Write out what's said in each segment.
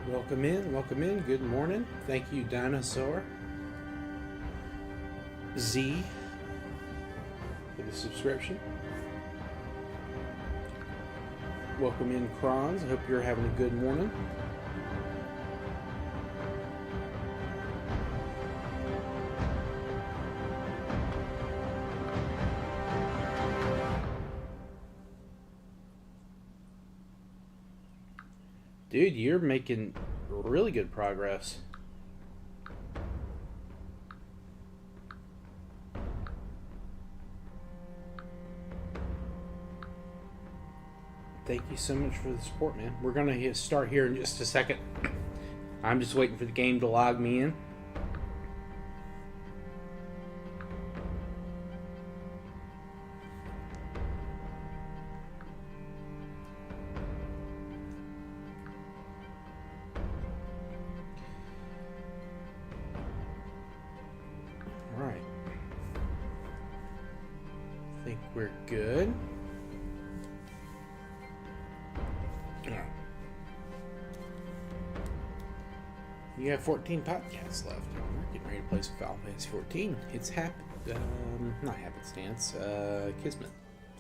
Welcome in, good morning. Thank you, Dinosaur Z, for the subscription. Welcome in, Crons. I hope you're having a good morning. Dude, you're making really good progress. Thank you so much for the support, man. We're going to start here in just a second. I'm just waiting for the game to log me in. All right. I think we're good. You have 14 podcasts left. We're getting ready to play some Final Fantasy 14. It's not happenstance, Kismet,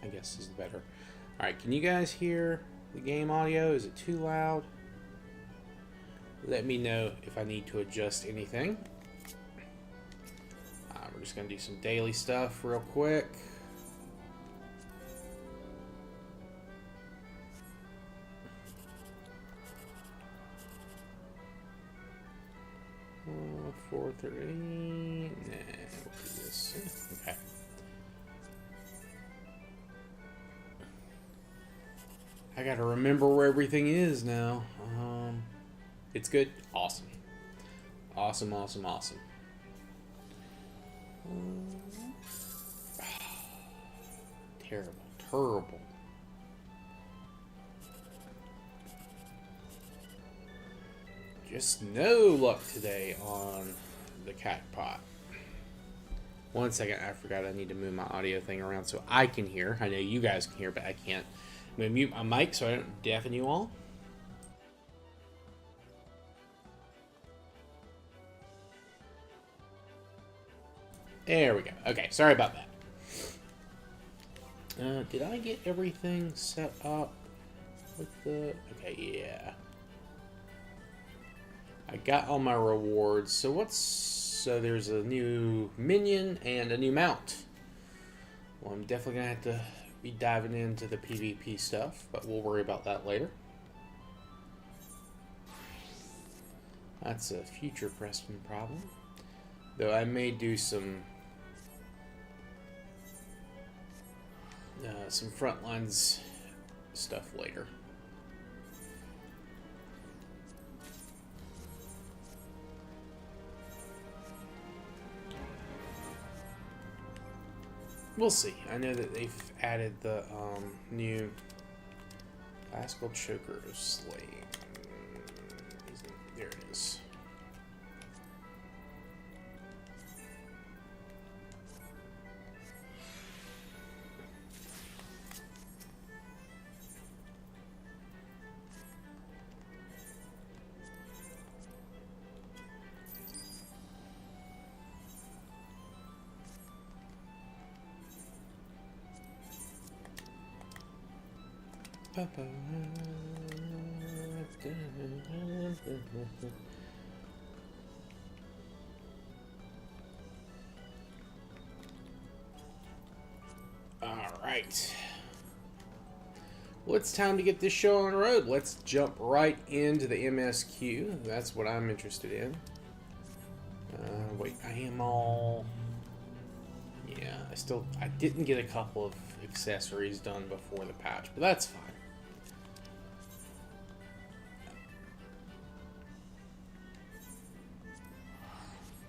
I guess is the better. Alright, can you guys hear the game audio? Is it too loud? Let me know if I need to adjust anything. We're just going to do some daily stuff real quick. Oh, 4:30. Nah, we'll do this. Okay. I gotta remember where everything is now. It's good. Awesome. Awesome. Terrible. Just no luck today on the cat pot. 1 second, I forgot I need to move my audio thing around so I can hear. I know you guys can hear, but I can't. I'm going to mute my mic so I don't deafen you all. There we go. Okay, sorry about that. Did I get everything set up with the... Okay, yeah. I got all my rewards. So there's a new minion and a new mount. Well, I'm definitely going to have to be diving into the PvP stuff, but we'll worry about that later. That's a future Preston problem. Though I may do some Frontlines stuff later. We'll see. I know that they've added the new classical choker of slaying. There it is. Alright. Well, it's time to get this show on the road. Let's jump right into the MSQ. That's what I'm interested in. Wait, I am all... Yeah, I didn't get a couple of accessories done before the patch, but that's fine.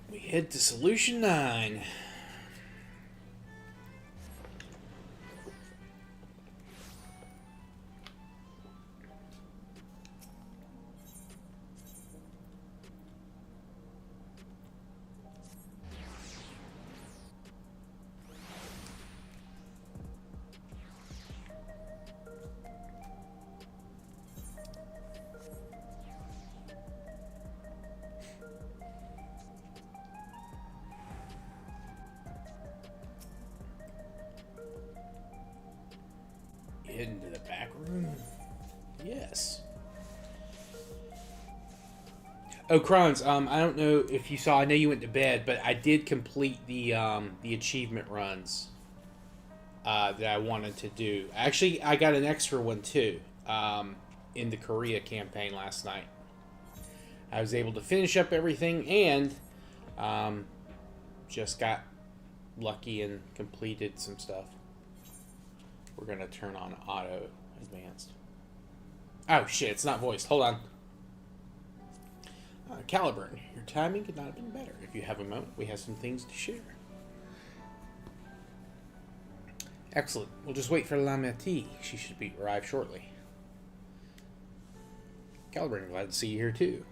We head to Solution 9. heading to the back room? Yes. Oh, Kronz, I don't know if you saw. I know you went to bed, but I did complete the achievement runs that I wanted to do. Actually, I got an extra one too in the Korea campaign last night. I was able to finish up everything and just got lucky and completed some stuff. We're gonna turn on auto advanced. Oh shit! It's not voiced. Hold on. Caliburn, your timing could not have been better. If you have a moment, we have some things to share. Excellent. We'll just wait for Lameti. She should arrive shortly. Caliburn, glad to see you here too.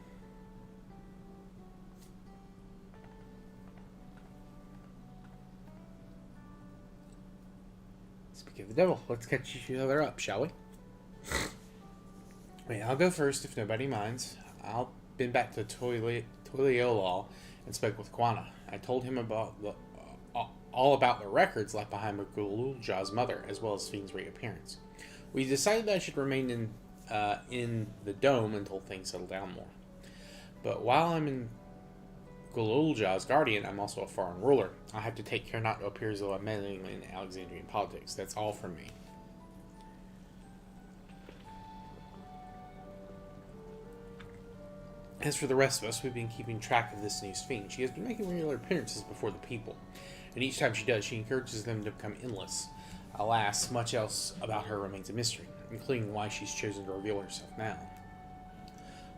Speak of the devil, let's catch each other up, shall we? Wait, I'll go first if nobody minds. I'll been back to Toiliolol and spoke with Quana. I told him about all about the records left behind by Gululja's mother, as well as Fiend's reappearance. We decided that I should remain in the dome until things settle down more. But while I'm in Gululja's guardian, I'm also a foreign ruler. I have to take care not to appear as though I'm meddling in Alexandrian politics. That's all from me. As for the rest of us, we've been keeping track of this new Fiend. She has been making regular appearances before the people, and each time she does, she encourages them to become endless. Alas, much else about her remains a mystery, including why she's chosen to reveal herself now.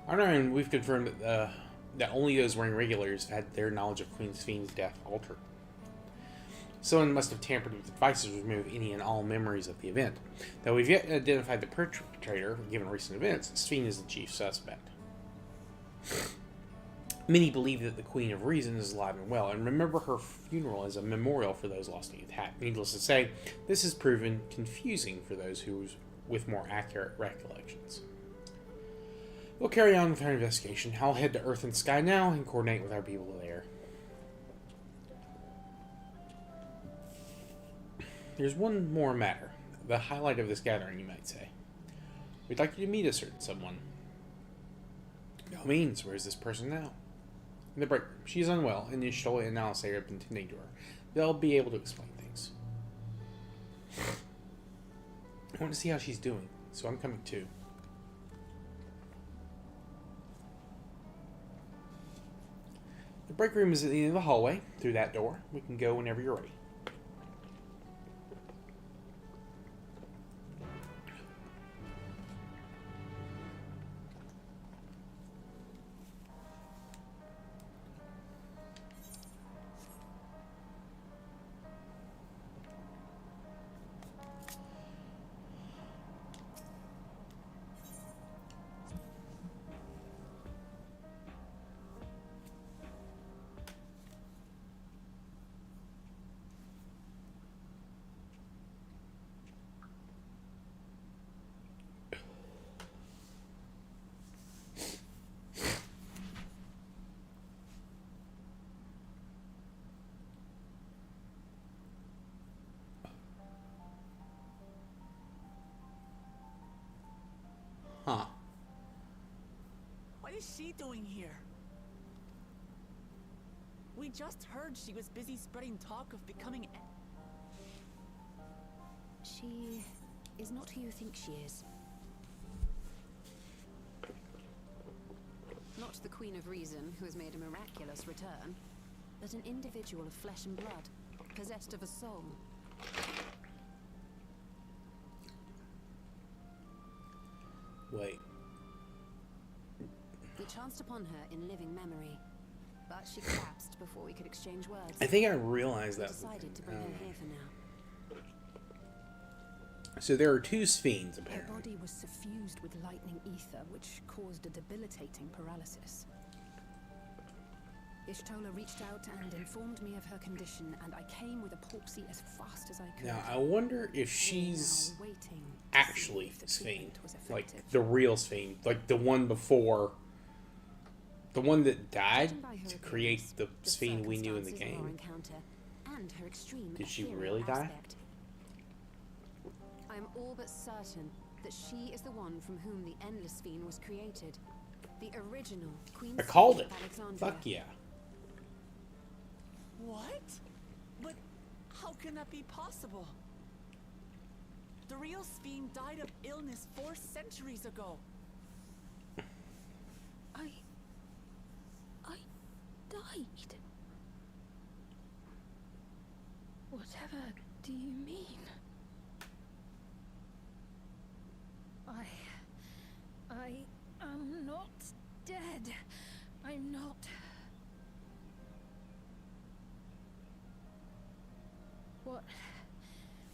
On our end, we've confirmed that only those wearing regulars have had their knowledge of Queen Fiend's death altered. Someone must have tampered with the devices to remove any and all memories of the event. Though we've yet identified the perpetrator, given recent events, Fiend is the chief suspect. Many believe that the Queen of Reason is alive and well, and remember her funeral as a memorial for those lost in the attack. Needless to say, this has proven confusing for those with more accurate recollections. We'll carry on with our investigation. I'll head to Earth and Sky now and coordinate with our people there. There's one more matter. The highlight of this gathering, you might say. We'd like you to meet a certain someone. By all means, where is this person now? In the break room. She's unwell, and Ishtola and Alistair have been tending to her. They'll be able to explain things. I want to see how she's doing, so I'm coming too. The break room is at the end of the hallway, through that door. We can go whenever you're ready. Huh. What is she doing here? We just heard she was busy spreading talk of becoming... She is not who you think she is. Not the Queen of Reason, who has made a miraculous return, but an individual of flesh and blood, possessed of a soul. Wait. We chanced upon her in living memory, but she collapsed before we could exchange words. I think I realized We that. decided to bring her here for now. So there are two Fiends, Her apparently. body was suffused with lightning ether, which caused a debilitating paralysis. Ishtola reached out and informed me of her condition, and I came with a palsy as fast as I could. Now, I wonder if We're she's now waiting to actually see if the Fiend. treatment was Like, effective. the real Fiend. Like, the one before... The one that died Judging by her to create appearance, the Fiend we knew in the circumstances of our game. encounter, and her extreme Did she ethereal really die? aspect, I am all but certain that she is the one from whom the Endless Fiend was created. The original Queen I called Fiend it. of Alexandria. Fuck yeah. What? But how can that be possible? The real Sphene died of illness 4 centuries ago. I died. Whatever do you mean? I am not dead. I'm not.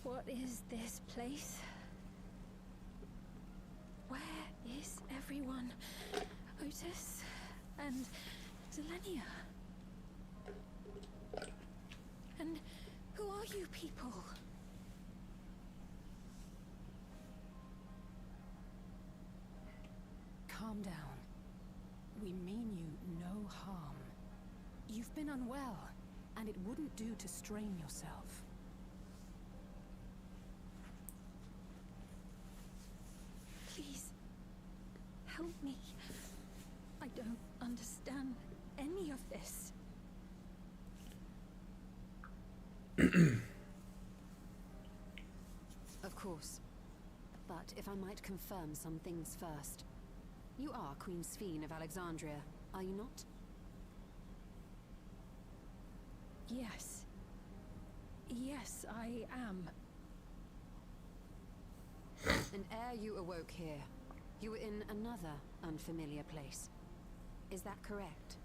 What is this place? Where is everyone? Otis and Zelenia? And who are you people? Calm down. We mean you no harm. You've been unwell, and it wouldn't do to strain yourself. Please, help me. I don't understand any of this. Of course. But if I might confirm some things first. You are Queen Sphene of Alexandria, are you not? Yes. Yes, I am. And ere you awoke here, you were in another unfamiliar place. Is that correct?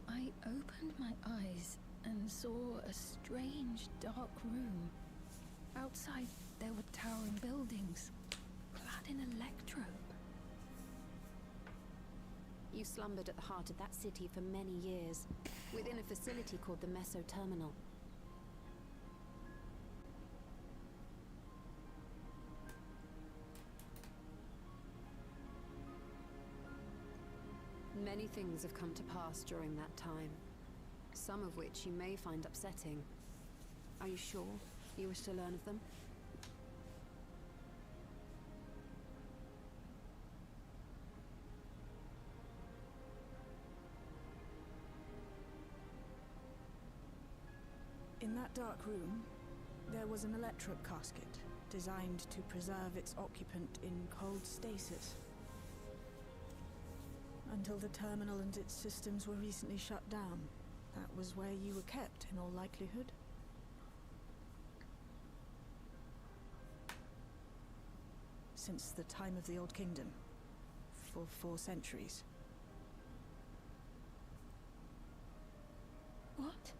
I opened my eyes and saw a strange, dark room. Outside, there were towering buildings, clad in electro. You slumbered at the heart of that city for many years, within a facility called the Meso Terminal. Many things have come to pass during that time, some of which you may find upsetting. Are you sure you wish to learn of them? In that dark room, there was an electric casket designed to preserve its occupant in cold stasis. Until the terminal and its systems were recently shut down. That was where you were kept, in all likelihood. Since the time of the Old Kingdom. For 4 centuries. What?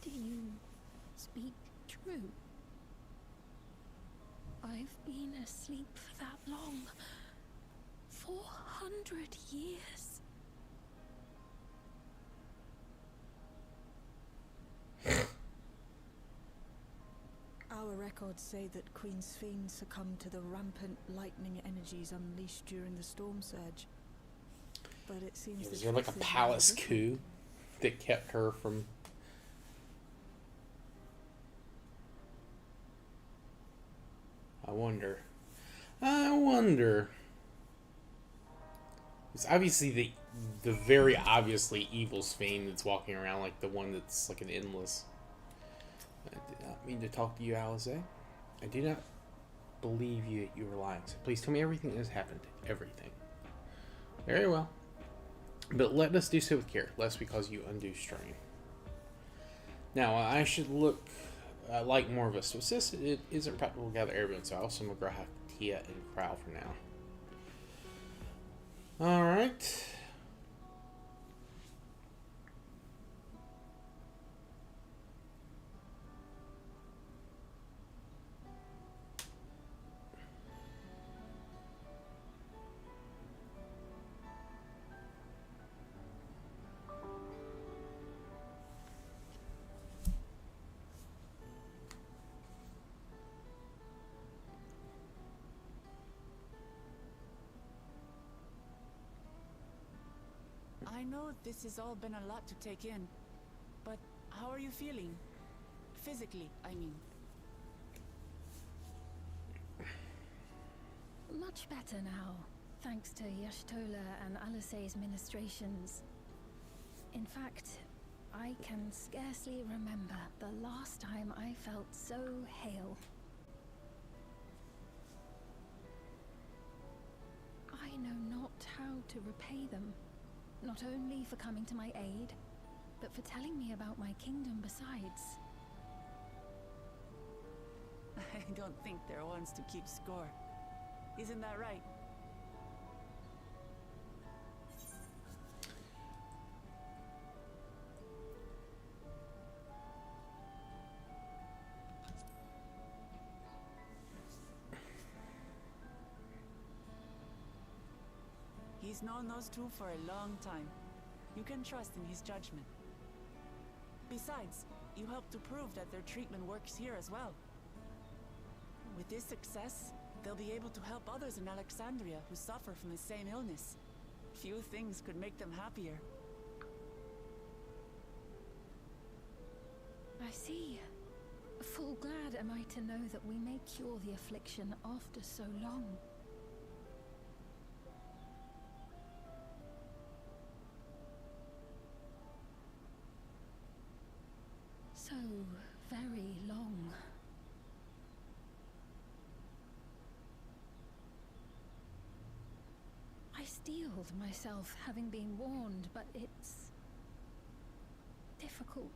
Do you speak true? I've been asleep for that long. 400 years. Our records say that Queen Sphene succumbed to the rampant lightning energies unleashed during the storm surge. But it seems Was there like a palace coup that kept her from... I wonder. It's obviously the very obviously evil Sphene that's walking around, like the one that's like an endless. I did not mean to talk to you, Alize. I do not believe you that you were lying. So please tell me everything that has happened. Everything. Very well. But let us do so with care, lest we cause you undue strain. Now, I should look like more of a assist. It isn't practical to gather evidence, so I also McGrath, Tia, and Crow for now. Alright. I know this has all been a lot to take in, but how are you feeling? Physically, I mean. Much better now, thanks to Yashtola and Alisay's ministrations. In fact, I can scarcely remember the last time I felt so hale. I know not how to repay them, not only for coming to my aid, but for telling me about my kingdom besides. I don't think they're ones to keep score. Isn't that right? He's known those two for a long time. You can trust in his judgment. Besides, you helped to prove that their treatment works here as well. With this success, they'll be able to help others in Alexandria who suffer from the same illness. Few things could make them happier. I see. Full glad am I to know that we may cure the affliction after so long. So very long. I steeled myself, having been warned, but it's difficult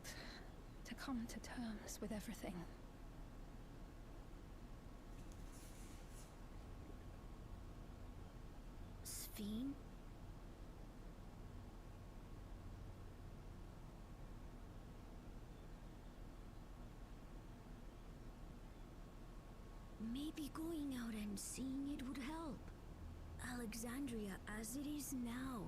to come to terms with everything. Sphene? Maybe going out and seeing it would help. Alexandria as it is now.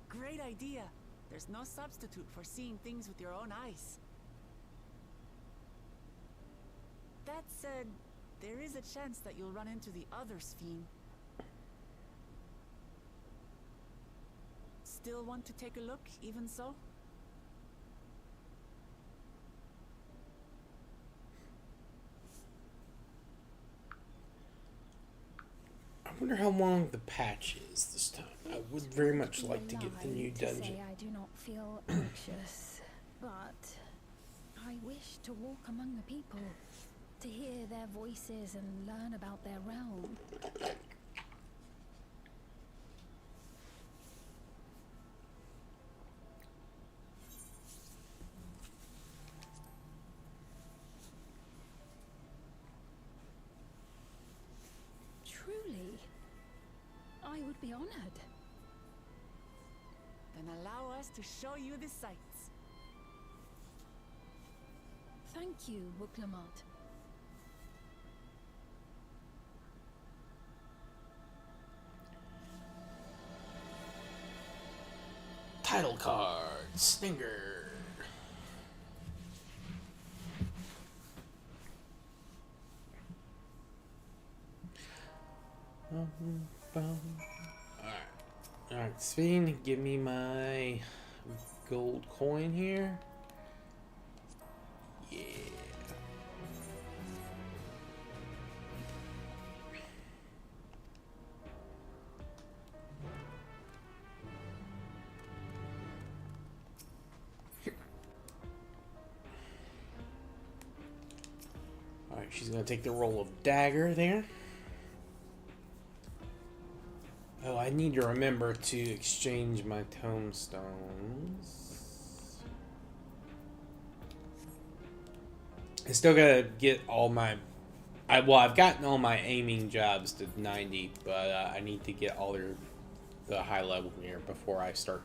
Great idea. There's no substitute for seeing things with your own eyes. That said, there is a chance that you'll run into the other Sphene. Still want to take a look, even so? I wonder how long the patch is this time. I would very much like to get the new To dungeon. say I do not feel anxious, but I wish to walk among the people, to hear their voices and learn about their realm. Truly, I would be honored. Then allow us to show you the sights. Thank you, Wuklamart. Title card, Stinger. Alright, Sphene, give me my gold coin here. Yeah. Alright, she's gonna take the role of dagger there. Oh, I need to remember to exchange my tomestones. I still gotta get all my... I've gotten all my aiming jobs to 90, but I need to get all the high level here before I start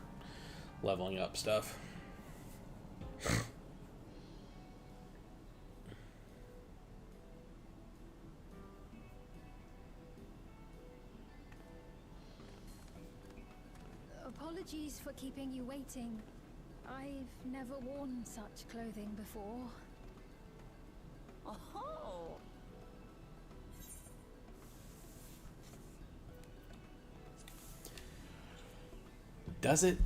leveling up stuff. Apologies for keeping you waiting. I've never worn such clothing before. Oh! Does it?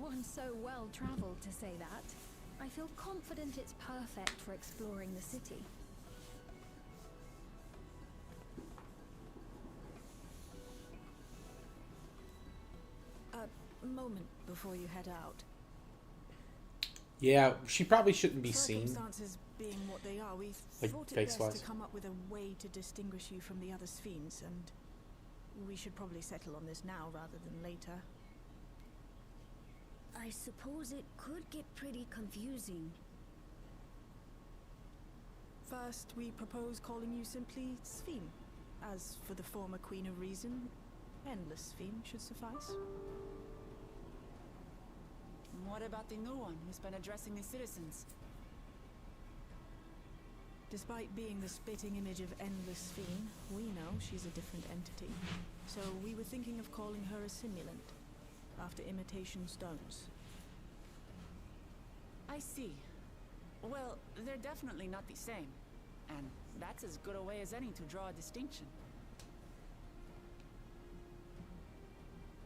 anyone so well traveled to say that. I feel confident it's perfect for exploring the city. A moment before you head out. Yeah, she probably shouldn't be seen. Circumstances being what they are, we Like, thought it face-wise. best to come up with a way to distinguish you from the other Sphenes, and we should probably settle on this now rather than later. I suppose it could get pretty confusing. First, we propose calling you simply Sphene. As for the former Queen of Reason, Endless Sphene should suffice. What about the new one who's been addressing the citizens? Despite being the spitting image of Endless Sphene, we know she's a different entity. So we were thinking of calling her a simulant, after imitation stones. I see. Well, they're definitely not the same. And that's as good a way as any to draw a distinction.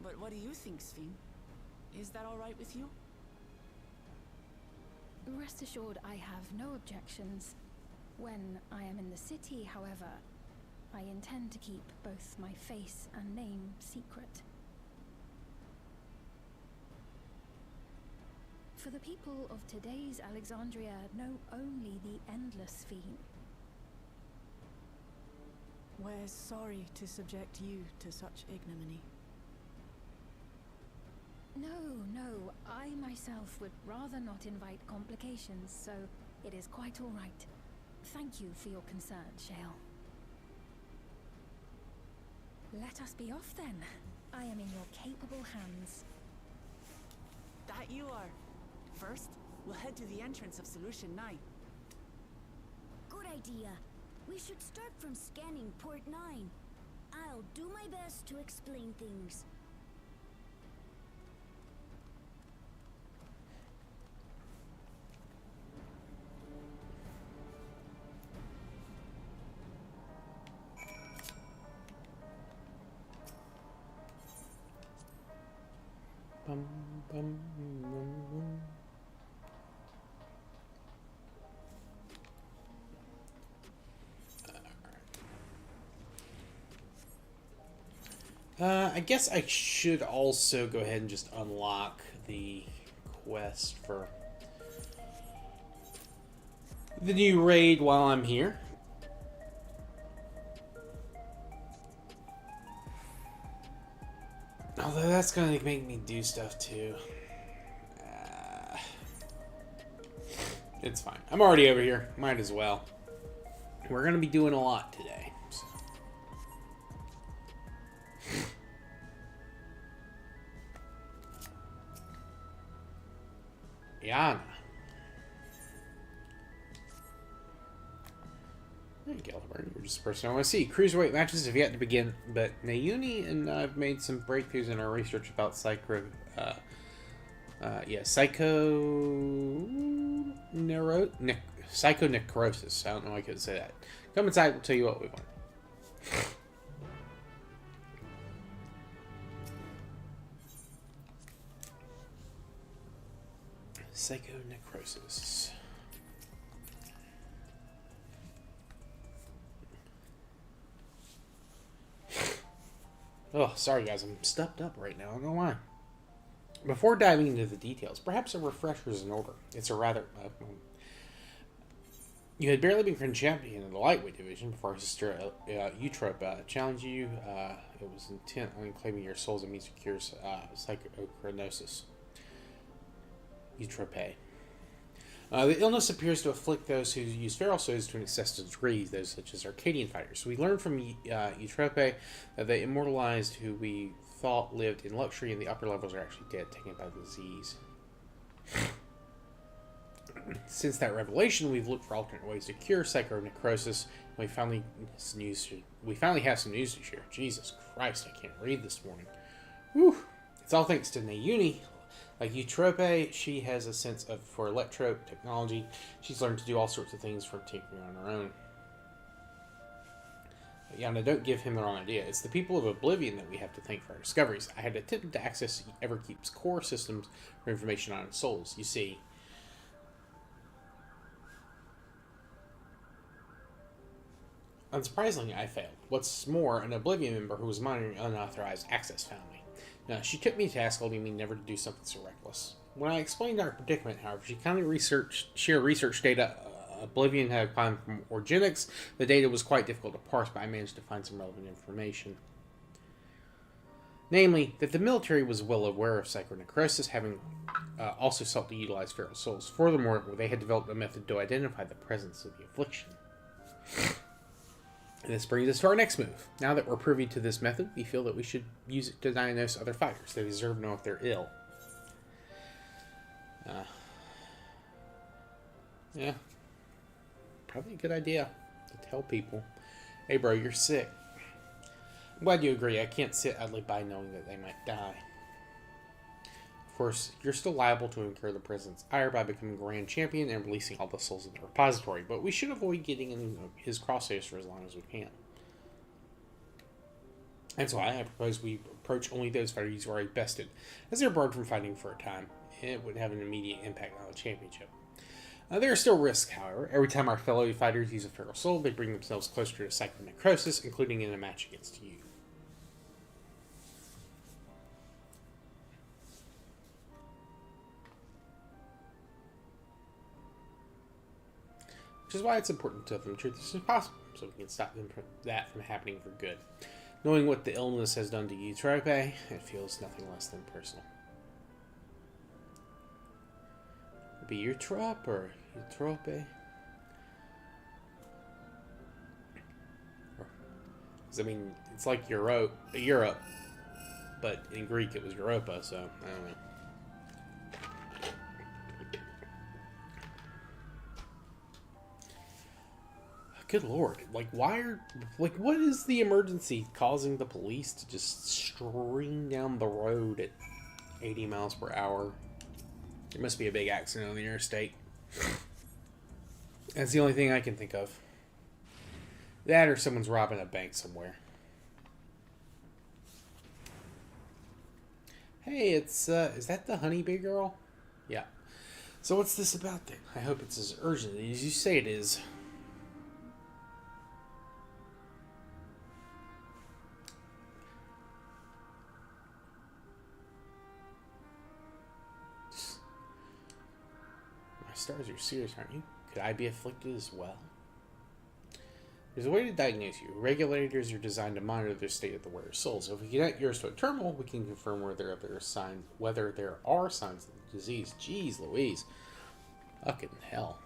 But what do you think, Sphene? Is that all right with you? Rest assured, I have no objections. When I am in the city, however, I intend to keep both my face and name secret. For the people of today's Alexandria know only the Endless Sphene. We're sorry to subject you to such ignominy. No, I myself would rather not invite complications, so it is quite all right. Thank you for your concern, Shale. Let us be off then. I am in your capable hands. That you are. First, we'll head to the entrance of Solution 9. Good idea. We should start from scanning Port 9. I'll do my best to explain things. Bum, bum, bum, bum. I guess I should also go ahead and just unlock the quest for the new raid while I'm here. Although that's going to make me do stuff too. It's fine. I'm already over here. Might as well. We're going to be doing a lot today. So. Yana. There you go, Laverne. You're just the person I want to see. Cruiserweight matches have yet to begin, but Nayuni and I've made some breakthroughs in our research about psychonecrosis. I don't know why I couldn't say that. Come inside, we'll tell you what we want. Psychonecrosis. Oh, sorry guys, I'm stuffed up right now. I don't know why. Before diving into the details, perhaps a refresher is in order. It's a rather... you had barely become champion in the lightweight division before Sister Eutrope challenged you. It was intent on claiming your soul as a means to cure psychochronosis. Eutrope. The illness appears to afflict those who use feral souls to an excessive degree, those such as Arcadian fighters. We learned from Eutrope that they immortalized who we thought lived in luxury, and the upper levels are actually dead, taken by the disease. Since that revelation, we've looked for alternate ways to cure psychonecrosis. We finally have some news to share. Jesus Christ, I can't read this morning. Whew. It's all thanks to Nayuni. Like Eutrope, she has a sense for electrope technology. She's learned to do all sorts of things from tinkering on her own. Yana, don't give him the wrong idea. It's the people of Oblivion that we have to thank for our discoveries. I had attempted to access Everkeep's core systems for information on its souls. You see, unsurprisingly, I failed. What's more, an Oblivion member who was monitoring unauthorized access found me. Now, she took me to task, holding me never to do something so reckless. When I explained our predicament, however, she kindly shared research data Oblivion had acquired from Orgenics. The data was quite difficult to parse, but I managed to find some relevant information. Namely, that the military was well aware of psychonecrosis, having also sought to utilize feral souls. Furthermore, they had developed a method to identify the presence of the affliction. And this brings us to our next move. Now that we're privy to this method, we feel that we should use it to diagnose other fighters. They deserve to know if they're ill. Yeah. Probably a good idea to tell people, hey bro, you're sick. I'm glad you agree. I can't sit idly by knowing that they might die. Of course, you're still liable to incur the president's ire by becoming Grand Champion and releasing all the souls in the repository, but we should avoid getting in his crosshairs for as long as we can. That's why I propose we approach only those fighters who are already bested, as they're barred from fighting for a time. It would have an immediate impact on the championship. There are still risks, however. Every time our fellow fighters use a feral soul, they bring themselves closer to psychonecrosis, including in a match against you. Which is why it's important to tell them the truth as soon as possible, so we can stop that from happening for good. Knowing what the illness has done to you, Trope, it feels nothing less than personal. Be your trop or your trope? I mean, it's like Europe, but in Greek it was Europa, so I don't know. Good lord, what is the emergency causing the police to just stream down the road at 80 miles per hour? There must be a big accident on the interstate. That's the only thing I can think of. That or someone's robbing a bank somewhere. Hey, it's, is that the honeybee girl? Yeah. So what's this about then? I hope it's as urgent as you say it is. Stars, you're serious, aren't you? Could I be afflicted as well? There's a way to diagnose you. Regulators are designed to monitor the state of the wearer's soul. So if we connect yours to a terminal, we can confirm whether there are signs of the disease. Jeez Louise. Fucking hell.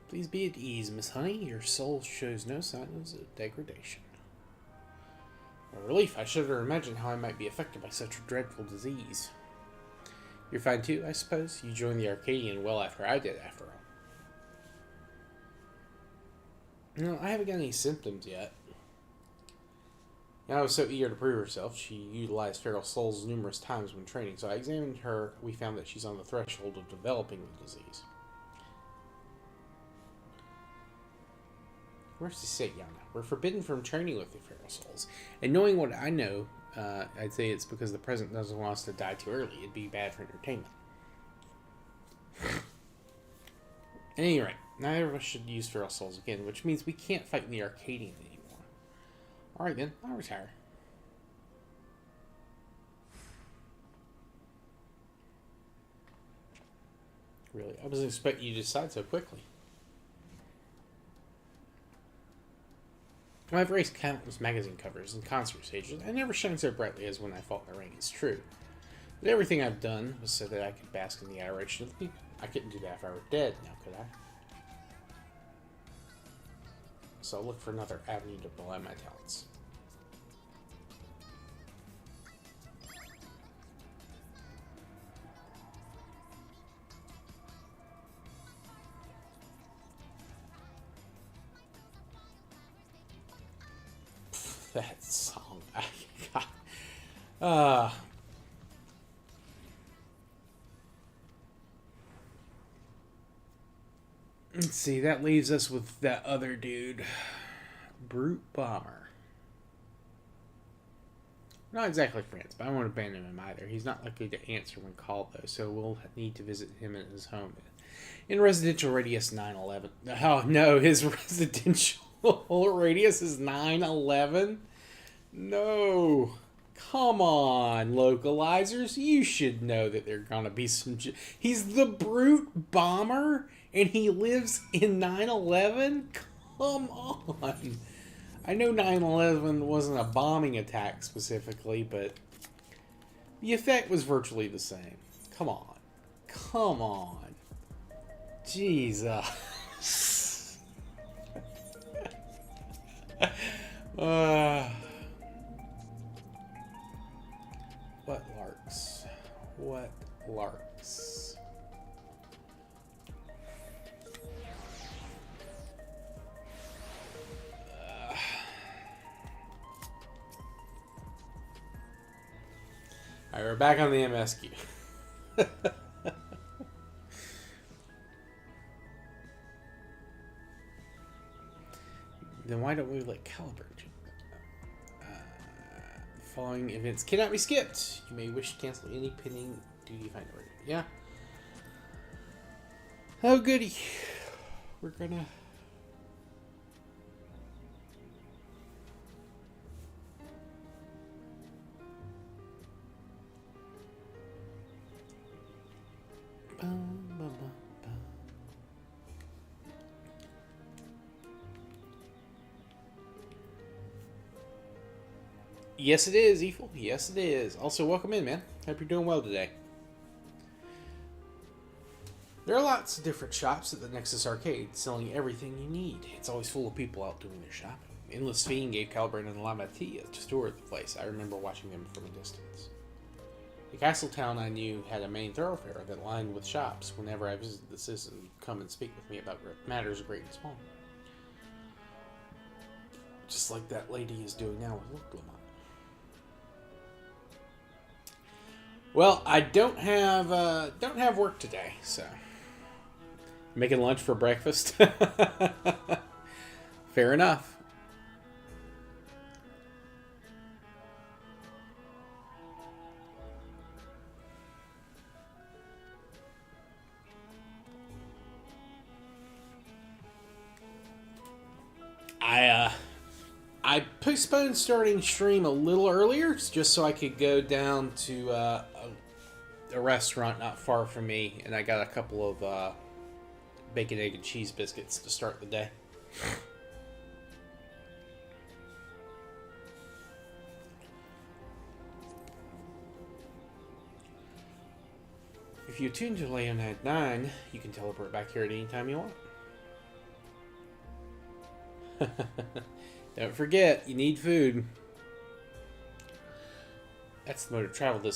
Please be at ease, Miss Honey. Your soul shows no signs of degradation. A relief. I shudder to imagine how I might be affected by such a dreadful disease. You're fine too, I suppose? You joined the Arcadian well after I did, after all. No, I haven't got any symptoms yet. Yana was so eager to prove herself, she utilized feral souls numerous times when training, so I examined her. We found that she's on the threshold of developing the disease. Where's the say, Yana? We're forbidden from training with the feral souls. And knowing what I know, I'd say it's because the president doesn't want us to die too early. It'd be bad for entertainment. At any rate, neither of us should use feral souls again, which means we can't fight in the Arcadian anymore. Alright then, I'll retire. Really? I wasn't expecting you to decide so quickly. I've raced countless magazine covers and concert stages. I never shone so brightly as when I fought in the ring. It's true. But everything I've done was so that I could bask in the adoration of the people. I couldn't do that if I were dead, now could I? So I'll look for another avenue to apply my talents. that song. Uh, let's see, that leaves us with that other dude. Brute Bomber. Not exactly friends, but I won't abandon him either. He's not likely to answer when called, though, so we'll need to visit him at his home. In residential radius 911. Oh, no, his residential radius is 911? No. Come on, localizers. You should know that there are going to be some... He's the Brute Bomber, and he lives in 911? Come on. I know 9/11 wasn't a bombing attack specifically, but the effect was virtually the same. Come on. Come on. Jesus. What larks? What larks? Alright, we're back on the MSQ. Then why don't we let Caliburn jump? Following events cannot be skipped. You may wish to cancel any pending duty finder. Yeah. Oh, goody. We're gonna... Yes, it is, Evil. Yes, it is. Also, welcome in, man. Hope you're doing well today. There are lots of different shops at the Nexus Arcade selling everything you need. It's always full of people out doing their shopping. Endless Fiend gave Caliburn and Lamatia to tour the place. I remember watching them from a distance. The castle town I knew had a main thoroughfare that lined with shops. Whenever I visited the citizen, would come and speak with me about matters great and small. Just like that lady is doing now with Lamont. Well, I don't have work today, so making lunch for breakfast. Fair enough. I postponed starting stream a little earlier just so I could go down to a restaurant not far from me, and I got a couple of bacon, egg, and cheese biscuits to start the day. If you tune to Leonid 9, you can teleport back here at any time you want. Don't forget, you need food. That's the mode of travel that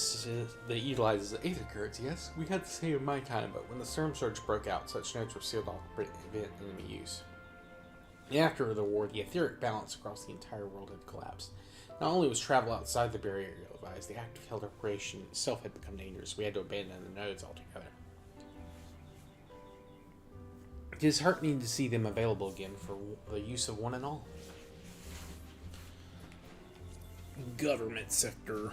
utilizes the Aether currents, yes? We had the same in my time, but when the storm surge broke out, such nodes were sealed off to prevent enemy use. After the war, the etheric balance across the entire world had collapsed. Not only was travel outside the barrier ill-advised, the active held operation itself had become dangerous. We had to abandon the nodes altogether. It is heartening to see them available again for the use of one and all. Government sector.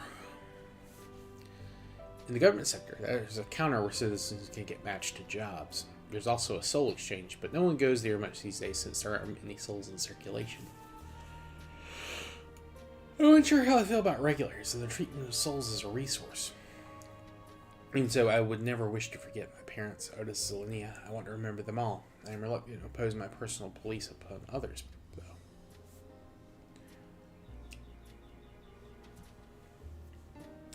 In the government sector, there's a counter where citizens can get matched to jobs. There's also a soul exchange, but no one goes there much these days since there aren't many souls in circulation. I'm not sure how I feel about regulars and the treatment of souls as a resource. And so I would never wish to forget my parents, Otis, Zelenia. I want to remember them all. I am reluctant to impose my personal police upon others, though.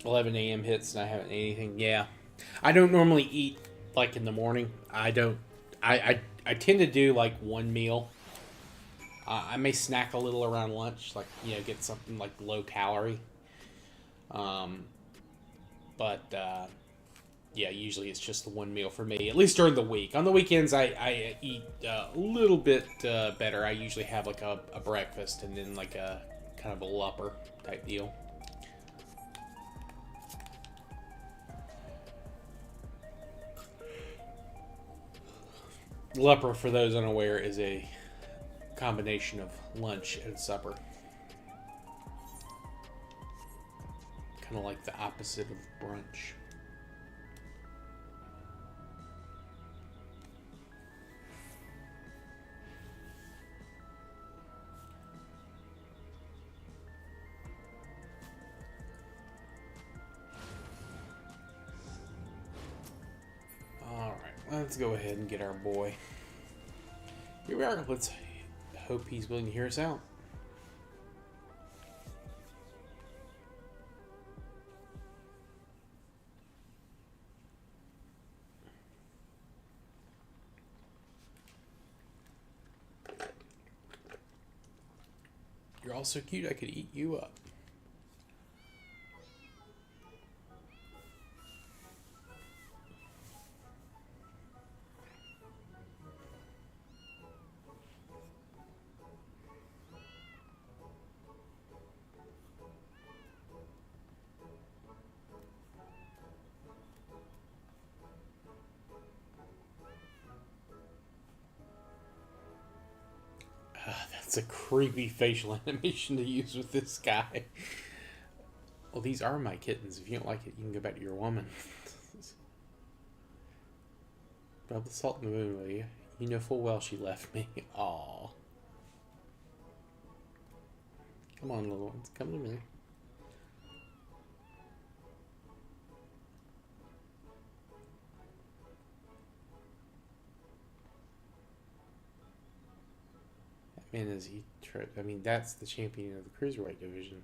11 a.m. hits and I haven't ate anything. Yeah. I don't normally eat, like, in the morning. I tend to do, like, one meal. I may snack a little around lunch, like, you know, get something, like, low calorie. Yeah, usually it's just the one meal for me, at least during the week. On the weekends, I eat a little bit better. I usually have, like, a breakfast and then, like, a kind of a leper type deal. Leper, for those unaware, is a combination of lunch and supper. Kind of like the opposite of brunch. Let's go ahead and get our boy. Here we are. Let's hope he's willing to hear us out. You're all so cute, I could eat you up. That's a creepy facial animation to use with this guy. Well, these are my kittens. If you don't like it, you can go back to your woman. Rub the salt in the wound, will you? You know full well she left me. Aww. Come on, little ones. Come to me. Man, is he? I mean, that's the champion of the cruiserweight division.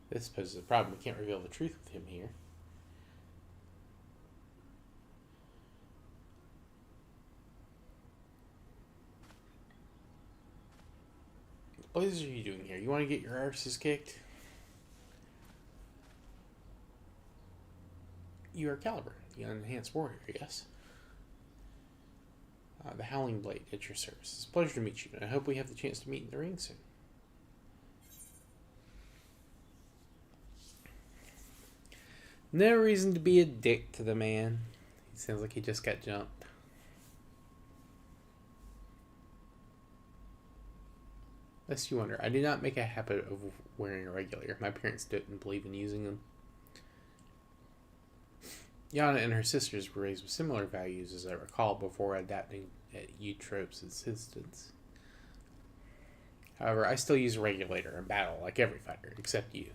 This poses a problem. We can't reveal the truth with him here. What blazes are you doing here? You want to get your arses kicked? You are Caliber, the unenhanced warrior, yes. The Howling Blade at your service. It's a pleasure to meet you, and I hope we have the chance to meet in the ring soon. No reason to be a dick to the man. He sounds like he just got jumped. Lest you wonder, I do not make a habit of wearing a regulator. My parents didn't believe in using them. Yana and her sisters were raised with similar values, as I recall, before adapting at Eutrope's insistence. However, I still use a regulator in battle, like every fighter, except you.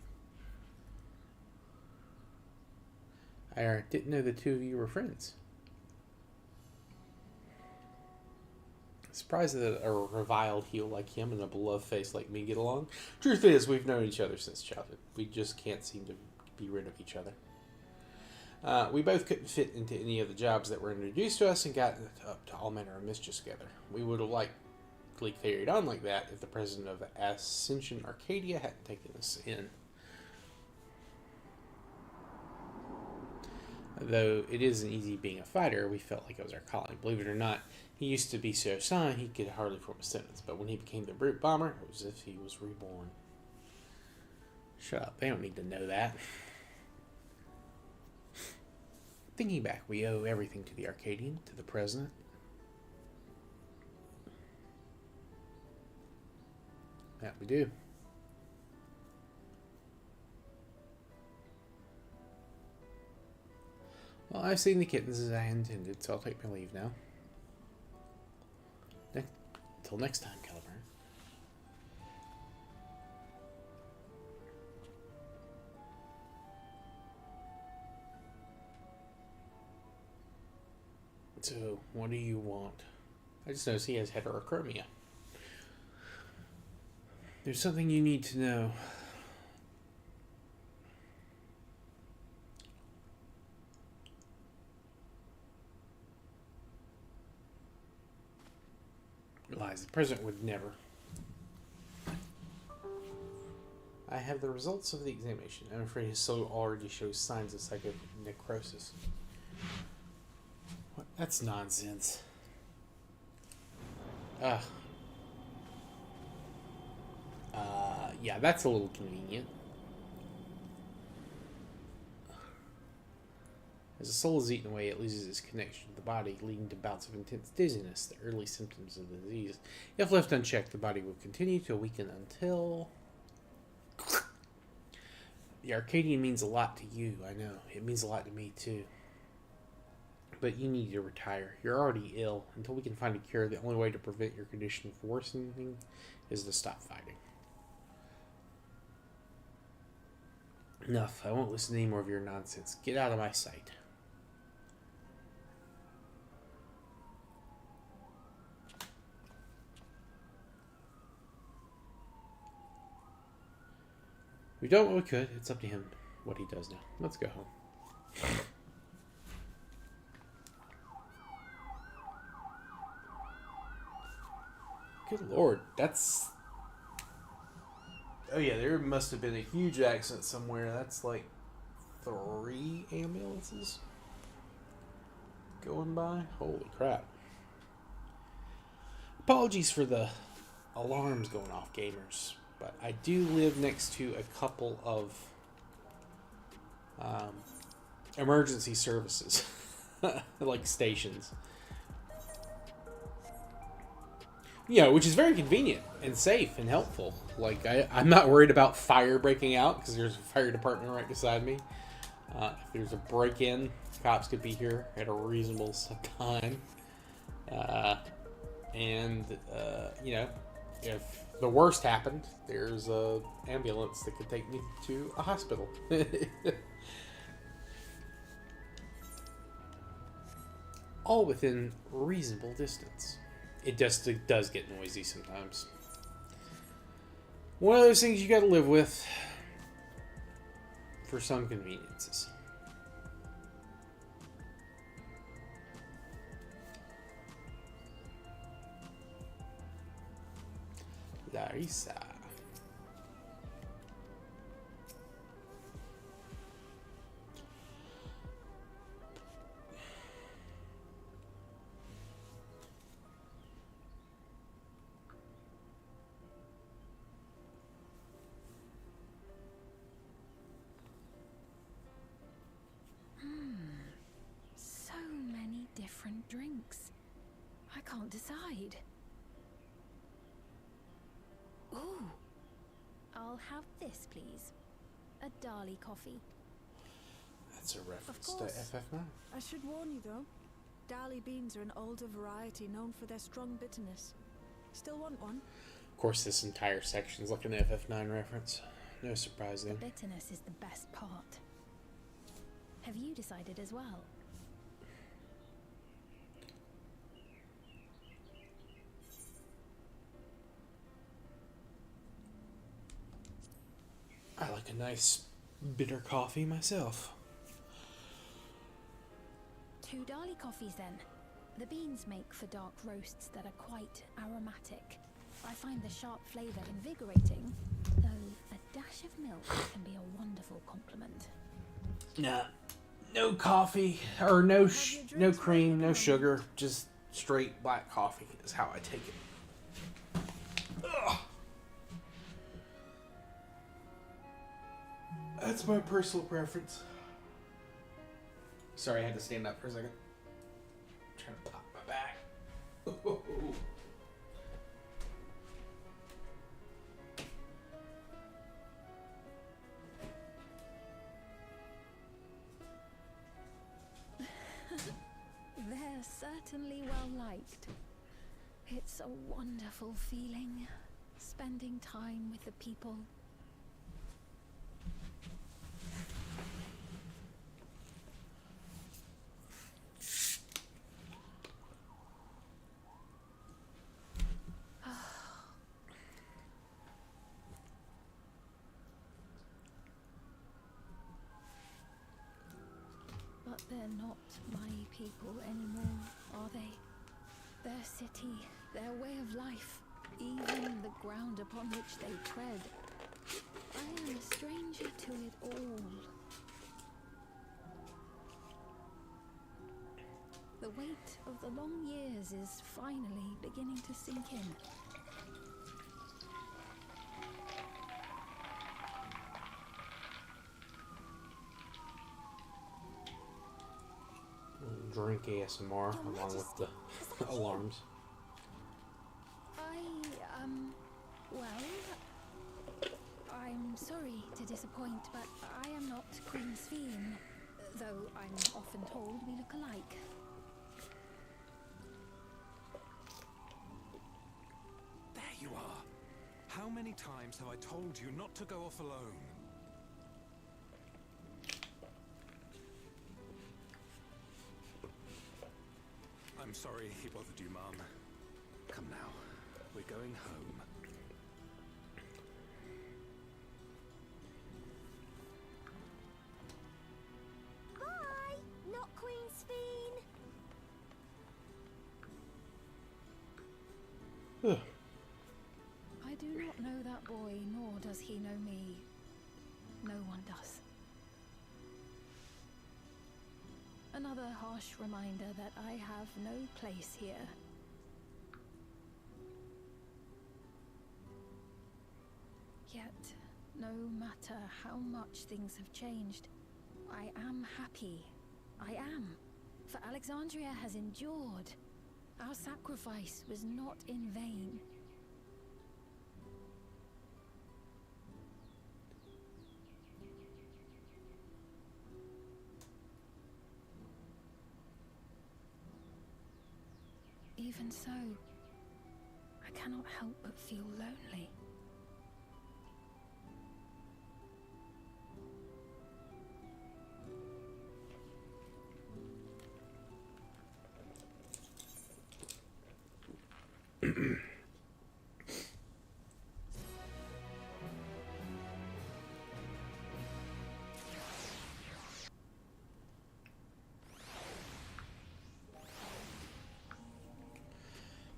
I didn't know the two of you were friends. Surprised that a reviled heel like him and a beloved face like me get along. Truth is, we've known each other since childhood. We just can't seem to be rid of each other. We both couldn't fit into any of the jobs that were introduced to us and got up to all manner of mischief together. We would have likely carried on like that if the president of Ascension Arcadia hadn't taken us in. Though it isn't easy being a fighter, we felt like it was our calling. Believe it or not, he used to be so silent he could hardly form a sentence, but when he became the Brute Bomber, it was as if he was reborn. Shut up, they don't need to know that. Thinking back, we owe everything to the Arcadian, to the President. That we do. Well, I've seen the kittens as I intended, so I'll take my leave now. Till next time, Caliber. So, what do you want? I just noticed he has heterochromia. There's something you need to know. Lies, the president would never. I have the results of the examination. I'm afraid his soul already shows signs of psychonecrosis. What? That's nonsense. Yeah, that's a little convenient. As the soul is eaten away, it loses its connection to the body, leading to bouts of intense dizziness, the early symptoms of the disease. If left unchecked, the body will continue to weaken until... The Arcadian means a lot to you, I know. It means a lot to me, too. But you need to retire. You're already ill. Until we can find a cure, the only way to prevent your condition from worsening is to stop fighting. Enough. I won't listen to any more of your nonsense. Get out of my sight. We've done what we could. It's up to him what he does now. Let's go home. Good lord, that's... Oh yeah, there must have been a huge accident somewhere. That's like 3 ambulances going by. Holy crap. Apologies for the alarms going off, gamers. But I do live next to a couple of emergency services. Like stations. Yeah, which is very convenient and safe and helpful. Like, I'm not worried about fire breaking out because there's a fire department right beside me. If there's a break-in, cops could be here at a reasonable time. You know, if the worst happened, there's a ambulance that could take me to a hospital. All within reasonable distance. It does get noisy sometimes. One of those things you gotta live with for some conveniences. Larissa. So many different drinks. I can't decide. Ooh. I'll have this, please. A Dali coffee. That's a reference Of to course. FF9. I should warn you though, Dali beans are an older variety known for their strong bitterness. Still want one? Of course, this entire section is like an FF9 reference. No surprise The there. bitterness is the best part. Have you decided as well? I like a nice bitter coffee myself. 2 Dali coffees then. The beans make for dark roasts that are quite aromatic. I find the sharp flavour invigorating, though a dash of milk can be a wonderful complement. Nah, no coffee, or no cream, no sugar, just straight black coffee is how I take it. Ugh. That's my personal preference. Sorry, I had to stand up for a second. I'm trying to pop my back. They're certainly well liked. It's a wonderful feeling, spending time with the people. But they're not my people anymore, are they? Their city, their way of life, even the ground upon which they tread. I am a stranger to it all. The weight of the long years is finally beginning to sink in. drink ASMR along with the alarms. Well, I'm sorry to disappoint, but I am not Queen Sphene, though I'm often told we look alike. There you are. How many times have I told you not to go off alone? I'm sorry he bothered you, Mum. Come now. We're going home. Hi! Not Queen Sphene! I do not know that boy, nor does he know me. No one does. Another harsh reminder that I have no place here. Yet, no matter how much things have changed, I am happy. I am. For Alexandria has endured. Our sacrifice was not in vain. Even so, I cannot help but feel lonely.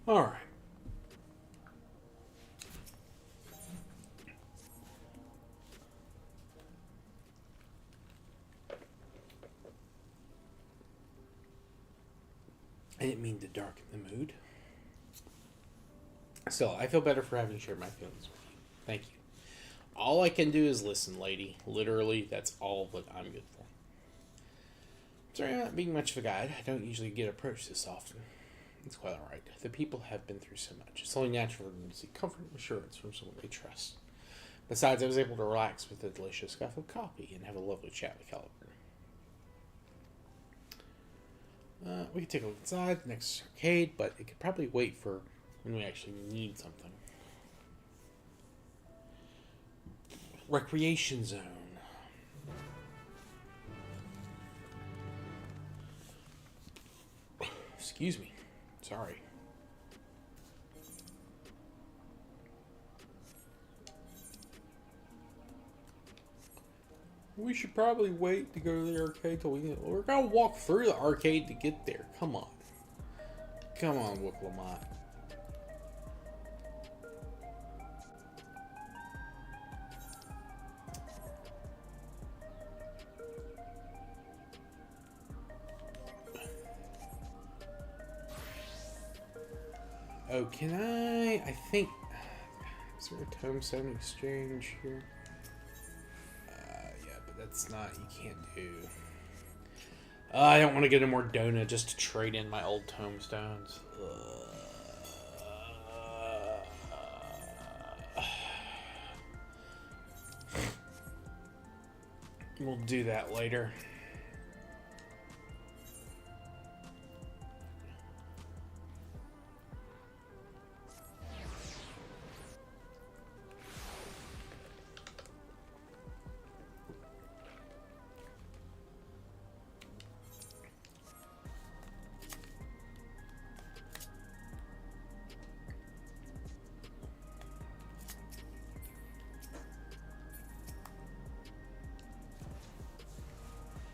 All right. I didn't mean to darken the mood. Still, I feel better for having shared my feelings with you. Thank you. All I can do is listen, lady. Literally, that's all that I'm good for. Sorry I'm not being much of a guide. I don't usually get approached this often. It's quite alright. The people have been through so much. It's only natural for them to seek comfort and assurance from someone they trust. Besides, I was able to relax with a delicious cup of coffee and have a lovely chat with Caliber. We could take a look inside the next arcade, but it could probably wait for when we actually need something. Recreation zone. Excuse me. Sorry. We should probably wait to go to the arcade till we're gonna walk through the arcade to get there. Come on. Come on, Whoop Lamont. Oh, can I think... Is there a tombstone exchange here? Yeah, but that's not... You can't do... I don't want to get any more donut just to trade in my old tombstones. We'll do that later.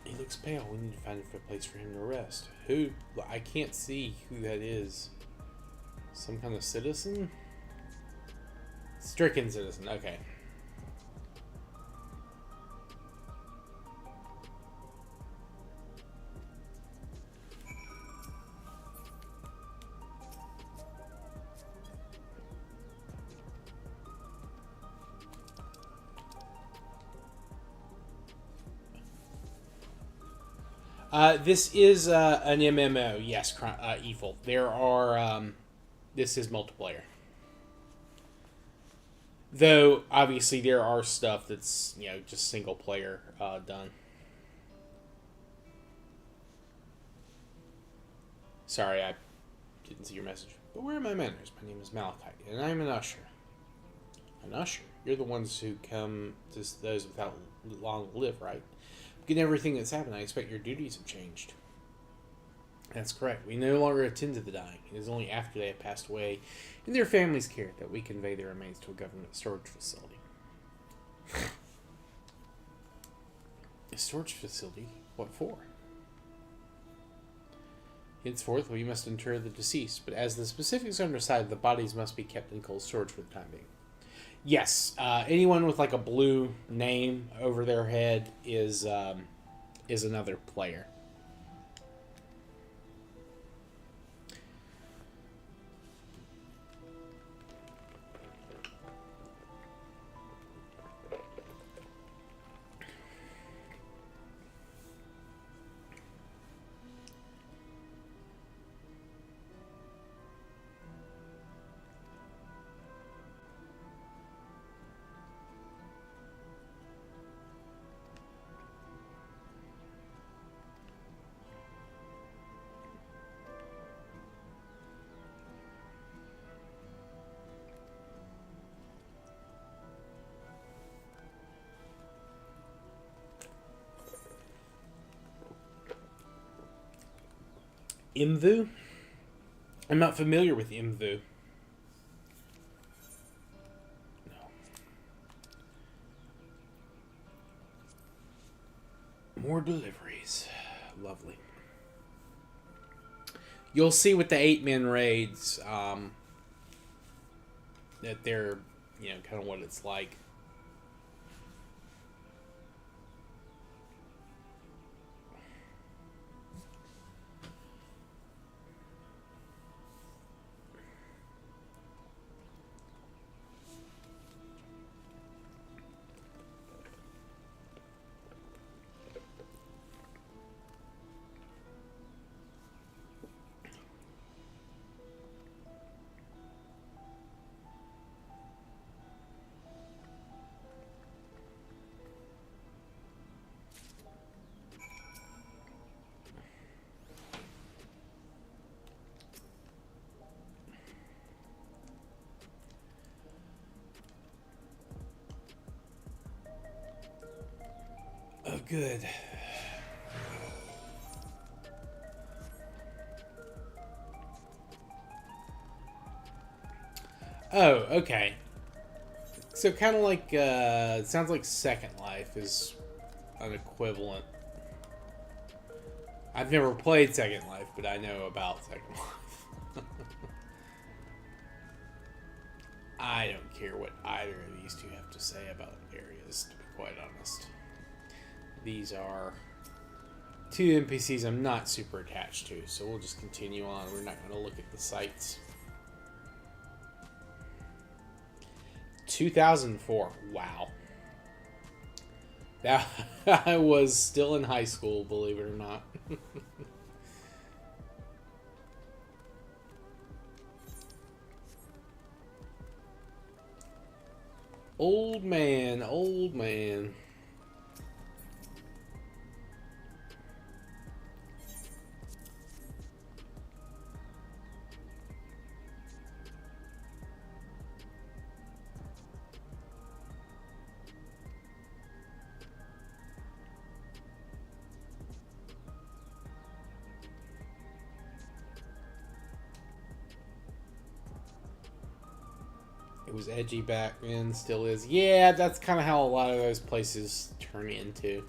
He looks pale. We need to find a place for him to rest. Who? I can't see who that is. Some kind of citizen? Stricken citizen. Okay. This is an MMO, yes, Evil. There are, this is multiplayer. Though, obviously, there are stuff that's, just single player done. Sorry, I didn't see your message. But where are my manners? My name is Malachite, and I'm an usher. An usher? You're the ones who come to those without long to live, right? Given everything that's happened, I expect your duties have changed. That's correct. We no longer attend to the dying. It is only after they have passed away in their family's care that we convey their remains to a government storage facility. A storage facility? What for? Henceforth, we must inter the deceased, but as the specifics are undecided, the bodies must be kept in cold storage for the time being. Yes, anyone with like a blue name over their head is another player. Imvu? I'm not familiar with Imvu. No. More deliveries. Lovely. You'll see with the 8-man raids that they're, kind of what it's like. Oh, good. Oh, okay. So kind of like, it sounds like Second Life is an equivalent. I've never played Second Life, but I know about Second Life. I don't care what either of these two have to say about areas, to be quite honest. These are two NPCs I'm not super attached to, so we'll just continue on. We're not going to look at the sites. 2004. Wow. That I was still in high school, believe it or not. Old man, old man. It was edgy back then, still is. Yeah, that's kind of how a lot of those places turn into.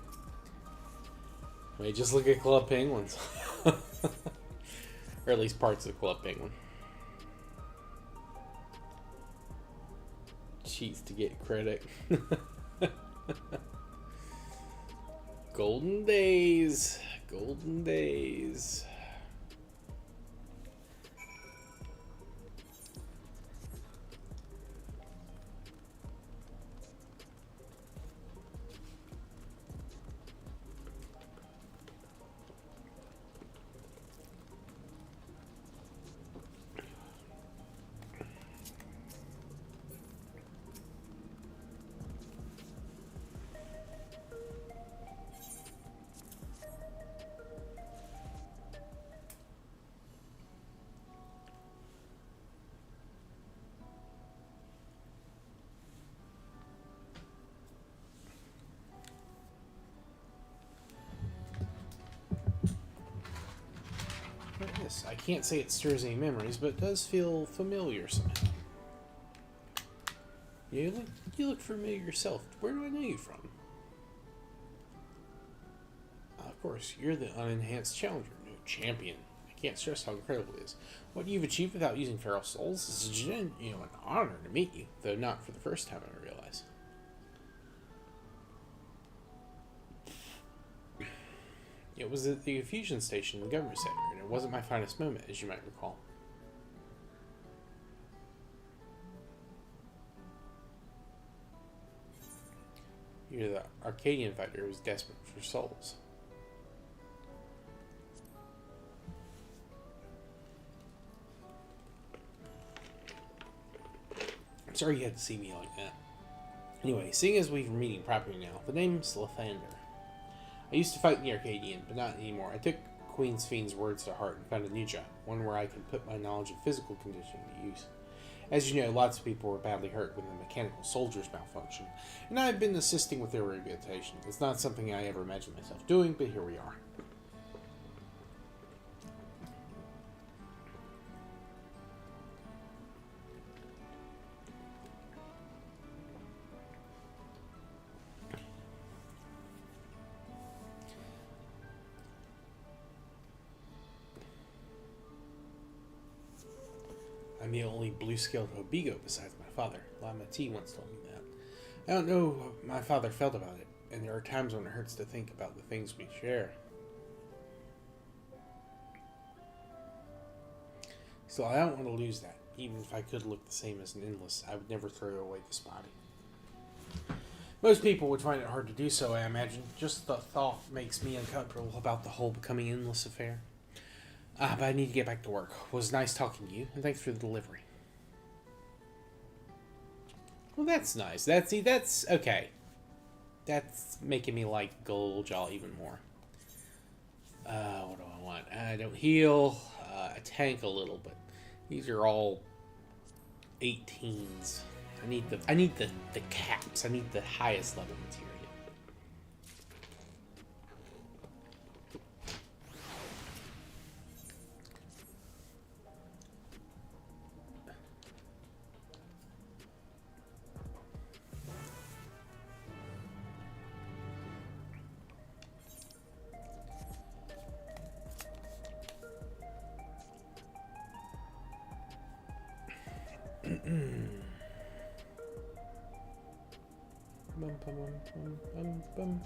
I mean, just look at Club Penguins. Or at least parts of Club Penguin. Cheats to get credit. Golden days. Golden days. Yes, I can't say it stirs any memories, but it does feel familiar somehow. You look familiar yourself. Where do I know you from? Of course, you're the unenhanced challenger, no champion. I can't stress how incredible it is. What you've achieved without using feral souls is an honor to meet you, though not for the first time, I realize. It was at the fusion station in the government sector, and it wasn't my finest moment, as you might recall. You're the Arcadian fighter who was desperate for souls. I'm sorry you had to see me like that. Anyway, seeing as we're meeting properly now, the name's Lathander. I used to fight in the Arcadian, but not anymore. I took Queen Sphne's words to heart and found a new job, one where I could put my knowledge of physical conditioning to use. As you know, lots of people were badly hurt when the mechanical soldiers malfunctioned, and I've been assisting with their rehabilitation. It's not something I ever imagined myself doing, but here we are. I'm the only blue-scaled Hobigo besides my father. Lama T once told me that. I don't know how my father felt about it, and there are times when it hurts to think about the things we share. Still, I don't want to lose that. Even if I could look the same as an endless, I would never throw away this body. Most people would find it hard to do so, I imagine. Just the thought makes me uncomfortable about the whole becoming endless affair. But I need to get back to work. It was nice talking to you, and thanks for the delivery. Well, that's nice. That's okay. That's making me like Goldjaw even more. What do I want? I don't heal. I tank a little, but these are all 18s. I need the caps. I need the highest level material. Bum.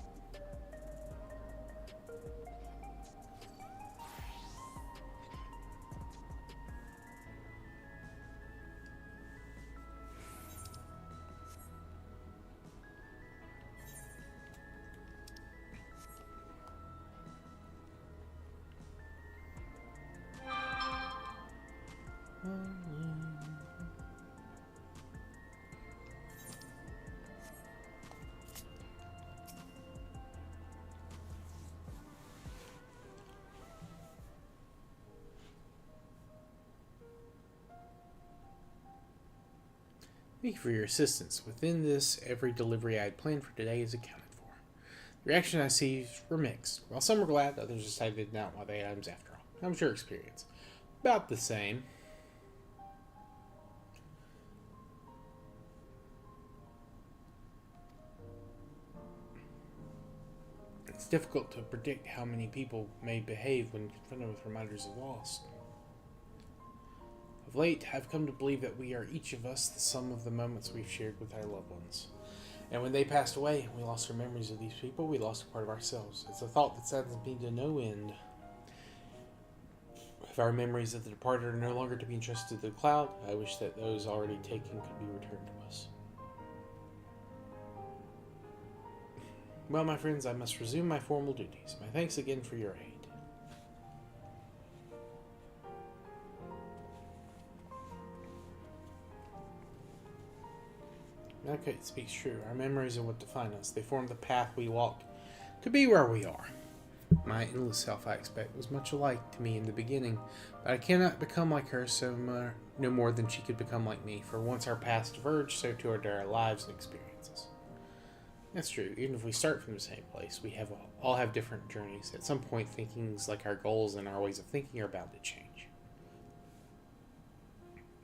Thank you for your assistance. Within this, every delivery I had planned for today is accounted for. The reaction I received were mixed. While some were glad, others decided they did not want the items after all. How was your experience? About the same. It's difficult to predict how many people may behave when confronted with reminders of loss. Of late, I've come to believe that we are each of us the sum of the moments we've shared with our loved ones. And when they passed away, we lost our memories of these people, we lost a part of ourselves. It's a thought that saddens me to no end. If our memories of the departed are no longer to be entrusted to the cloud, I wish that those already taken could be returned to us. Well, my friends, I must resume my formal duties. My thanks again for your aid. Okay, it speaks true. Our memories are what define us. They form the path we walk to be where we are. My endless self, I expect, was much alike to me in the beginning, but I cannot become like her no more than she could become like me, for once our paths diverge, so too are our lives and experiences. That's true. Even if we start from the same place, we all have different journeys. At some point, thinking's like our goals and our ways of thinking are bound to change.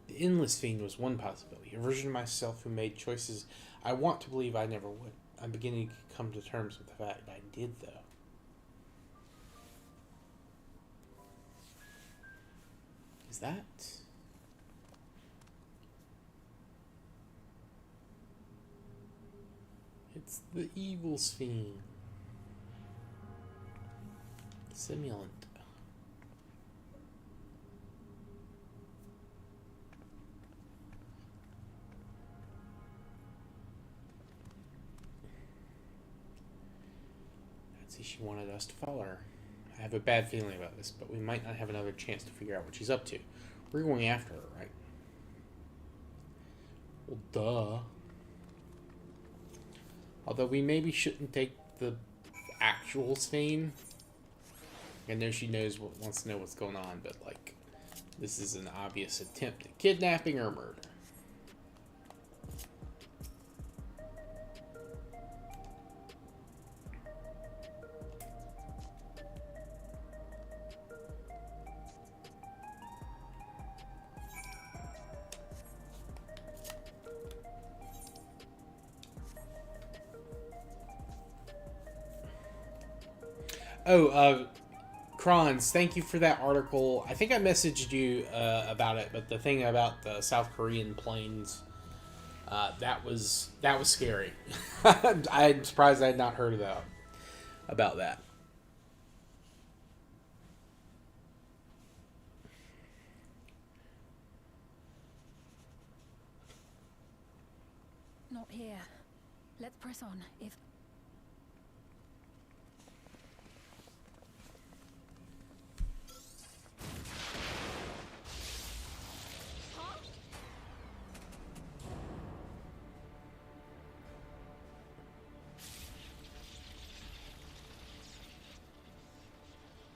The Endless Fiend was one possibility, a version of myself who made choices I want to believe I never would. I'm beginning to come to terms with the fact I did, though. Is that... It's the Evil Fiend. Simulant. I'd say she wanted us to follow her. I have a bad feeling about this, but we might not have another chance to figure out what she's up to. We're going after her, right? Well, duh. Although we maybe shouldn't take the actual Sphane. I know she wants to know what's going on, but like, this is an obvious attempt at kidnapping or murder. Oh, Kronz, thank you for that article. I think I messaged you about it, but the thing about the South Korean planes, that was scary. I'm surprised I had not heard about that. Not here. Let's press on. If...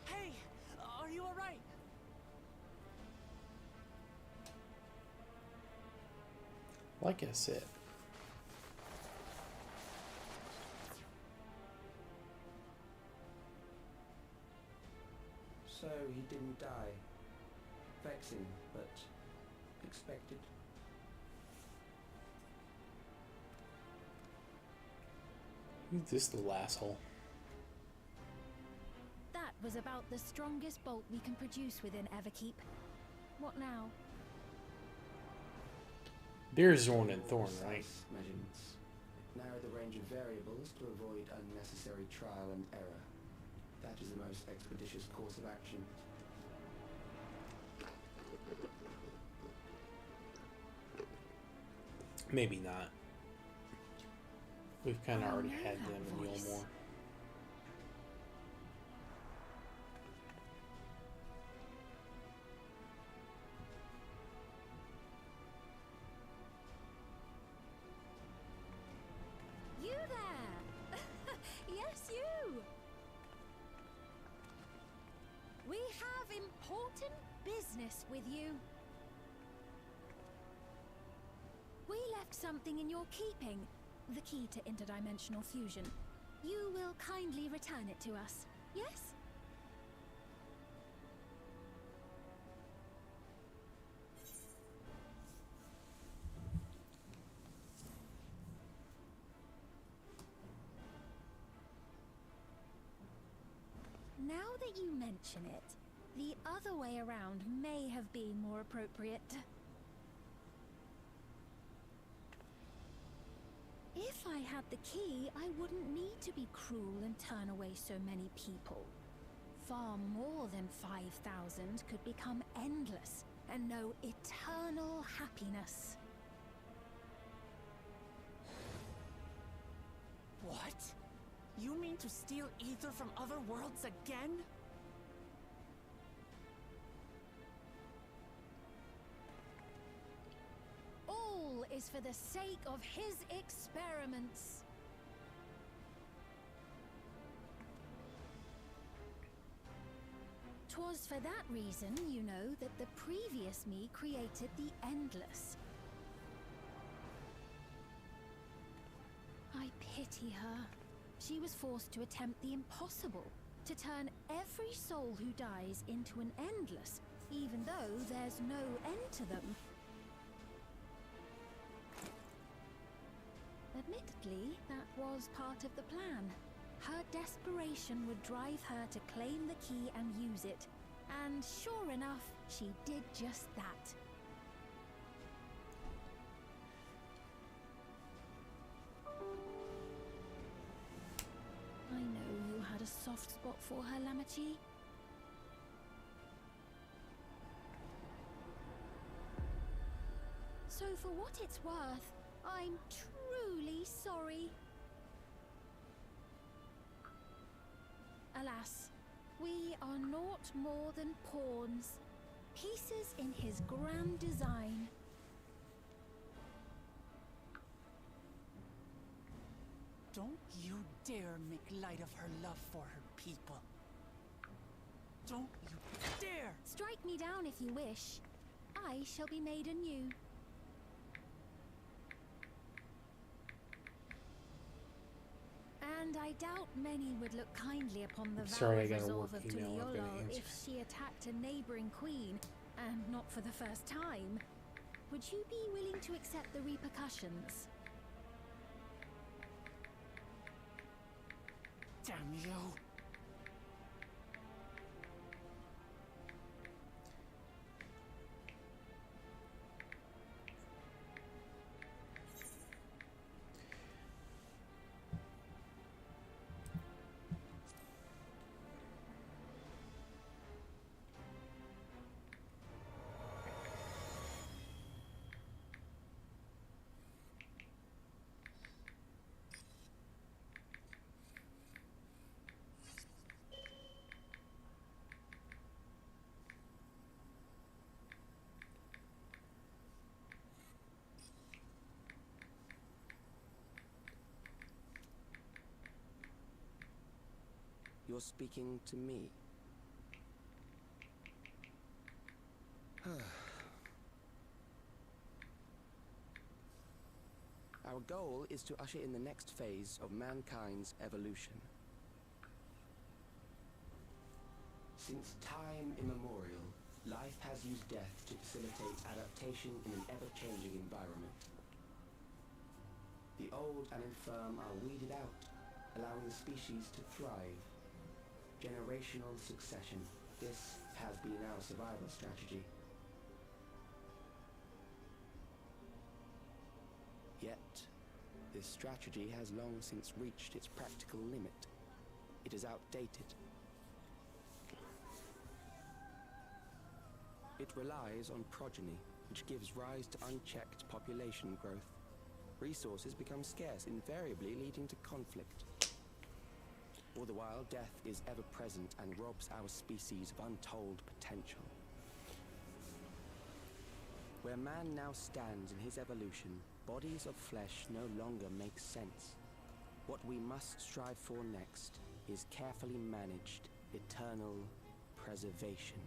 Hey, are you alright? Like I said. So he didn't die. Vexing, but expected. Who's this little asshole? That was about the strongest bolt we can produce within Everkeep. What now? There's Zorn and Thorn, right? Measurements. Narrow the range of variables to avoid unnecessary trial and error. That is the most expeditious course of action. Maybe not. We've kind of already had them in voice. Yulmore. You there! Yes, you! We have important business with you. We left something in your keeping. The key to interdimensional fusion. You will kindly return it to us, yes? Now that you mention it, the other way around may have been more appropriate. If I had the key, I wouldn't need to be cruel and turn away so many people. Far more than 5,000 could become endless and know eternal happiness. What? You mean to steal ether from other worlds again? All is for the sake of his experiments. Twas for that reason, you know, that the previous me created the Endless. I pity her. She was forced to attempt the impossible, to turn every soul who dies into an endless, even though there's no end to them. Admittedly, that was part of the plan. Her desperation would drive her to claim the key and use it. And sure enough, she did just that. I know you had a soft spot for her, Lamachi. So for what it's worth, I'm truly sorry. Alas, we are naught more than pawns, pieces in his grand design. Don't you dare make light of her love for her people. Don't you dare! Strike me down if you wish. I shall be made anew. And I doubt many would look kindly upon the Sorry, I got a resolve work of email I've gotta Tuliolo answer. if she attacked a neighboring queen, and not for the first time. Would you be willing to accept the repercussions? Damn you! You're speaking to me. Our goal is to usher in the next phase of mankind's evolution. Since time immemorial, life has used death to facilitate adaptation in an ever-changing environment. The old and infirm are weeded out, allowing the species to thrive. Generational succession. This has been our survival strategy. Yet, this strategy has long since reached its practical limit. It is outdated. It relies on progeny, which gives rise to unchecked population growth. Resources become scarce, invariably leading to conflict. All the while, death is ever present and robs our species of untold potential. Where man now stands in his evolution, bodies of flesh no longer make sense. What we must strive for next is carefully managed, eternal preservation.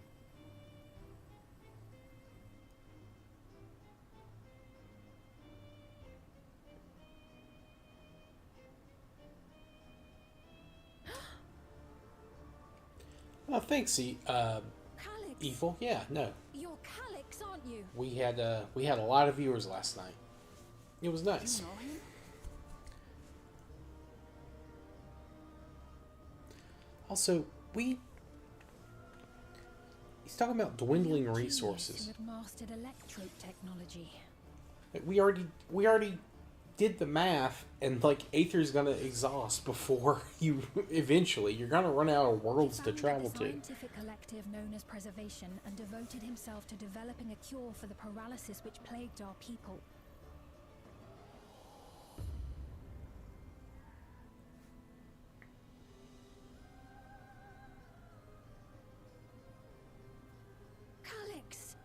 Oh, thanks, Calyx, Evil. Yeah, no, you're Calyx, aren't you? we had a lot of viewers last night. It was nice. You know him? Also, he's talking about dwindling You're genius resources. who had mastered electrope technology. We already did the math, and like Aether's gonna exhaust before you eventually. You're gonna run out of worlds to Founded travel the to. scientific collective known as Preservation and devoted himself to developing a cure for the paralysis which plagued our people. Calyx,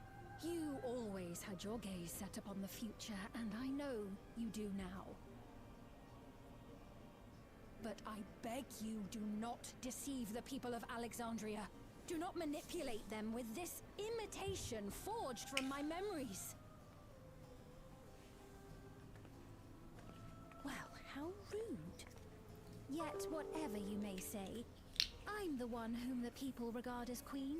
you always had your gaze set upon the future, and I know you do now. But I beg you, do not deceive the people of Alexandria. Do not manipulate them with this imitation forged from my memories. Well, how rude. Yet, whatever you may say, I'm the one whom the people regard as queen.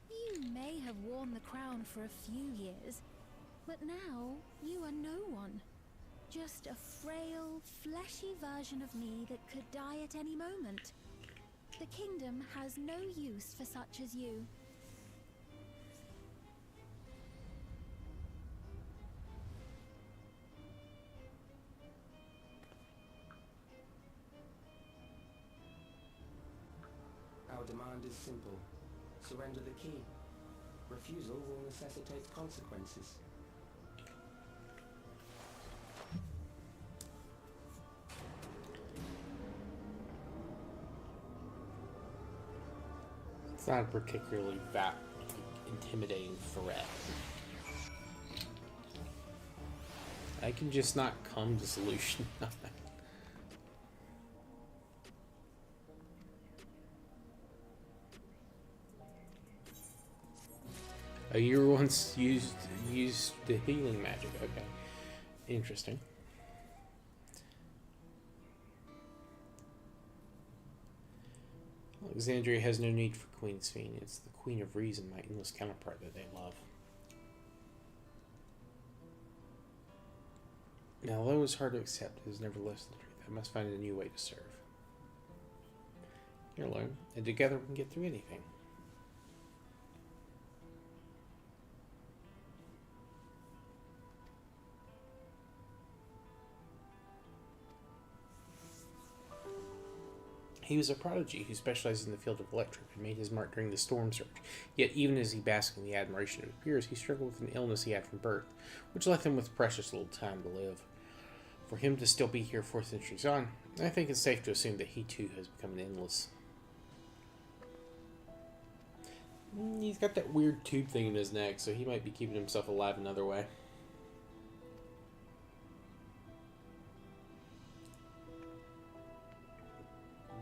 You may have worn the crown for a few years, but now you are no one. Just a frail, fleshy version of me that could die at any moment. The kingdom has no use for such as you. Our demand is simple. Surrender the key. Refusal will necessitate consequences. It's not a particularly intimidating threat. I can just not come to solution. Oh, you were once used the healing magic. Okay, interesting. Alexandria has no need for Queen Sphene. It's the Queen of Reason, my endless counterpart, that they love. Now, although it's hard to accept, it is nevertheless the truth. I must find a new way to serve. You'll learn, and together we can get through anything. He was a prodigy who specialized in the field of electric and made his mark during the Storm Surge. Yet, even as he basked in the admiration of his peers, he struggled with an illness he had from birth, which left him with precious little time to live. For him to still be here 4 centuries on, I think it's safe to assume that he too has become an endless. He's got that weird tube thing in his neck, so he might be keeping himself alive another way.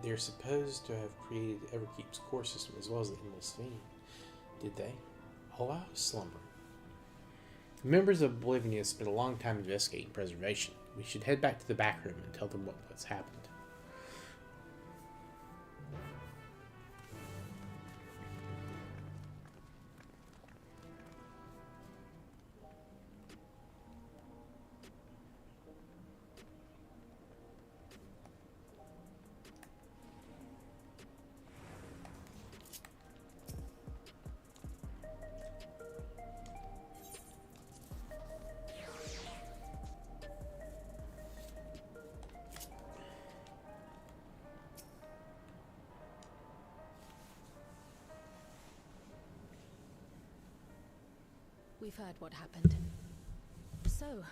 They're supposed to have created Everkeep's core system as well as the Endless Sphene. Did they? Oh, I was slumbering. Members of Oblivion have spent a long time investigating preservation. We should head back to the back room and tell them what's happened. We've heard what happened. So,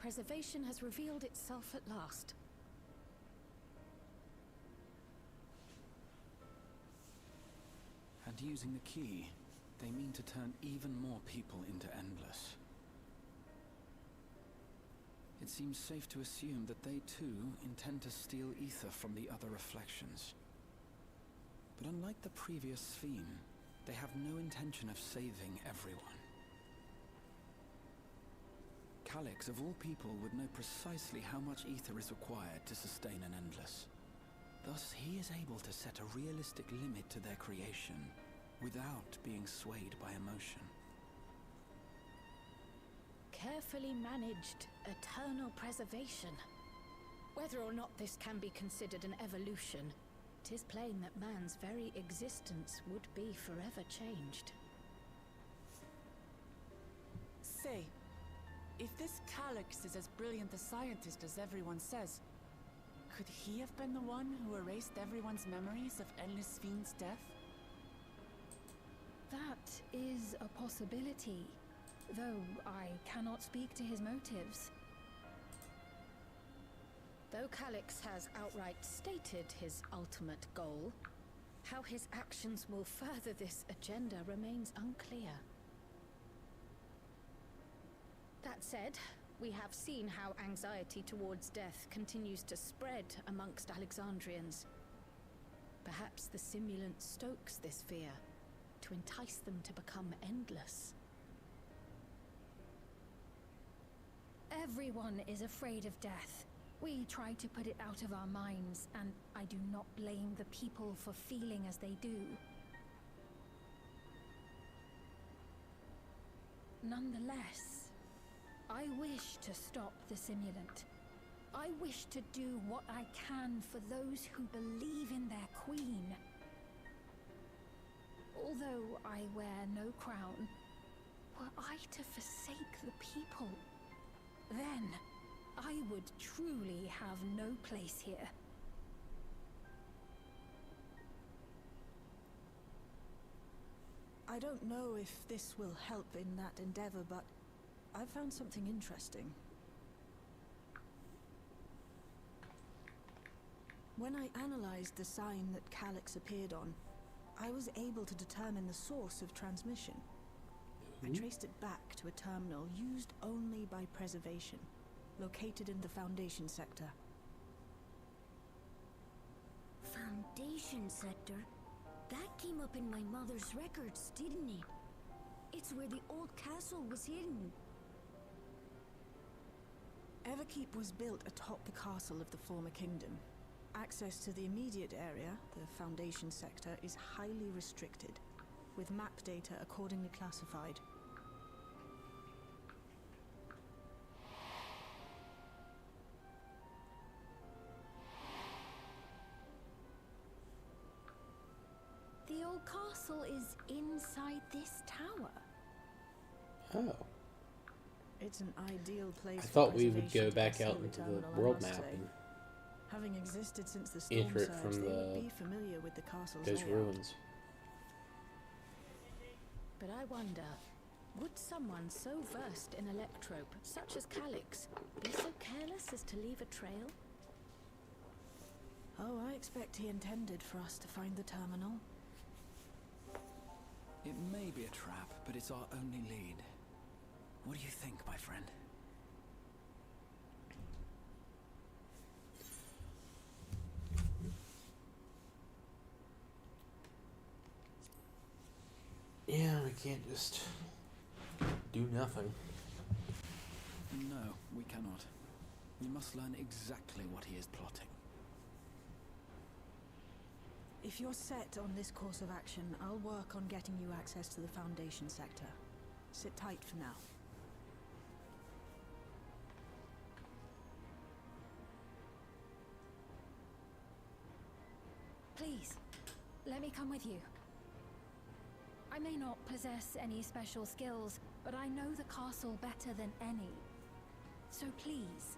preservation has revealed itself at last. And using the key, they mean to turn even more people into Endless. It seems safe to assume that they too intend to steal ether from the other reflections. But unlike the previous Sphene, they have no intention of saving everyone. Calyx, of all people, would know precisely how much ether is required to sustain an Endless. Thus, he is able to set a realistic limit to their creation, without being swayed by emotion. Carefully managed eternal preservation. Whether or not this can be considered an evolution, it is plain that man's very existence would be forever changed. Say, if this Calyx is as brilliant a scientist as everyone says, could he have been the one who erased everyone's memories of Endless Sphene's death? That is a possibility, though I cannot speak to his motives. Though Calyx has outright stated his ultimate goal, how his actions will further this agenda remains unclear. That said, we have seen how anxiety towards death continues to spread amongst Alexandrians. Perhaps the simulant stokes this fear, to entice them to become endless. Everyone is afraid of death. We try to put it out of our minds, and I do not blame the people for feeling as they do. Nonetheless, I wish to stop the simulant. I wish to do what I can for those who believe in their queen. Although I wear no crown, were I to forsake the people, then I would truly have no place here. I don't know if this will help in that endeavor, but I found something interesting. When I analyzed the sign that Calyx appeared on, I was able to determine the source of transmission. I traced it back to a terminal used only by preservation, located in the Foundation sector. Foundation sector? That came up in my mother's records, didn't it? It's where the old castle was hidden. Everkeep was built atop the castle of the former kingdom. Access to the immediate area, the Foundation sector, is highly restricted, with map data accordingly classified. The old castle is inside this tower. Oh. It's an ideal place I for thought we would preservation go to back conceal out the into the terminal, I world must map say. and Having existed since the storm enter it surge, from they would the be familiar with the castle's those layout. ruins. But I wonder, would someone so versed in electrope, such as Calyx, be so careless as to leave a trail? Oh, I expect he intended for us to find the terminal. It may be a trap, but it's our only lead. What do you think, my friend? Yeah, we can't just do nothing. No, we cannot. We must learn exactly what he is plotting. If you're set on this course of action, I'll work on getting you access to the Foundation sector. Sit tight for now. Please, let me come with you. I may not possess any special skills, but I know the castle better than any. So please.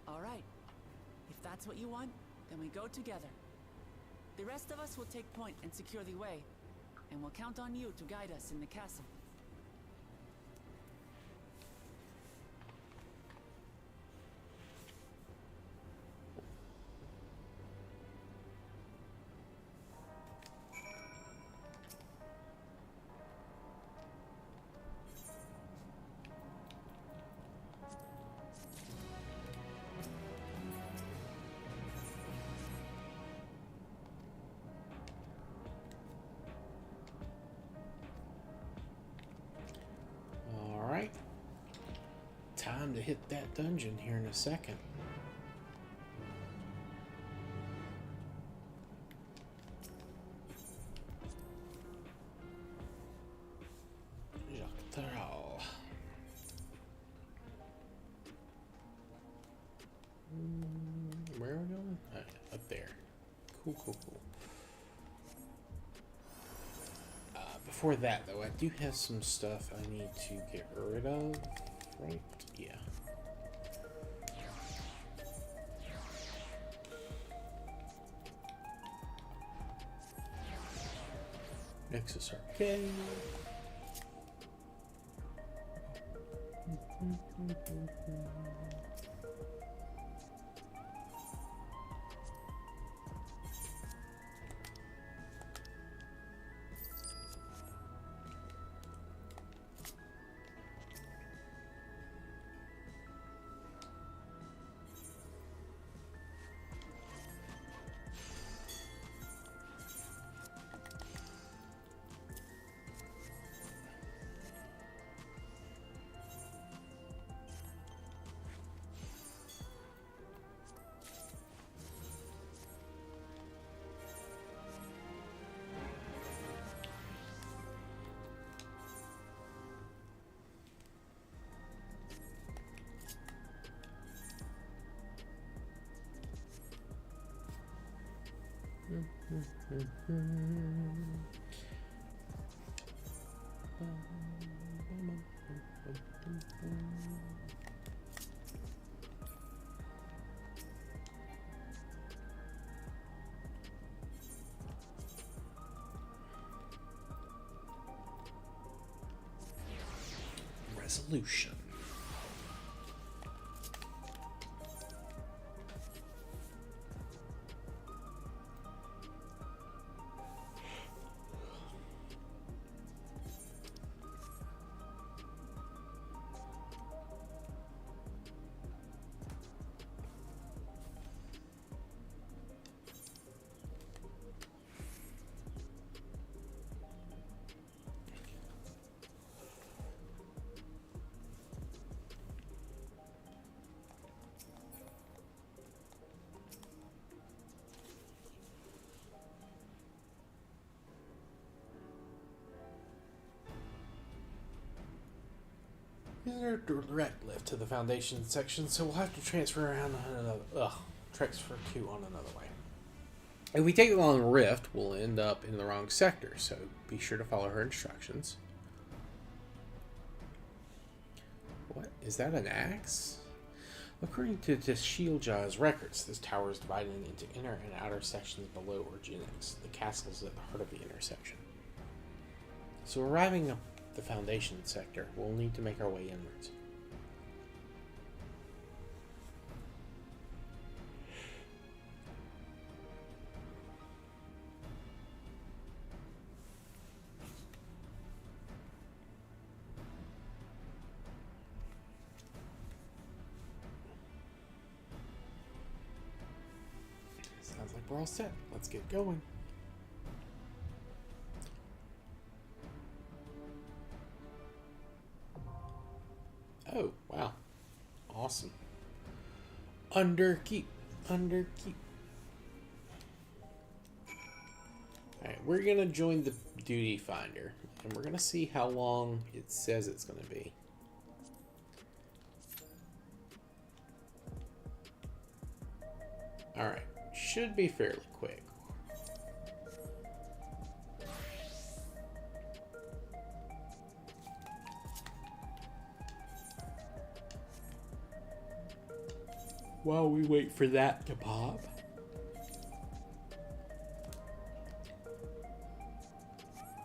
All right. If that's what you want, then we go together. The rest of us will take point and secure the way, and we'll count on you to guide us in the castle. Alright. Time to hit that dungeon here in a second. Where are we going? Up there. Cool, cool, cool. Before that, though, I do have some stuff I need to get rid of, right? Yeah. Nexus Arcade. Resolution. There's a direct lift to the foundation section, so we'll have to transfer around transfer Q on another way. If we take the long rift, we'll end up in the wrong sector, so be sure to follow her instructions. What? Is that an axe? According to the Shieldjaw's records, this tower is divided into inner and outer sections below Orginix. The castle is at the heart of the intersection. So arriving at the foundation sector, we'll need to make our way inwards. Sounds like we're all set. Let's get going. Oh, wow. Awesome. Underkeep. Alright, we're going to join the duty finder. And we're going to see how long it says it's going to be. Alright. Should be fairly quick. While we wait for that to pop,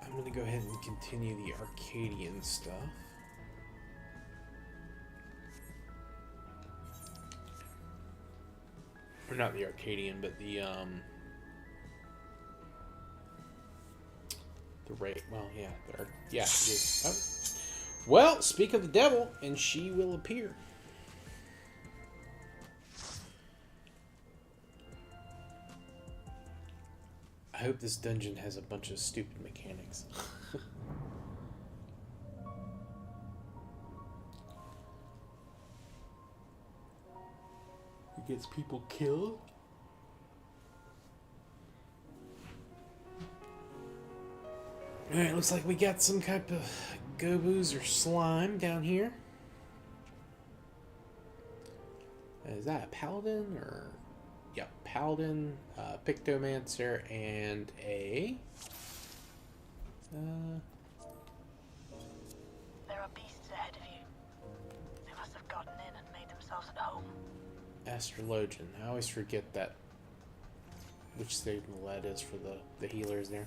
I'm going to go ahead and continue the Arcadian stuff. Or not the Arcadian, but the rate. Well, yeah, yeah. It is. Oh. Well, speak of the devil, and she will appear. I hope this dungeon has a bunch of stupid mechanics. It gets people killed. Alright, looks like we got some type of goboos or slime down here. Is that a paladin or... Yep, paladin, pictomancer, and a... There are beasts ahead of you. They must have gotten in and made themselves at home. Astrologian. I always forget that. Which signal that is for the healers there.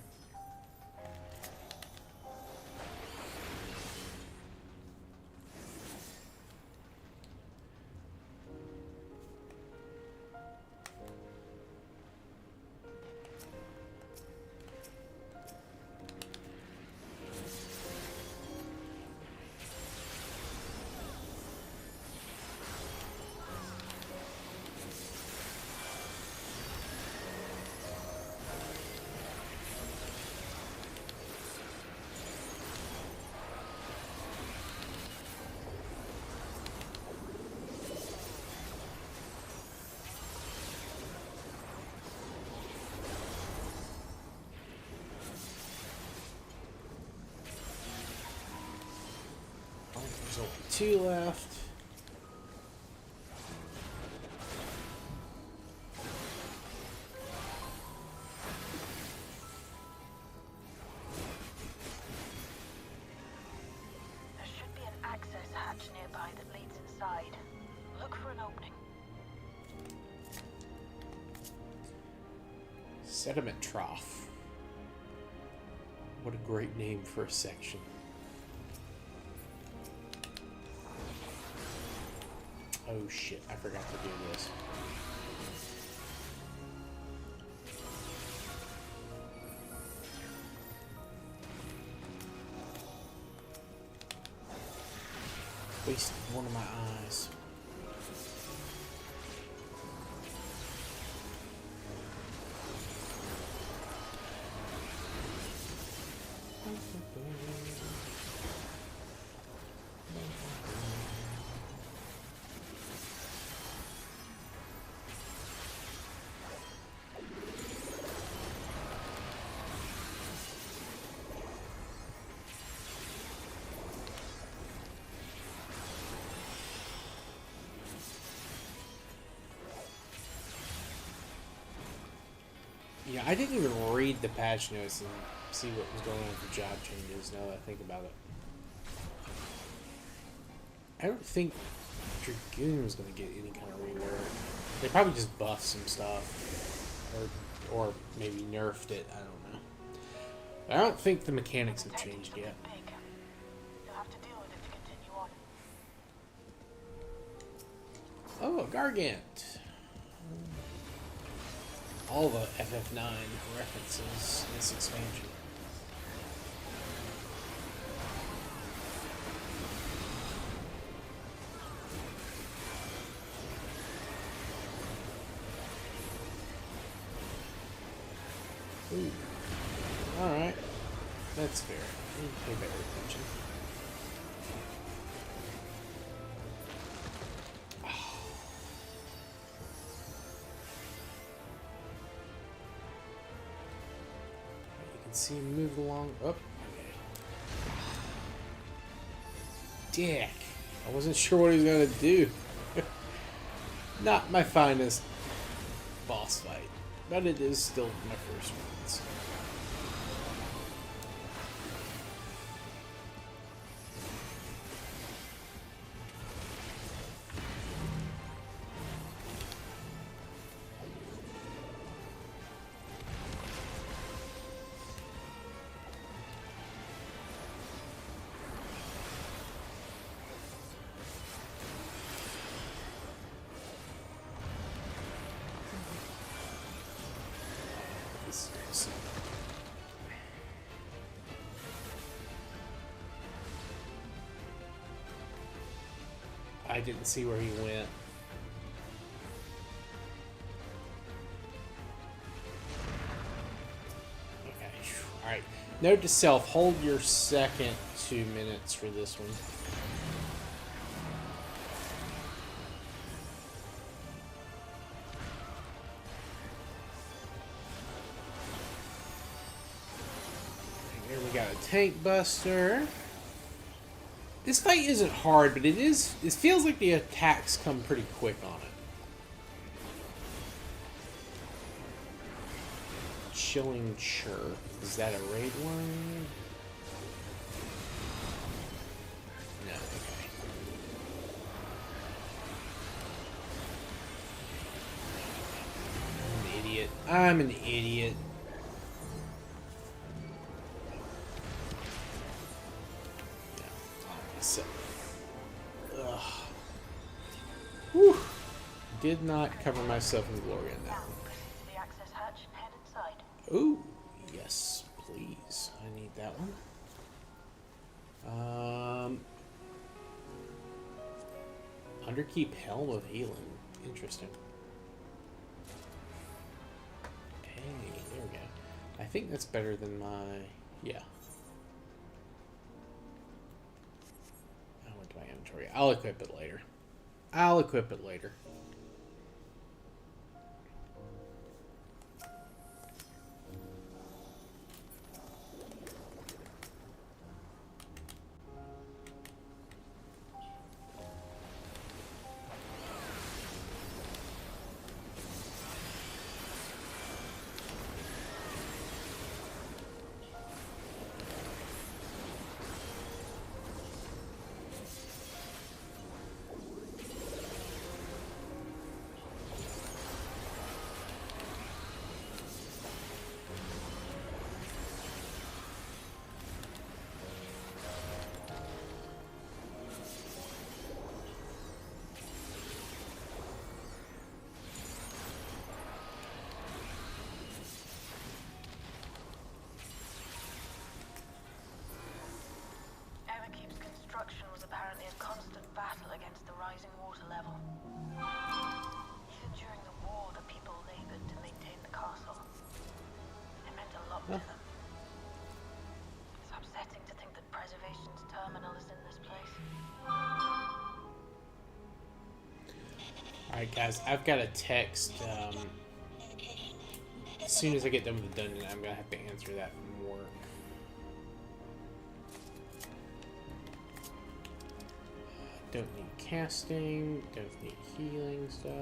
There's only 2 left. Sediment trough. What a great name for a section. Oh shit, I forgot to do this. Wasted one of my eyes. Yeah, I didn't even read the patch notes and see what was going on for job changes, now that I think about it. I don't think Dragoon was going to get any kind of rework. They probably just buffed some stuff. Or maybe nerfed it, I don't know. But I don't think the mechanics have changed yet. You'll have to deal with it to continue on. Oh, a Gargant. All the FF9 references in this expansion. Ooh. Alright. That's fair. I need to pay better attention. See him move along. Oh, okay. Dick. I wasn't sure what he was gonna do. Not my finest boss fight, but it is still my first one. So. I didn't see where he went. Okay. Alright. Note to self, hold your second 2 minutes for this one. Here we got a tank buster. This fight isn't hard, but it feels like the attacks come pretty quick on it. Chilling chirp. Is that a raid one? No, okay. I'm an idiot. I'm an idiot. So, whew, did not cover myself in glory on that one. Proceed to the access hatch and head inside. Ooh, yes, please. I need that one. Underkeep Helm of Healing. Interesting. Hey, there we go. I think that's better than my... yeah. My inventory. I'll equip it later. I'll equip it later. rising water level. Even during the war, the people labored to maintain the castle. It meant a lot to them. It's upsetting to think that Preservation's terminal is in this place. Alright guys, I've got a text. As soon as I get done with the dungeon, I'm gonna have to answer that from work. Don't need casting, don't need healing stuff.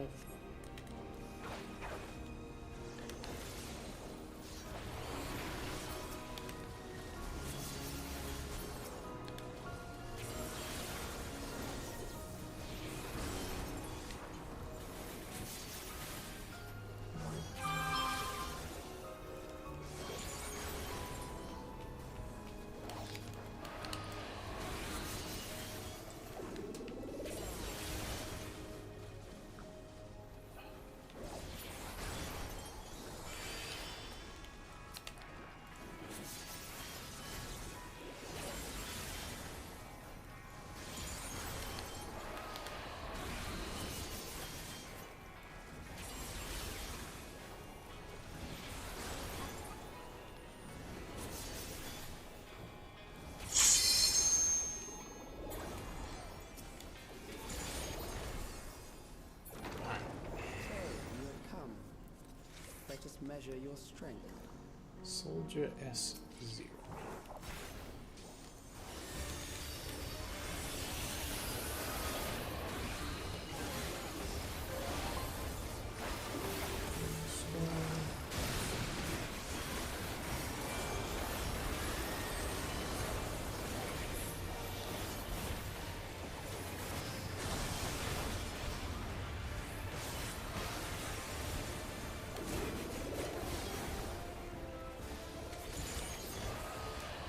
Just measure your strength. Soldier S0.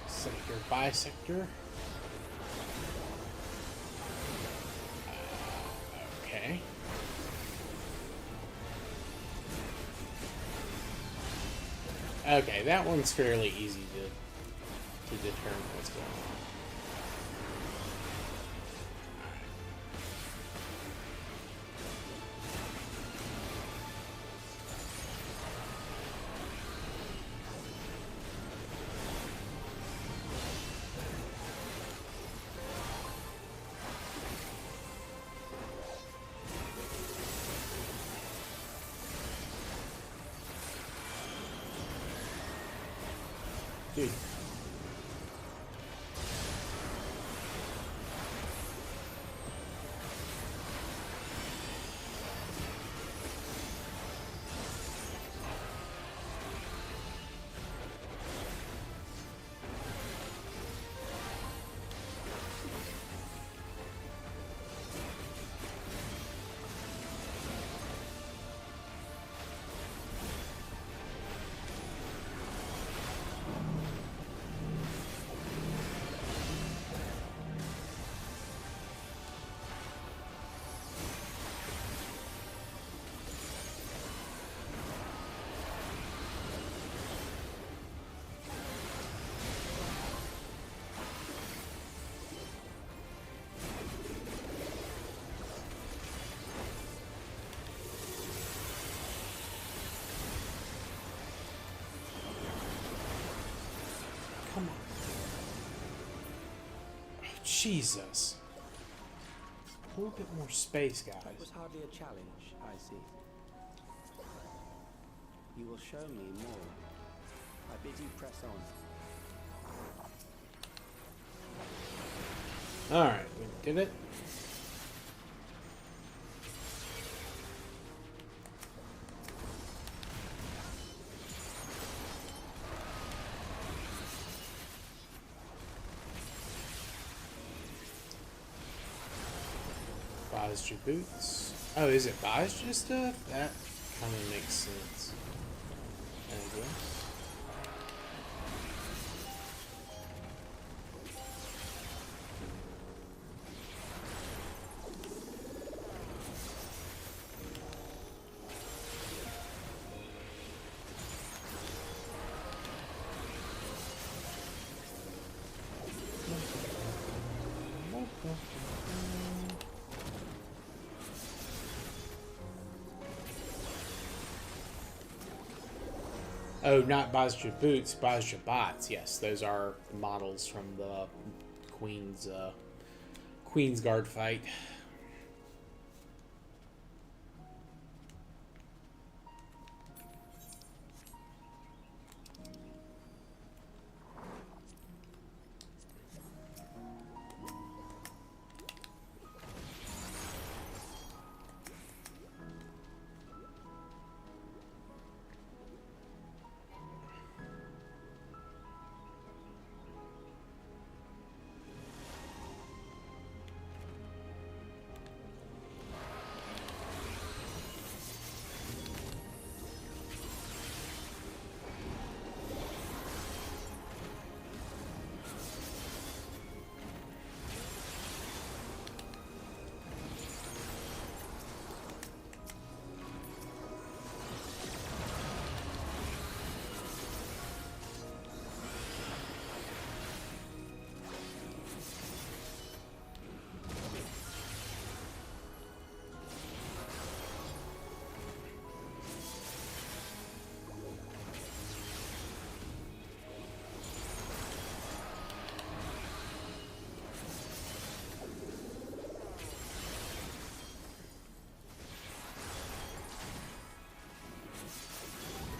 Sector, bisector. Okay. Okay, that one's fairly easy to determine what's going on. Dude. Come on. Oh, Jesus. A little bit more space, guys. That was hardly a challenge, I see. You will show me more. I bid you press on. Alright, we did it. Bosger boots. Oh, is it Bosger stuff? That kind of makes sense, I guess. Oh, not Bajra boots, Bajra bots. Yes, those are the models from the Queen's Guard fight.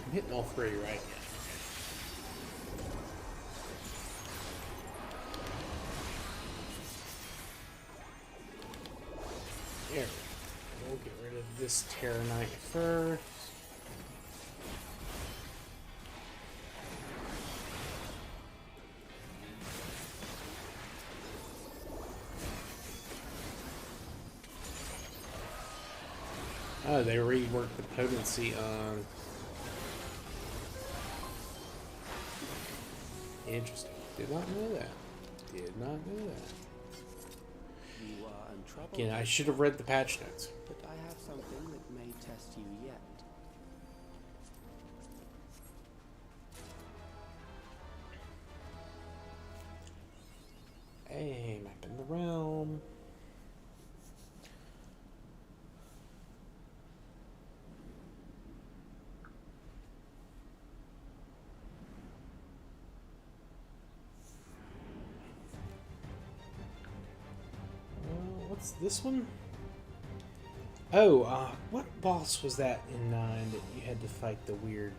I'm hitting all three right now. There we go. We'll get rid of this Terra Knight first. Oh, they reworked the potency on... Interesting. Did not know that. Did not know that. You are in trouble. Again, I should have read the patch notes. But I have something that may test you yet. Hey, map in the realm. What's this one? Oh, what boss was that in 9 that you had to fight the weird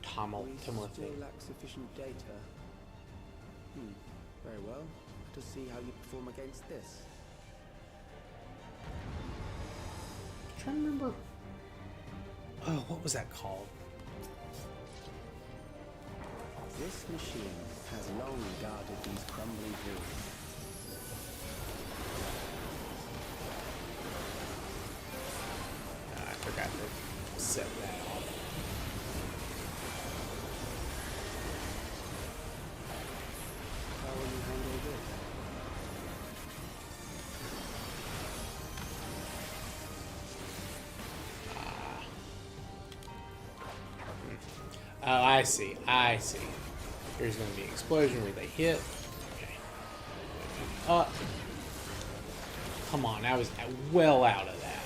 Tumult We thing? still lack sufficient data. Very well. Let us see how you perform against this. I'm trying to remember. Oh, what was that called? This machine has long guarded these crumbling hills. I forgot to set that off. How will you handle this? Oh, I see. I see. There's going to be an explosion where they hit. Okay. Up. Come on, I was well out of that.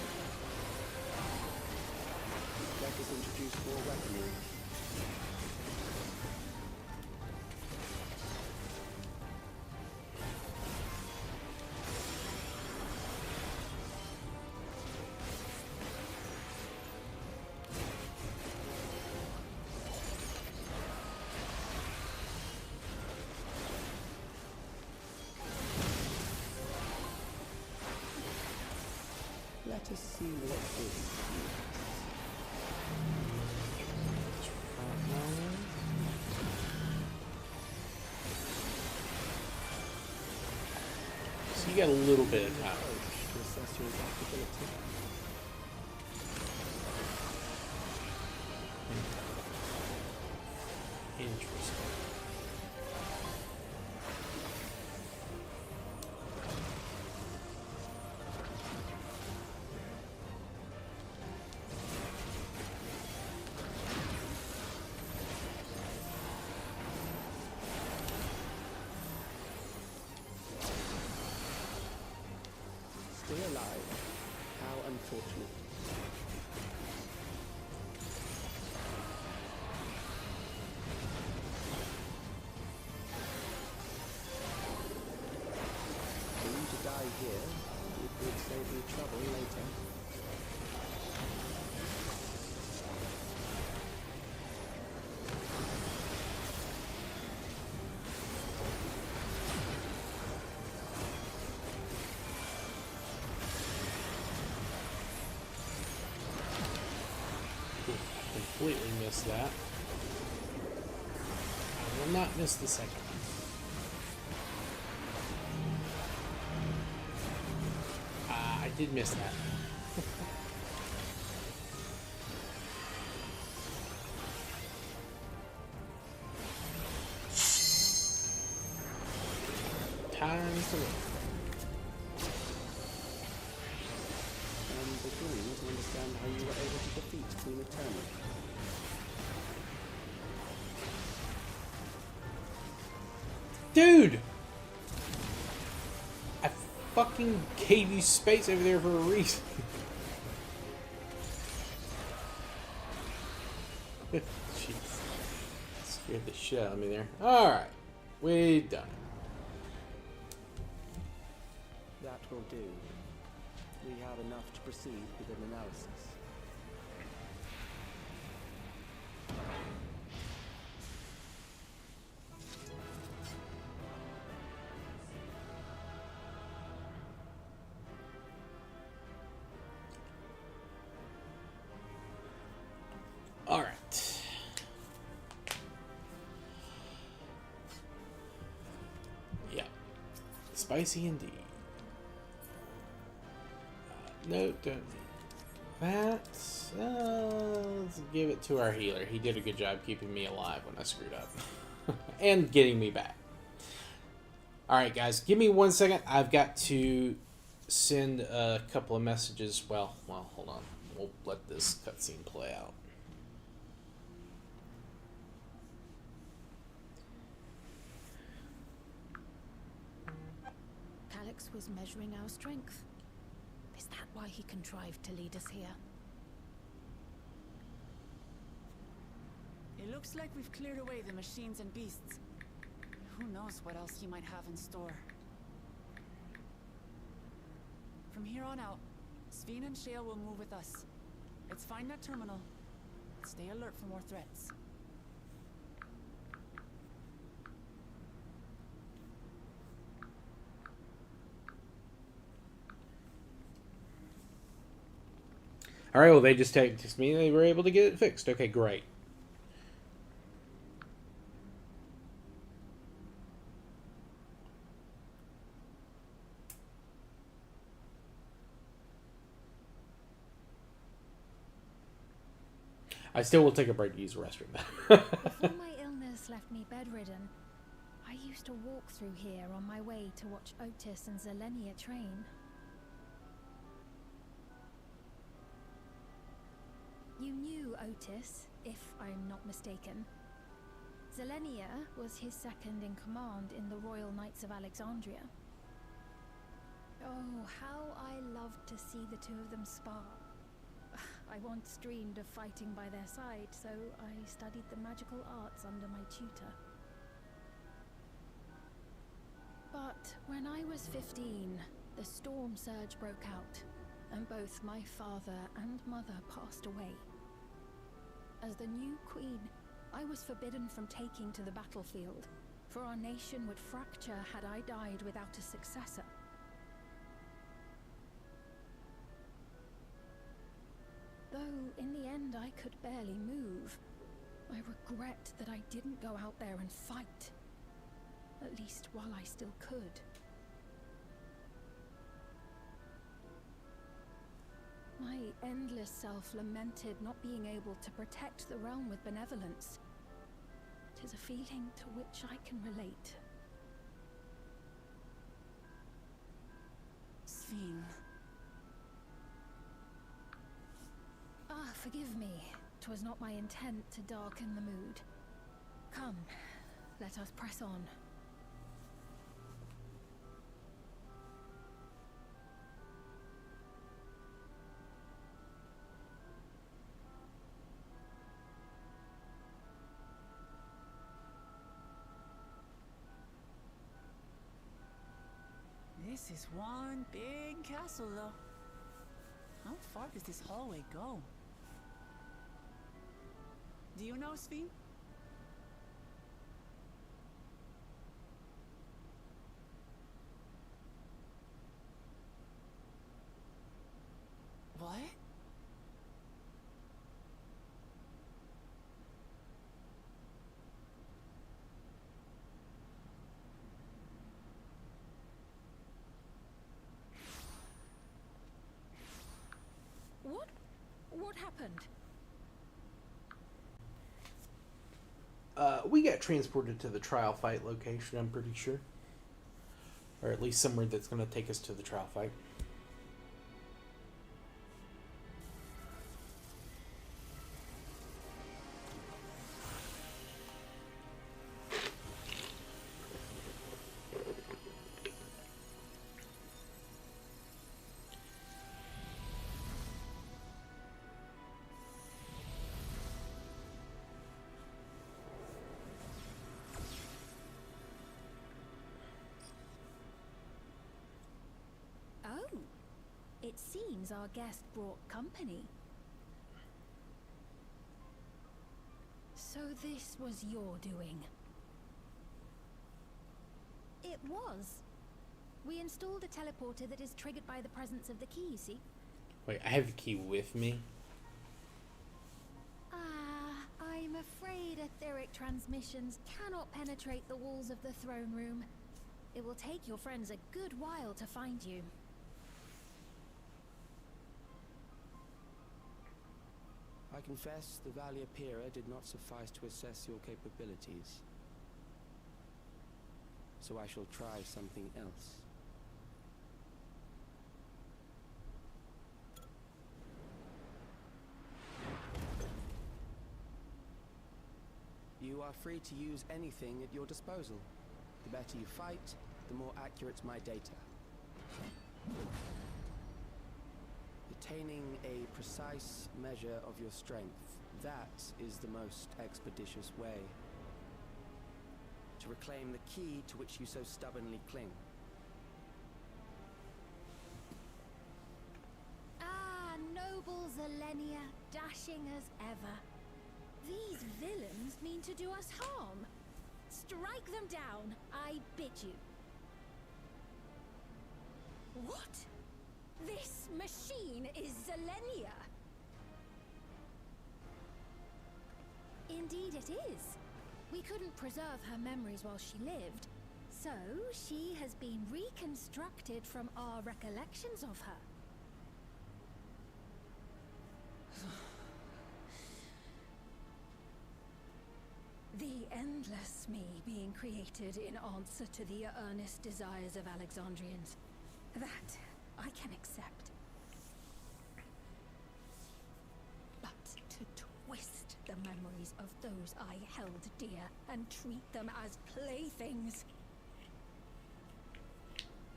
Let us introduce more weaponry. Let us see what this So you got a little bit of time. to assess your adaptability. Interesting. Still alive. How unfortunate. here. It would save me trouble later. Completely missed that. I will not miss the second one. I did miss that. Time to look. I'm beginning to understand how you were able to defeat Queen Eternal. Dude! I fucking gave you space over there for a reason. Jeez. Scared the shit out of me there. Alright. We done it. That will do. We have enough to proceed with an analysis. Alright. Yeah. Spicy indeed. No, don't need that. Let's give it to our healer. He did a good job keeping me alive when I screwed up. And getting me back. Alright, guys. Give me 1 second. I've got to send a couple of messages. Well, hold on. We'll let this cutscene play out. Calix was measuring our strength. Is that why he contrived to lead us here? It looks like we've cleared away the machines and beasts. Who knows what else he might have in store. From here on out, Sveen and Shale will move with us. Let's find that terminal. Stay alert for more threats. Alright, well, they just texted me. They were able to get it fixed. Okay, great. I still will take a break to use the restroom. Before my illness left me bedridden, I used to walk through here on my way to watch Otis and Zelenia train. You knew Otis, if I'm not mistaken. Zelenia was his second in command in the Royal Knights of Alexandria. Oh, how I loved to see the two of them spar. I once dreamed of fighting by their side, so I studied the magical arts under my tutor. But when I was 15, the storm surge broke out, and both my father and mother passed away. As the new queen, I was forbidden from taking to the battlefield, for our nation would fracture had I died without a successor. Though in the end I could barely move, I regret that I didn't go out there and fight, at least while I still could. My endless self lamented not being able to protect the realm with benevolence. 'Tis a feeling to which I can relate. Sveen. Ah, forgive me. 'Twas not my intent to darken the mood. Come, let us press on. This This is one big castle, though. How far does this hallway go? Do you know, Sven? What? What happened? We got transported to the trial fight location, I'm pretty sure. Or at least somewhere that's going to take us to the trial fight. Oh, it seems our guest brought company. So this was your doing? It was. We installed a teleporter that is triggered by the presence of the key, you see? Wait, I have the key with me? I'm afraid etheric transmissions cannot penetrate the walls of the throne room. It will take your friends a good while to find you. I confess the Valia Pira did not suffice to assess your capabilities. So I shall try something else. You are free to use anything at your disposal. The better you fight, the more accurate my data. Attaining a precise measure of your strength, that is the most expeditious way to reclaim the key to which you so stubbornly cling. Ah, noble Zelenia, dashing as ever. These villains mean to do us harm. Strike them down, I bid you. What? This machine is Zelenia. Indeed it is. We couldn't preserve her memories while she lived, so she has been reconstructed from our recollections of her. The endless me being created in answer to the earnest desires of Alexandrians. That I can accept. But to twist the memories of those I held dear and treat them as playthings.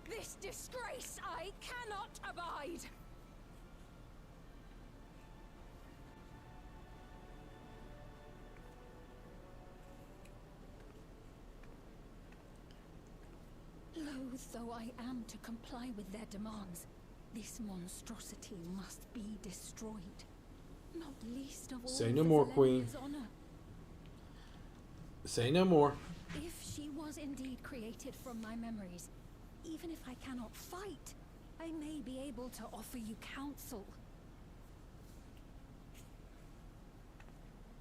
This disgrace I cannot abide! Loath though I am to comply with their demands, this monstrosity must be destroyed. Not least of all Say no for more, Queen. Zelenia's honor. Say no more. If she was indeed created from my memories, even if I cannot fight, I may be able to offer you counsel.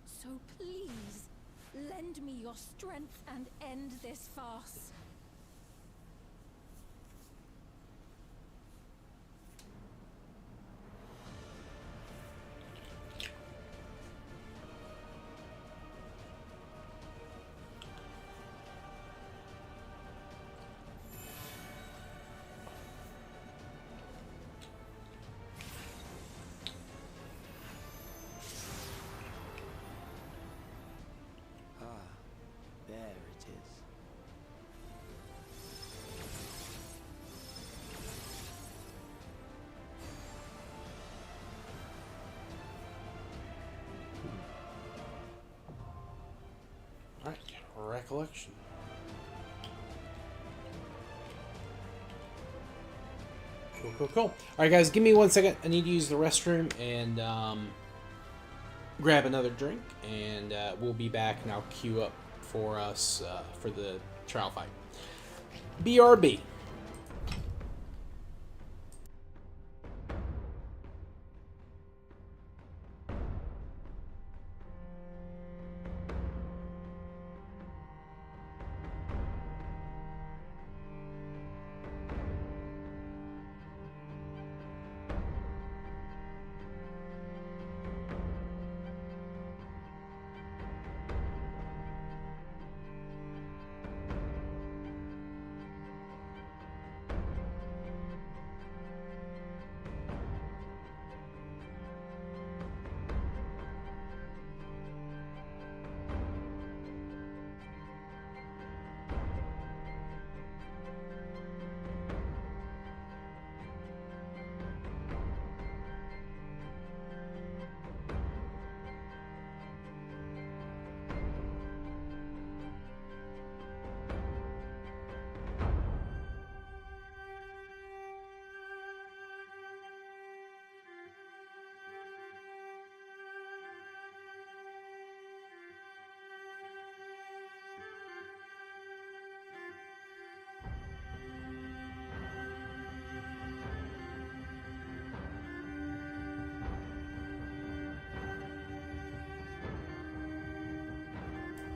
So please, lend me your strength and end this farce. There it is. Alright, recollection. Cool, cool, cool. All right, guys, give me 1 second. I need to use the restroom and grab another drink, and we'll be back, and I'll queue up for us for the trial fight. BRB.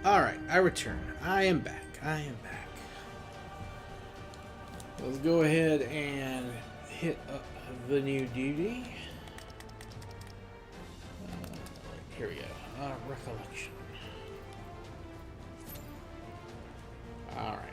Alright, I return. I am back. Let's go ahead and hit up the new duty. Here we go. Recollection. Alright.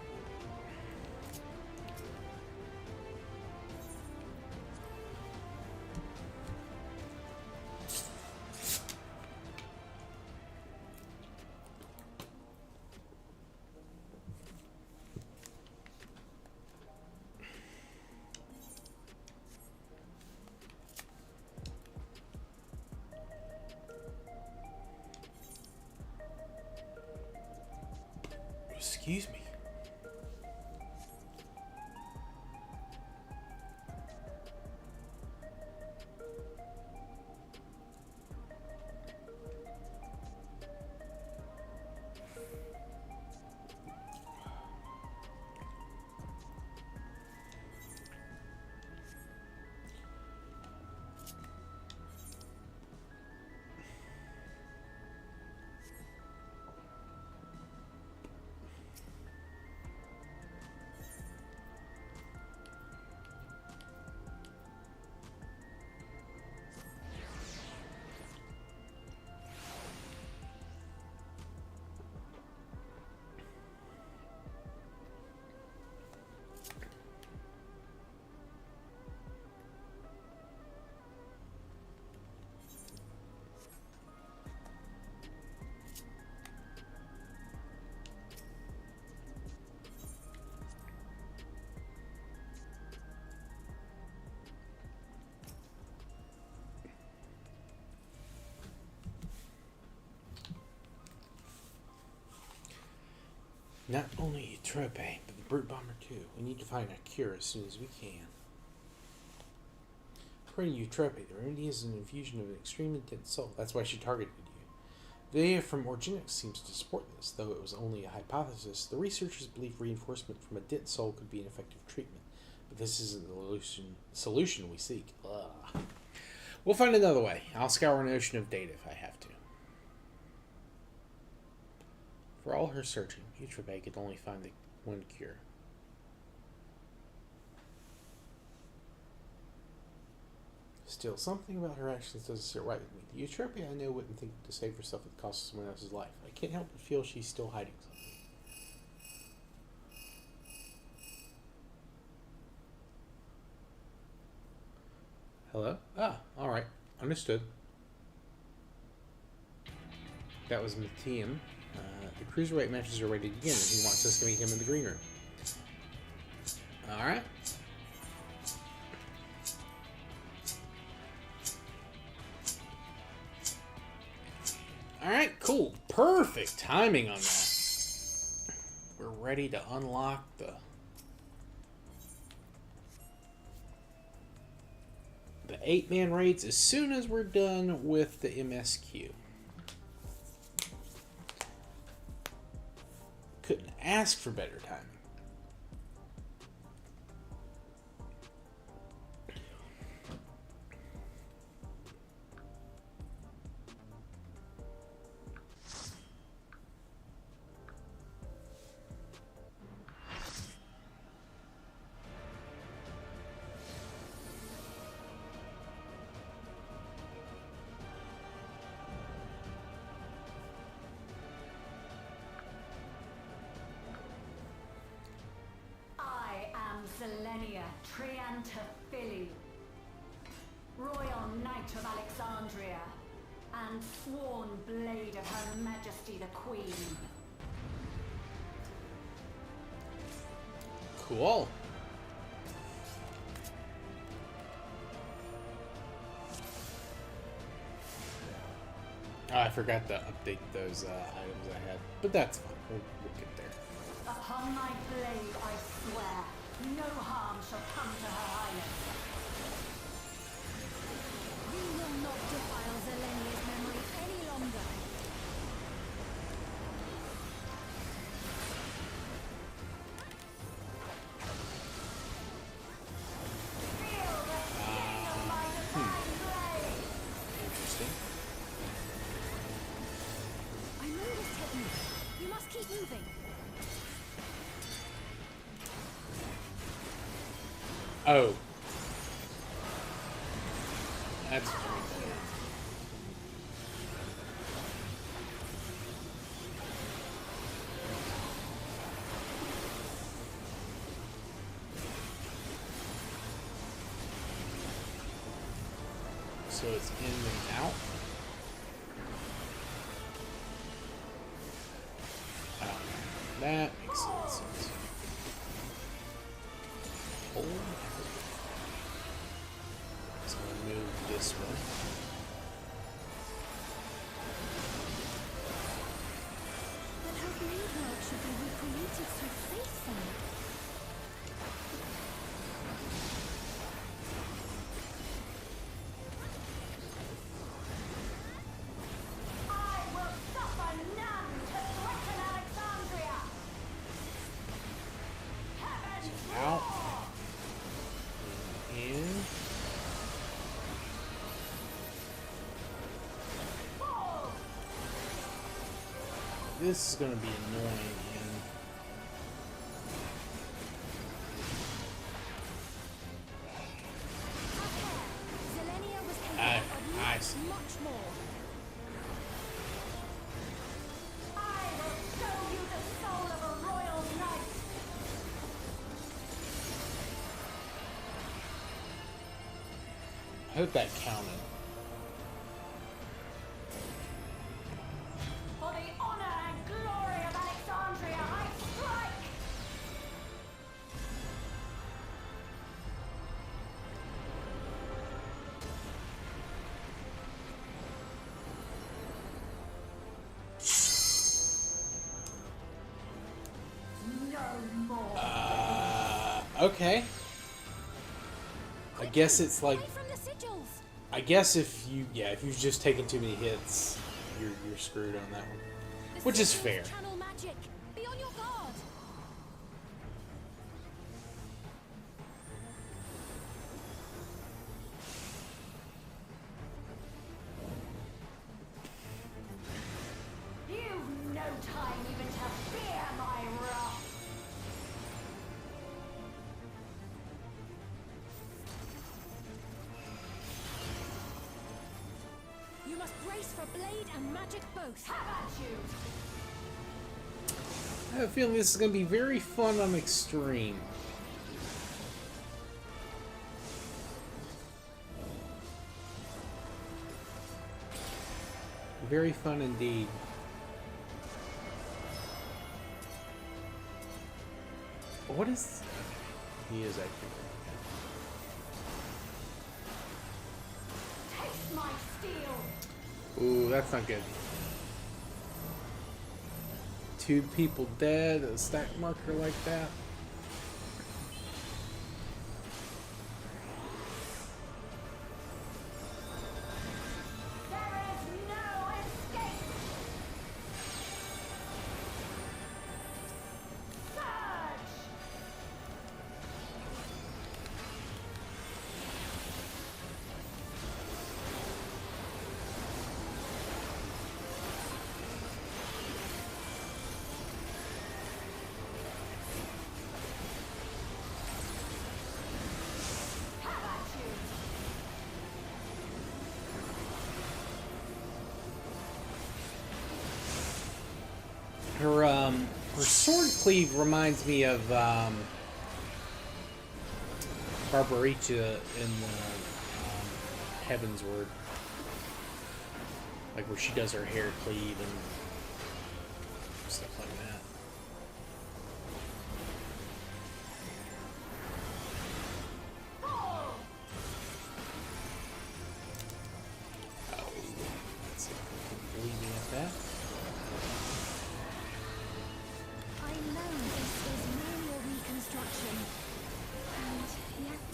Excuse me. Not only Trope, but the Brute Bomber too. We need to find a cure as soon as we can. According to Eutrope, the remedy is an infusion of an extremely dense soul. That's why she targeted you. The data from Orgenics seems to support this, though it was only a hypothesis. The researchers believe reinforcement from a dense soul could be an effective treatment, but this isn't the solution we seek. Ugh. We'll find another way. I'll scour an ocean of data if I have to. For all her searching, Eutrope could only find the one cure. Still, something about her actions doesn't sit right with me. The Eutrope I know wouldn't think to save herself at the cost of someone else's life. I can't help but feel she's still hiding something. Hello? Ah, alright. Understood. That was Matium. The cruiserweight matches are ready to begin, and he wants us to meet him in the green room. Alright. Alright, cool. Perfect timing on that. We're ready to unlock the the 8-man raids as soon as we're done with the MSQ. Couldn't ask for better timing. Selenia Triantafili, Royal Knight of Alexandria, and sworn blade of Her Majesty the Queen. Cool. Oh, I forgot to update those items I had, but that's fine. We'll get there. Upon my blade I swear, no harm shall come to Her Highness. We will not defile Zelenia's memory any longer. Feel the sting of my divine blade! Interesting. I know this technique. You must keep moving. Oh. That's pretty cool. So it's in and out. That makes sense. Hold. So we'll move this one. But her blade work should be recreated so faithfully. I will suffer none to threaten Alexandria! Heaven Out. In. fall! This is going to be annoying. And Zelenia was I capable of see. much more. I will show you the soul of a royal knight! I hope that counted. For the honor and glory of Alexandria, I strike! No more. Okay. I guess it's like, Away from the sigils. I guess if you've just taken too many hits, you're screwed on that one. The Which is sigils fair. Channel magic. Be on your guard. You've no time even to fear my wrath! You must brace for blade and magic both. Have at you! I have a feeling this is going to be very fun on Extreme. Very fun indeed. What is... He is actually... Taste my steel! Ooh, that's not good. 2 people dead, a stack marker like that. Her sword cleave reminds me of Barbaricha in Heaven's Word. Like where she does her hair cleave and stuff like that. Oh, let's see if we can leave me at that. I know this is merely a reconstruction, and yet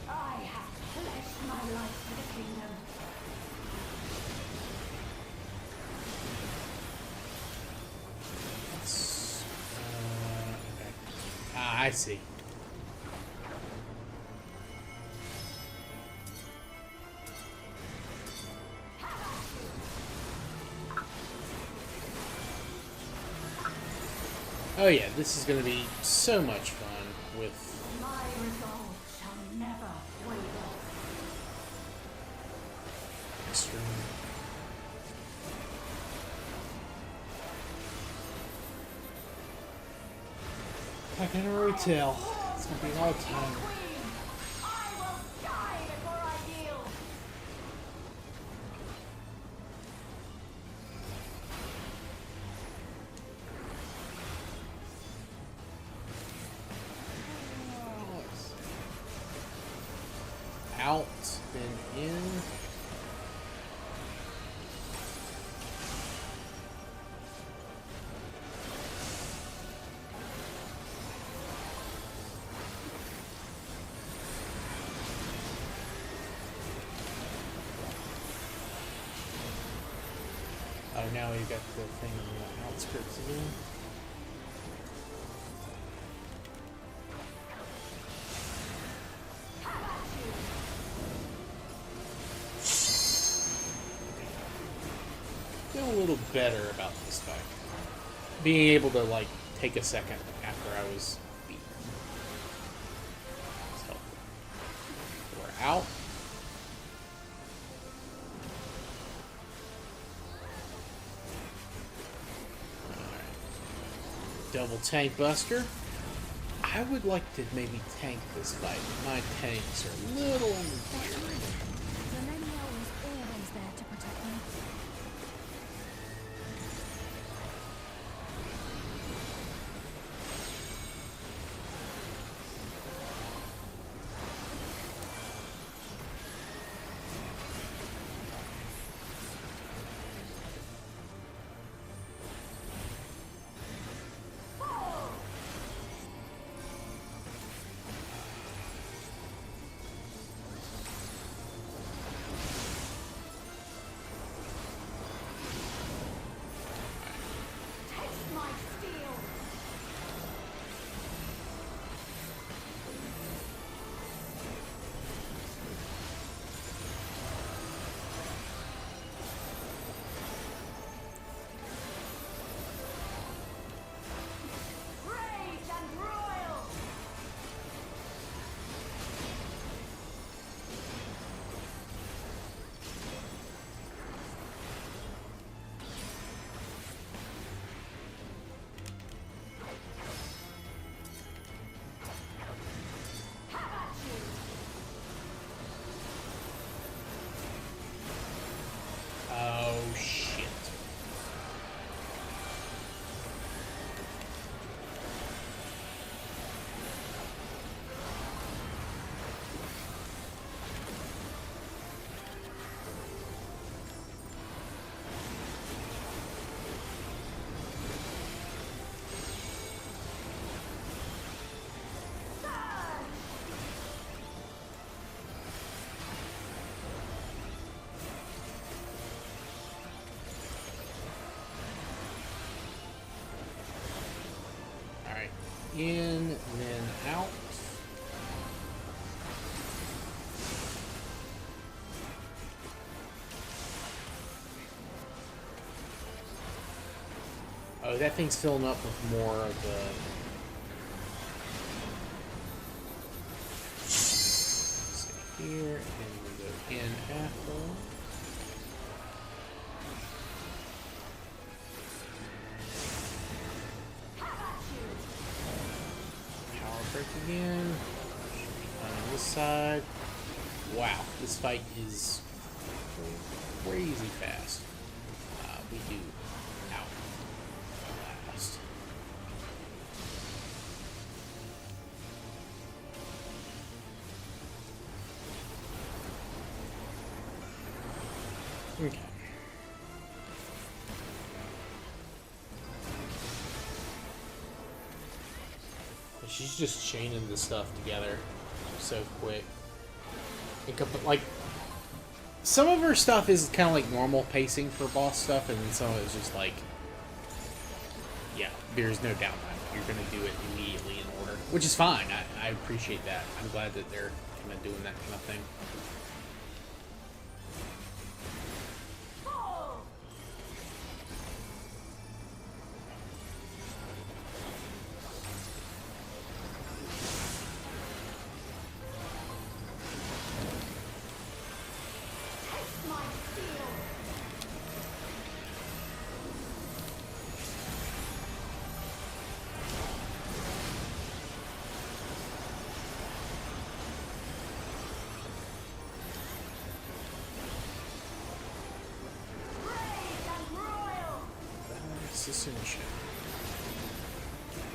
I have pledged my life to the kingdom. Okay. Ah, I see. Oh yeah, this is going to be so much fun with... My resolve shall never waver. Extreme. I can already tell. It's going to be a lot of time. Queen, I will die before I yield. Out and in. Oh, now we've got the thing on the outskirts again. Feel a little better about this fight. Being able to, like, take a second after I was beaten. It's helpful. We're out. Double tank buster. I would like to maybe tank this fight. My tanks are a little underpowered. Millennia was always there to protect me. Taste my steel. Rage and royal. Have at you. Oh, shit. Alright. In, then out. Oh, that thing's filling up with more of the... Stay here, and we go in after. again. On this side. Wow, this fight is crazy fast. We do out last. Okay. She's just chaining this stuff together so quick. Like, some of her stuff is kind of like normal pacing for boss stuff, and then some of it is just like, yeah, there's no downtime. You're going to do it immediately in order, which is fine. I appreciate that. I'm glad that they're kind of doing that kind of thing. Assassination.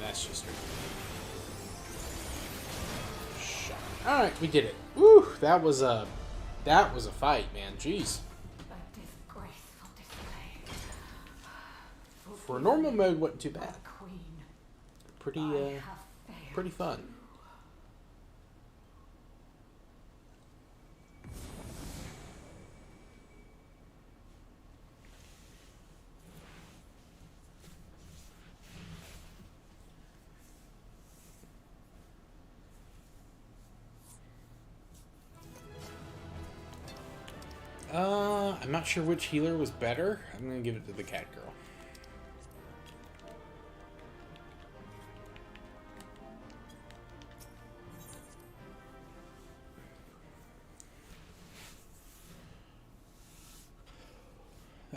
That's just her. Shot. All right, we did it. Woo! That was a fight, man. Jeez. A disgraceful display. For normal mode, wasn't too bad. Queen, Pretty fun. I'm not sure which healer was better. I'm gonna give it to the cat girl.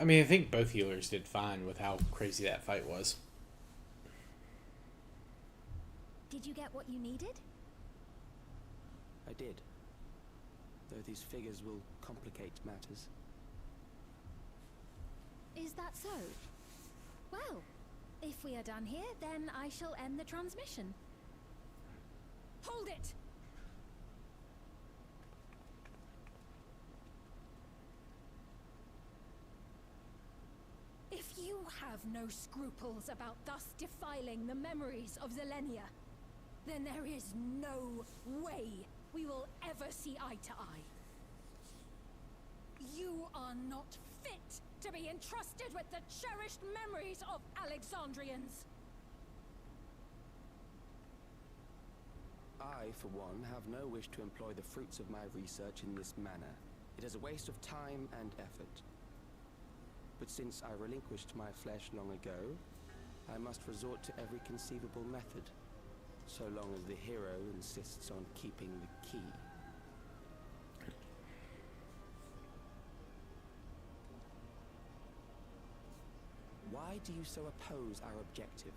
I mean, I think both healers did fine with how crazy that fight was. Did you get what you needed? I did. Though these figures will complicate matters. Is that so? Well, if we are done here, then I shall end the transmission. Hold it! If you have no scruples about thus defiling the memories of Zelenia, then there is no way we will ever see eye to eye. You are not fit to be entrusted with the cherished memories of Alexandrians. I, for one, have no wish to employ the fruits of my research in this manner. It is a waste of time and effort. But since I relinquished my flesh long ago, I must resort to every conceivable method, so long as the hero insists on keeping the key. Why do you so oppose our objective?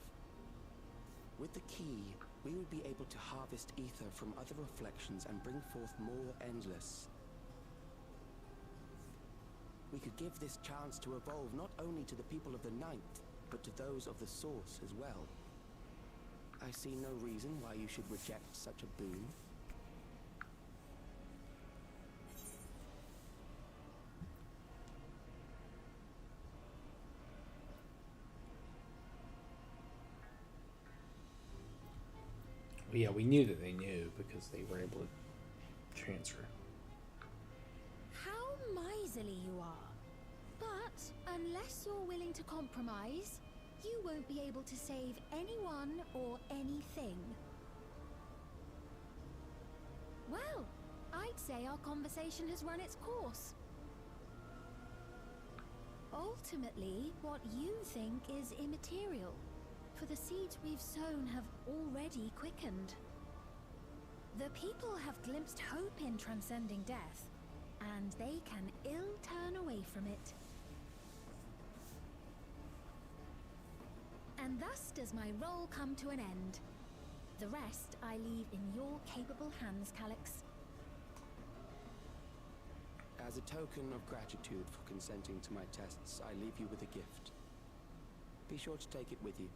With the key, we would be able to harvest ether from other reflections and bring forth more endless. We could give this chance to evolve not only to the people of the Ninth, but to those of the Source as well. I see no reason why you should reject such a boon. Well, yeah, we knew that they knew because they were able to transfer. How miserly you are. But unless you're willing to compromise, you won't be able to save anyone or anything. Well, I'd say our conversation has run its course. Ultimately, what you think is immaterial, for the seeds we've sown have already quickened. The people have glimpsed hope in transcending death, and they can ill turn away from it. And thus does my role come to an end. The rest I leave in your capable hands, Calix. As a token of gratitude for consenting to my tests, I leave you with a gift. Be sure to take it with you.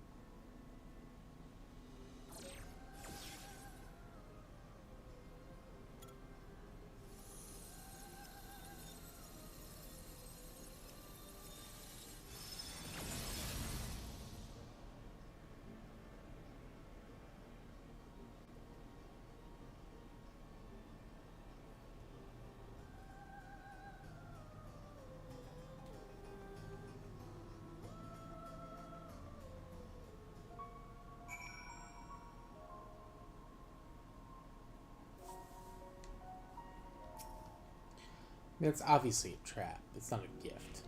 That's obviously a trap. It's not a gift.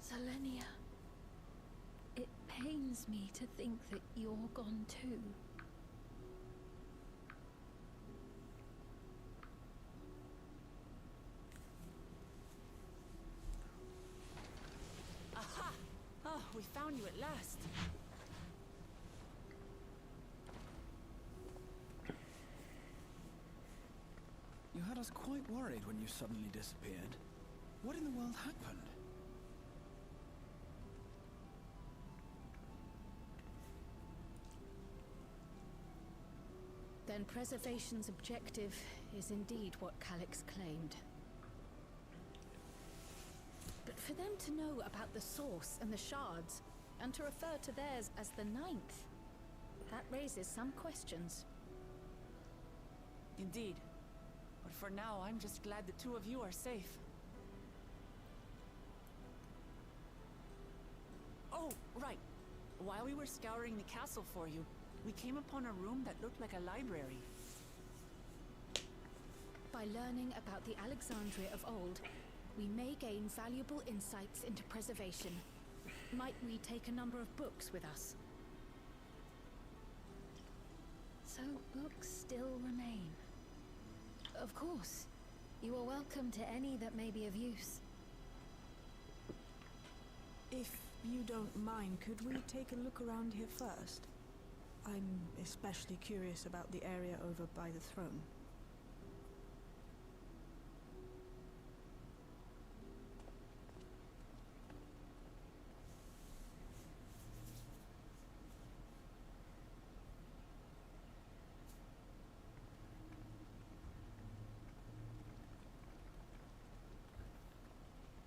Selenia, it pains me to think that you're gone too. Aha! Oh, we found you at last. You had us quite worried when you suddenly disappeared. What in the world happened? Then preservation's objective is indeed what Calix claimed. But for them to know about the source and the shards, and to refer to theirs as the ninth, that raises some questions. Indeed. But for now, I'm just glad the two of you are safe. Oh, right. While we were scouring the castle for you, we came upon a room that looked like a library. By learning about the Alexandria of old, we may gain valuable insights into preservation. Might we take a number of books with us? So books still remain. Of course. You are welcome to any that may be of use. If you don't mind, could we take a look around here first? I'm especially curious about the area over by the throne.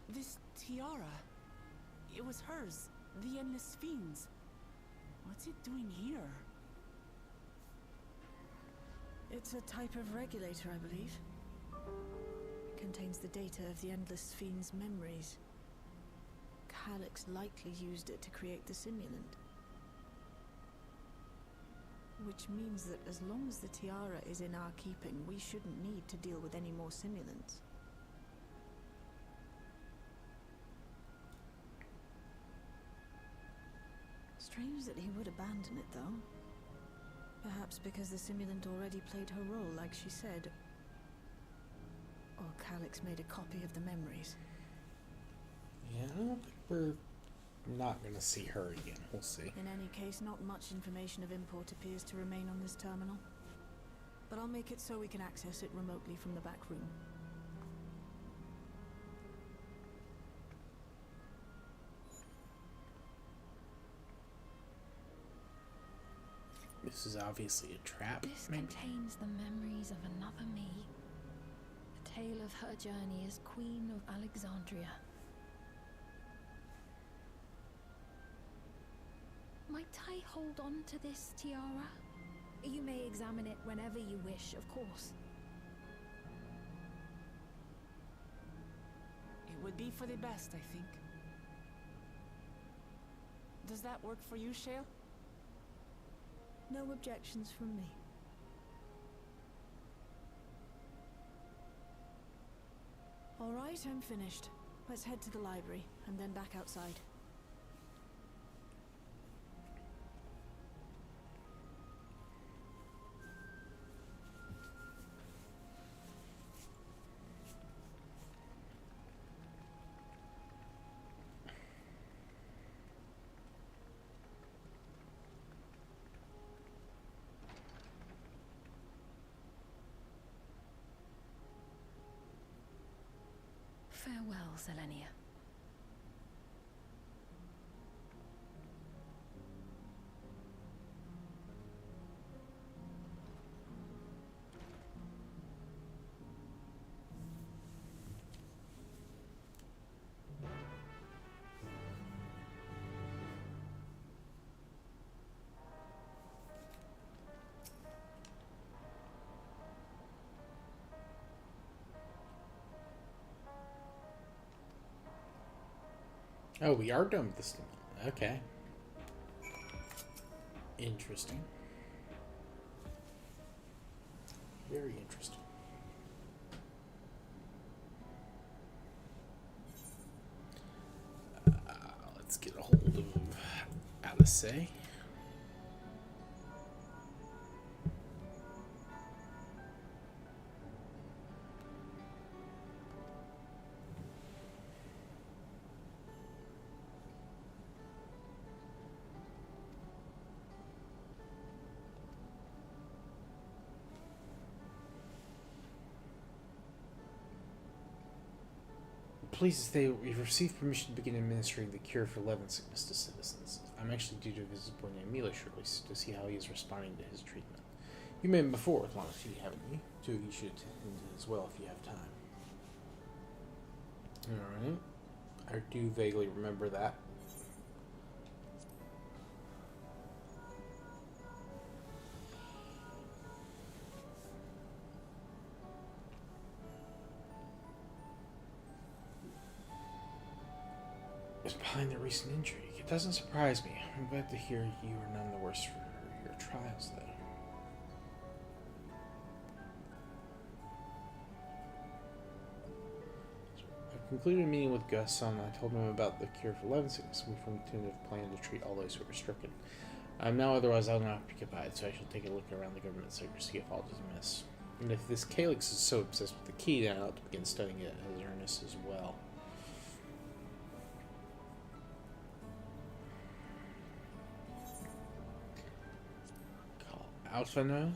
This tiara, it was hers, the Endless Fiend's. What's it doing here? It's a type of regulator, I believe. It contains the data of the Endless Fiend's memories. Calix likely used it to create the simulant. Which means that as long as the tiara is in our keeping, we shouldn't need to deal with any more simulants. Strange that he would abandon it, though. Perhaps because the simulant already played her role, like she said. Or Calix made a copy of the memories. Yeah, I don't think we're not going to see her again. We'll see. In any case, not much information of import appears to remain on this terminal. But I'll make it so we can access it remotely from the back room. This is obviously a trap. This maybe? contains the memories of another me. The tale of her journey as Queen of Alexandria. Might I hold on to this tiara? You may examine it whenever you wish, of course. It would be for the best, I think. Does that work for you, Shale? No objections from me. All right, I'm finished. Let's head to the library, and then back outside. Selenia. Oh, we are done with this. Okay. Interesting. Very interesting. Let's get a hold of Alice. Please say we've received permission to begin administering the cure for leaven sickness to citizens. I'm actually due to visit boy named Mila shortly to see how he is responding to his treatment. You met him before with Longitude, haven't you? Two of you should attend as well if you have time. Alright. I do vaguely remember that. Is behind the recent intrigue. It doesn't surprise me. I'm glad to hear you are none the worse for your trials, though. I concluded a meeting with Gus, and I told him about the cure for leaven sickness. We formed a tentative plan to treat all those who are stricken. I'm now otherwise unoccupied, so I shall take a look around the government sector to see if all is amiss. And if this Calyx is so obsessed with the key, then I ought to begin studying it as earnest as well. Alpha now?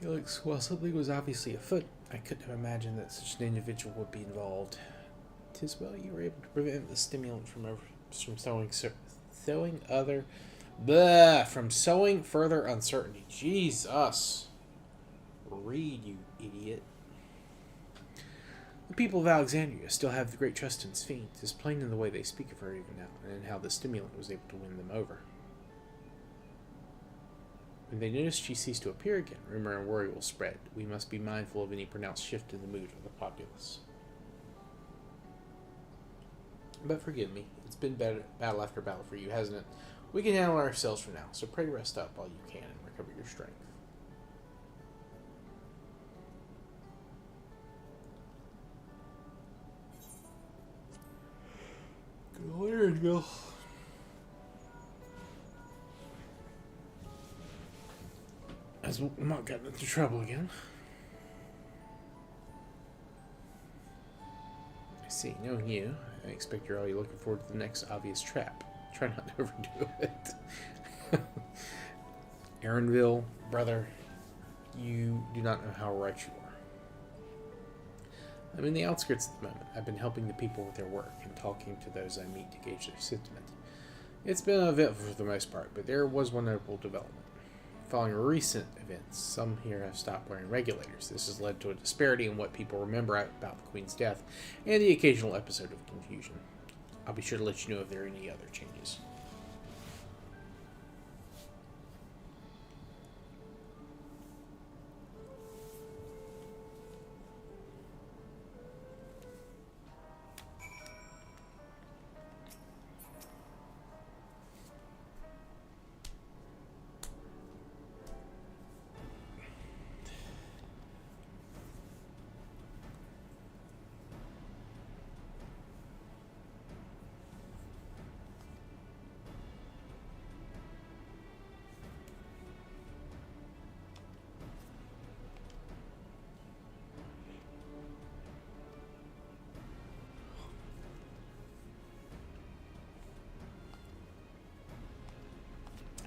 Calyx, well, something was obviously afoot. I couldn't have imagined that such an individual would be involved. 'Tis well you were able to prevent the stimulant from sowing further uncertainty. Jesus. Read, you idiot. The people of Alexandria still have great trust in Sphene. It is plain in the way they speak of her even now, and in how the stimulant was able to win them over. When they notice she ceased to appear again, rumor and worry will spread. We must be mindful of any pronounced shift in the mood of the populace. But forgive me, it's been battle after battle for you, hasn't it? We can handle ourselves for now, so pray rest up while you can and recover your strength. There you go. As we've not gotten into trouble again. I see, knowing you, I expect you're already looking forward to the next obvious trap. Try not to overdo it. Aaronville, brother, you do not know how right you are. I'm in the outskirts at the moment. I've been helping the people with their work and talking to those I meet to gauge their sentiment. It's been uneventful for the most part, but there was one notable development. Following recent events, some here have stopped wearing regulators. This has led to a disparity in what people remember about the Queen's death and the occasional episode of confusion. I'll be sure to let you know if there are any other changes.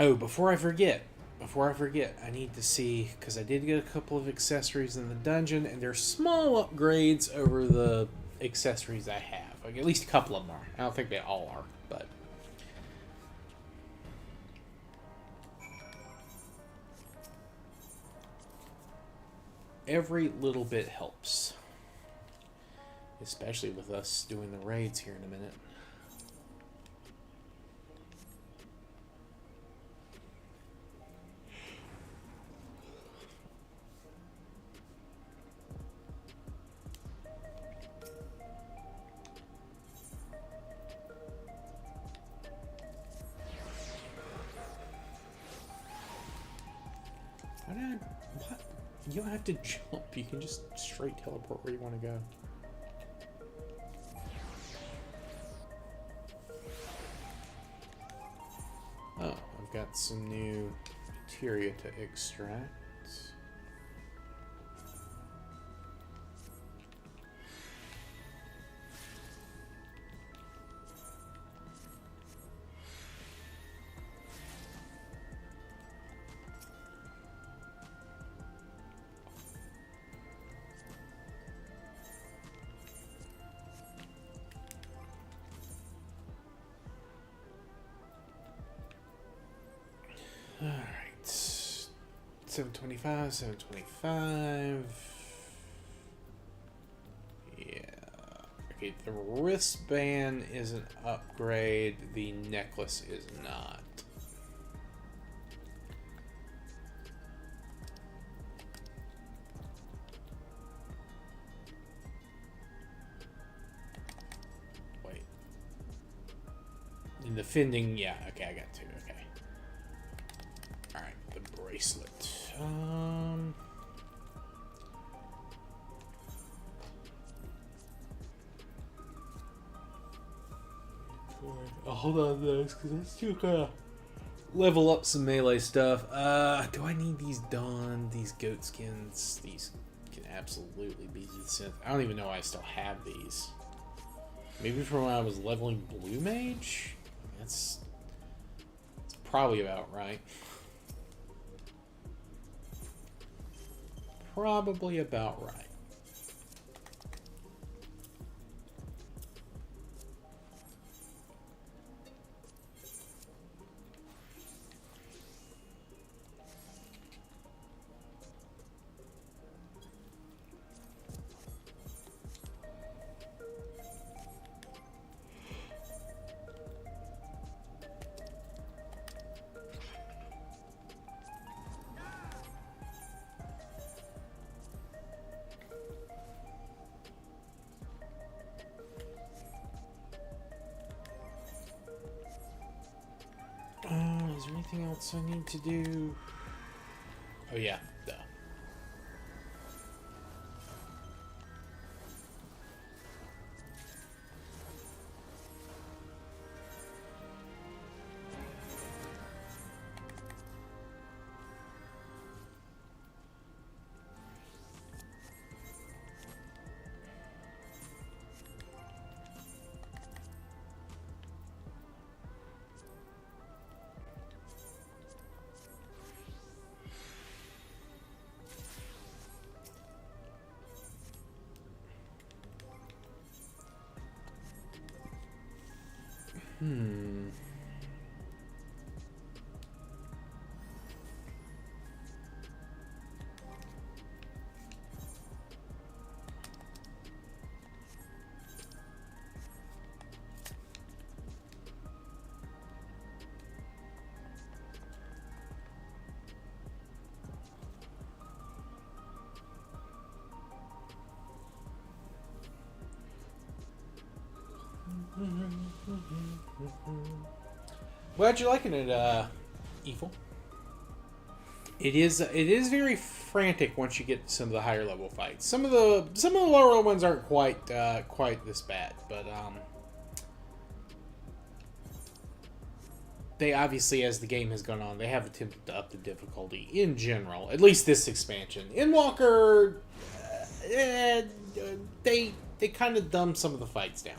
Oh, before I forget, I need to see, because I did get a couple of accessories in the dungeon, and they're small upgrades over the accessories I have. Like, at least a couple of them are. I don't think they all are, but... every little bit helps. Especially with us doing the raids here in a minute. What? You don't have to jump. You can just straight teleport where you want to go. Oh, I've got some new materia to extract. Alright. 725, 725. Yeah. Okay, the wristband is an upgrade. The necklace is not. Wait. In the fending, yeah. Okay, I got two. Okay. Alright, the bracelet. I'll hold on to those because that's too kind of level up some melee stuff. Do I need these done? These goat skins? These can absolutely be synth. I don't even know why I still have these. Maybe from when I was leveling Blue Mage? That's probably about right. Probably about right. Is there anything else I need to do? Oh yeah, duh. Glad you're liking it, Evil. It is very frantic once you get to some of the higher level fights. Some of the lower level ones aren't quite this bad, but they obviously, as the game has gone on, they have attempted to up the difficulty in general. At least this expansion. In Walker, they kind of dumbed some of the fights down.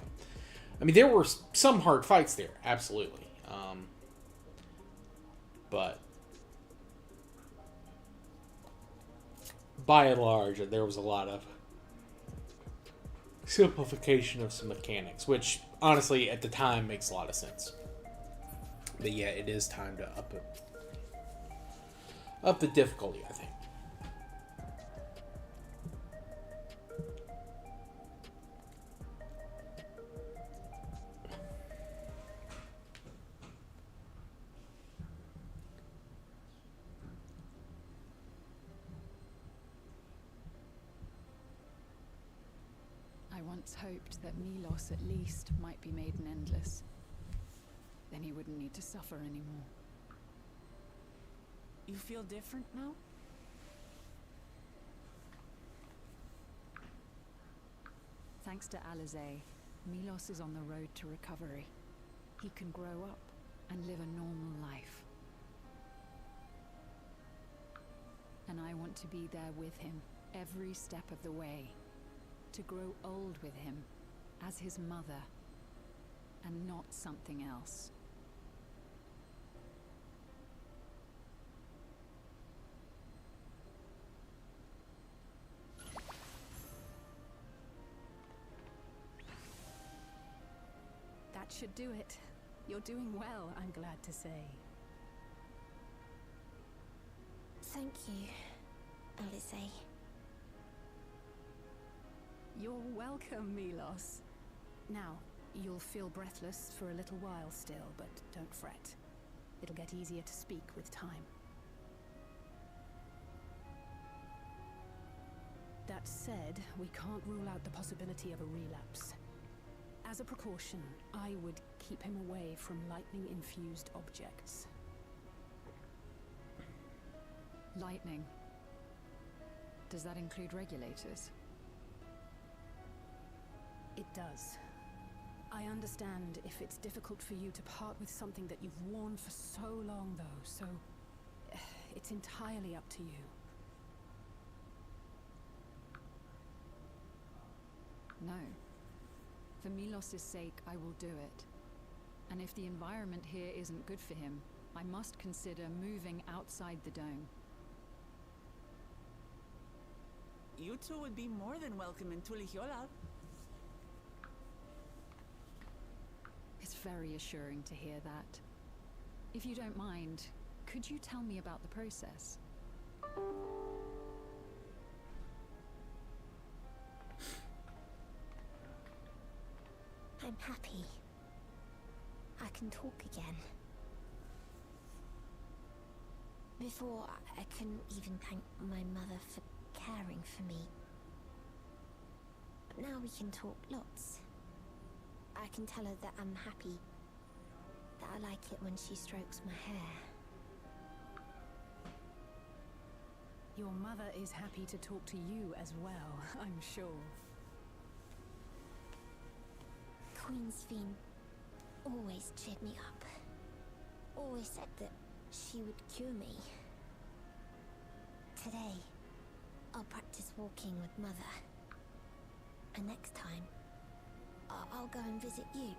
I mean, there were some hard fights there, absolutely. but by and large, there was a lot of simplification of some mechanics, which honestly at the time makes a lot of sense. But yeah, it is time to up the difficulty, I think. I once hoped that Milos at least might be made an endless. Then he wouldn't need to suffer anymore. You feel different now? Thanks to Alizé, Milos is on the road to recovery. He can grow up and live a normal life. And I want to be there with him every step of the way. To grow old with him as his mother and not something else. That should do it. You're doing well, I'm glad to say. Thank you, Alizé. You're welcome, Milos. Now, you'll feel breathless for a little while still, but don't fret. It'll get easier to speak with time. That said, we can't rule out the possibility of a relapse. As a precaution, I would keep him away from lightning-infused objects. Lightning. Does that include regulators? It does. I understand if it's difficult for you to part with something that you've worn for so long, though, so it's entirely up to you. No. For Milos' sake, I will do it. And if the environment here isn't good for him, I must consider moving outside the dome. You two would be more than welcome in Tulihiola. It's very assuring to hear that. If you don't mind, could you tell me about the process? I'm happy. I can talk again. Before, I couldn't even thank my mother for caring for me. But now we can talk lots. I can tell her that I'm happy, that I like it when she strokes my hair. Your mother is happy to talk to you as well, I'm sure. Queen's Fiend always cheered me up. Always said that she would cure me. Today, I'll practice walking with Mother. And next time, I'll go and visit you.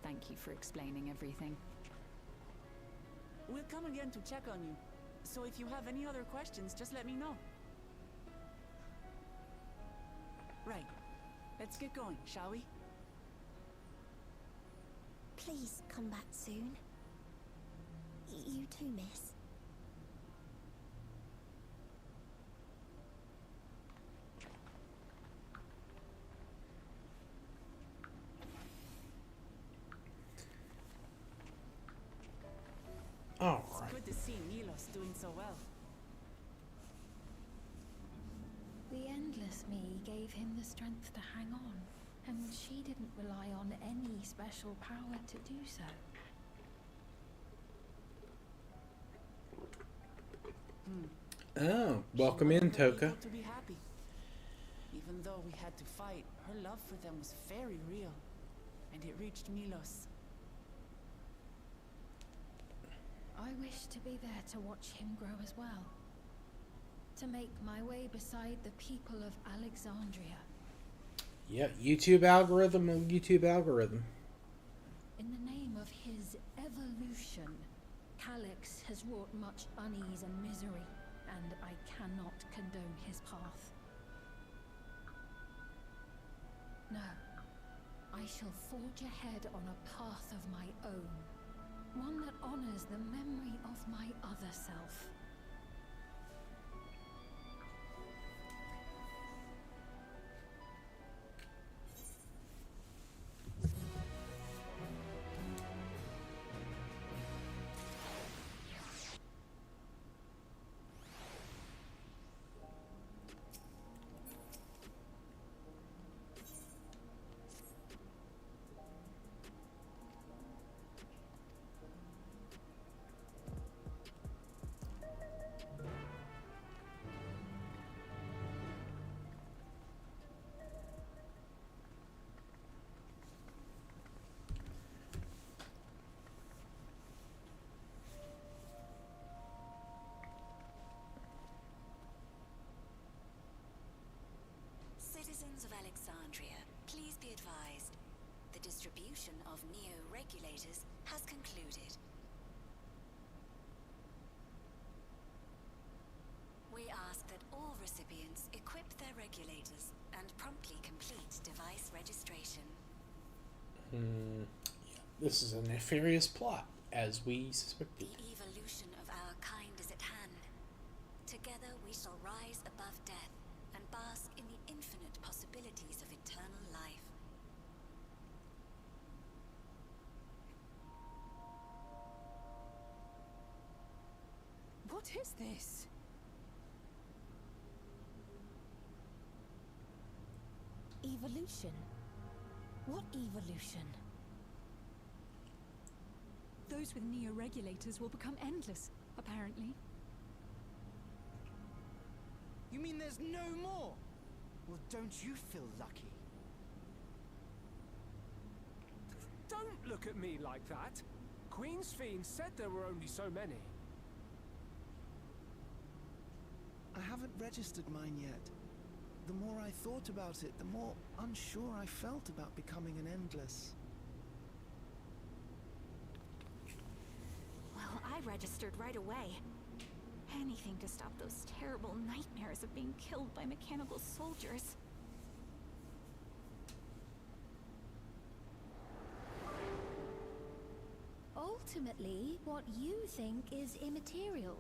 Thank you for explaining everything. We'll come again to check on you. So if you have any other questions, just let me know. Right. Let's get going, shall we? Please come back soon. You too, miss. All It's right. good to see Milos doing so well. The Endless Me gave him the strength to hang on, and she didn't rely on any special power to do so. Oh, welcome She in, wanted her Toka. people to be happy. Even though we had to fight, her love for them was very real, and it reached Milos. I wish to be there to watch him grow as well. To make my way beside the people of Alexandria, Yep, YouTube algorithm of YouTube algorithm. In the name of his evolution, Calix has wrought much unease and misery, and I cannot condone his path. No, I shall forge ahead on a path of my own, one that honors the memory of my other self. Citizens of Alexandria, please be advised. The distribution of neo-regulators has concluded. We ask that all recipients equip their regulators and promptly complete device registration. Yeah, this is a nefarious plot, as we suspected. The evolution of our kind is at hand. Together we shall rise above death and bask in the infinite possibilities of eternal life. What is this? Evolution? What evolution? Those with neo-regulators will become endless, apparently. You mean there's no more? Well, don't you feel lucky? Don't look at me like that. Queen's Fiend said there were only so many. I haven't registered mine yet. The more I thought about it, the more unsure I felt about becoming an Endless. Well, I registered right away. Anything to stop those terrible nightmares of being killed by mechanical soldiers. Ultimately, what you think is immaterial,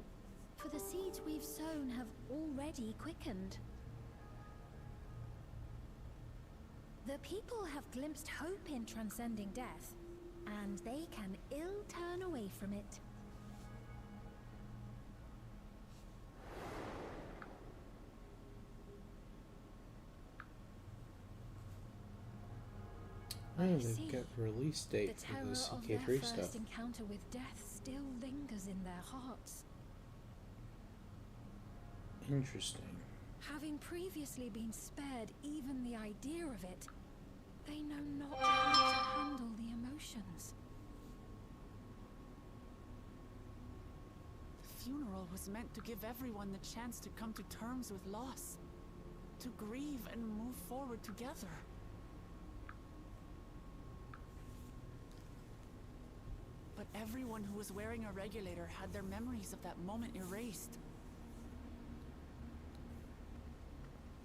for the seeds we've sown have already quickened. The people have glimpsed hope in transcending death, and they can ill turn away from it. Oh, they've got the release date The for terror the of their CK3 first stuff. encounter with death still lingers in their hearts. Interesting. Having previously been spared even the idea of it, they know not how to handle the emotions. The funeral was meant to give everyone the chance to come to terms with loss, to grieve and move forward together. But everyone who was wearing a regulator had their memories of that moment erased.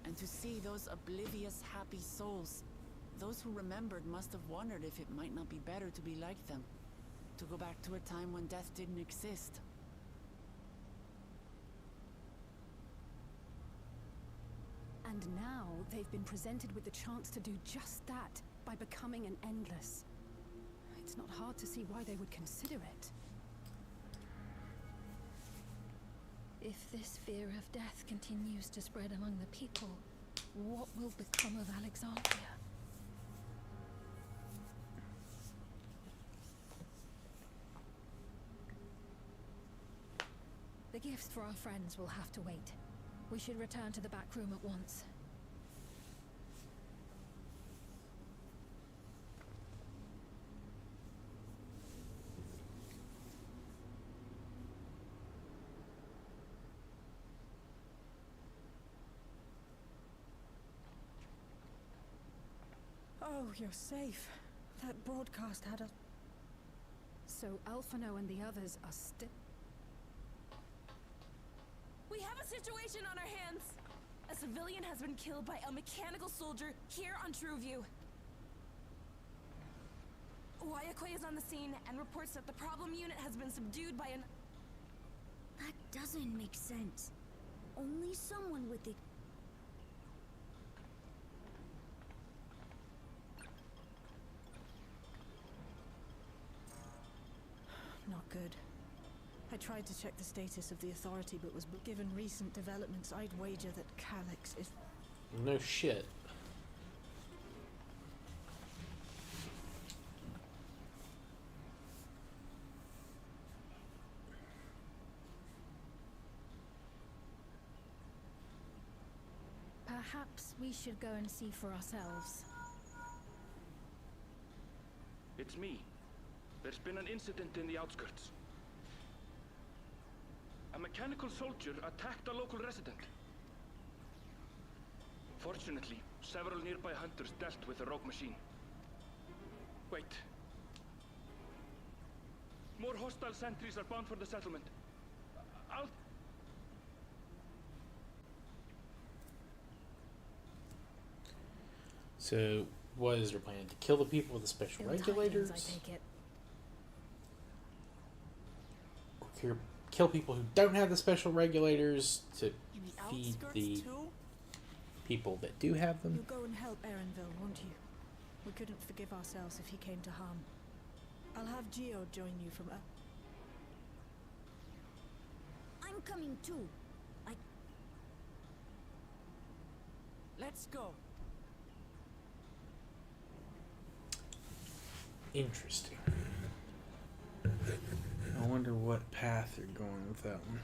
And to see those oblivious, happy souls, those who remembered must have wondered if it might not be better to be like them, to go back to a time when death didn't exist. And now they've been presented with the chance to do just that by becoming an Endless. It's not hard to see why they would consider it. If this fear of death continues to spread among the people, what will become of Alexandria? The gifts for our friends will have to wait. We should return to the back room at once. Oh, you're safe. That broadcast had a... So Alphino and the others are still... We have a situation on our hands! A civilian has been killed by a mechanical soldier here on Trueview. Wayakwe is on the scene and reports that the problem unit has been subdued by an... That doesn't make sense. Only someone with it. Not good. I tried to check the status of the authority, but was given recent developments, I'd wager that Calyx is... No shit. Perhaps we should go and see for ourselves. It's me. There's been an incident in the outskirts. A mechanical soldier attacked a local resident. Fortunately, several nearby hunters dealt with the rogue machine. Wait. More hostile sentries are bound for the settlement. I'll... So, what is their plan? To kill the people with the special regulators? I take it. Or kill people who don't have the special regulators to feed the people that do have them? You'll go and help Erenville, won't you? We couldn't forgive ourselves if he came to harm. I'll have Geo join you from... I'm coming too. Let's go. Interesting. I wonder what path they're going with that one.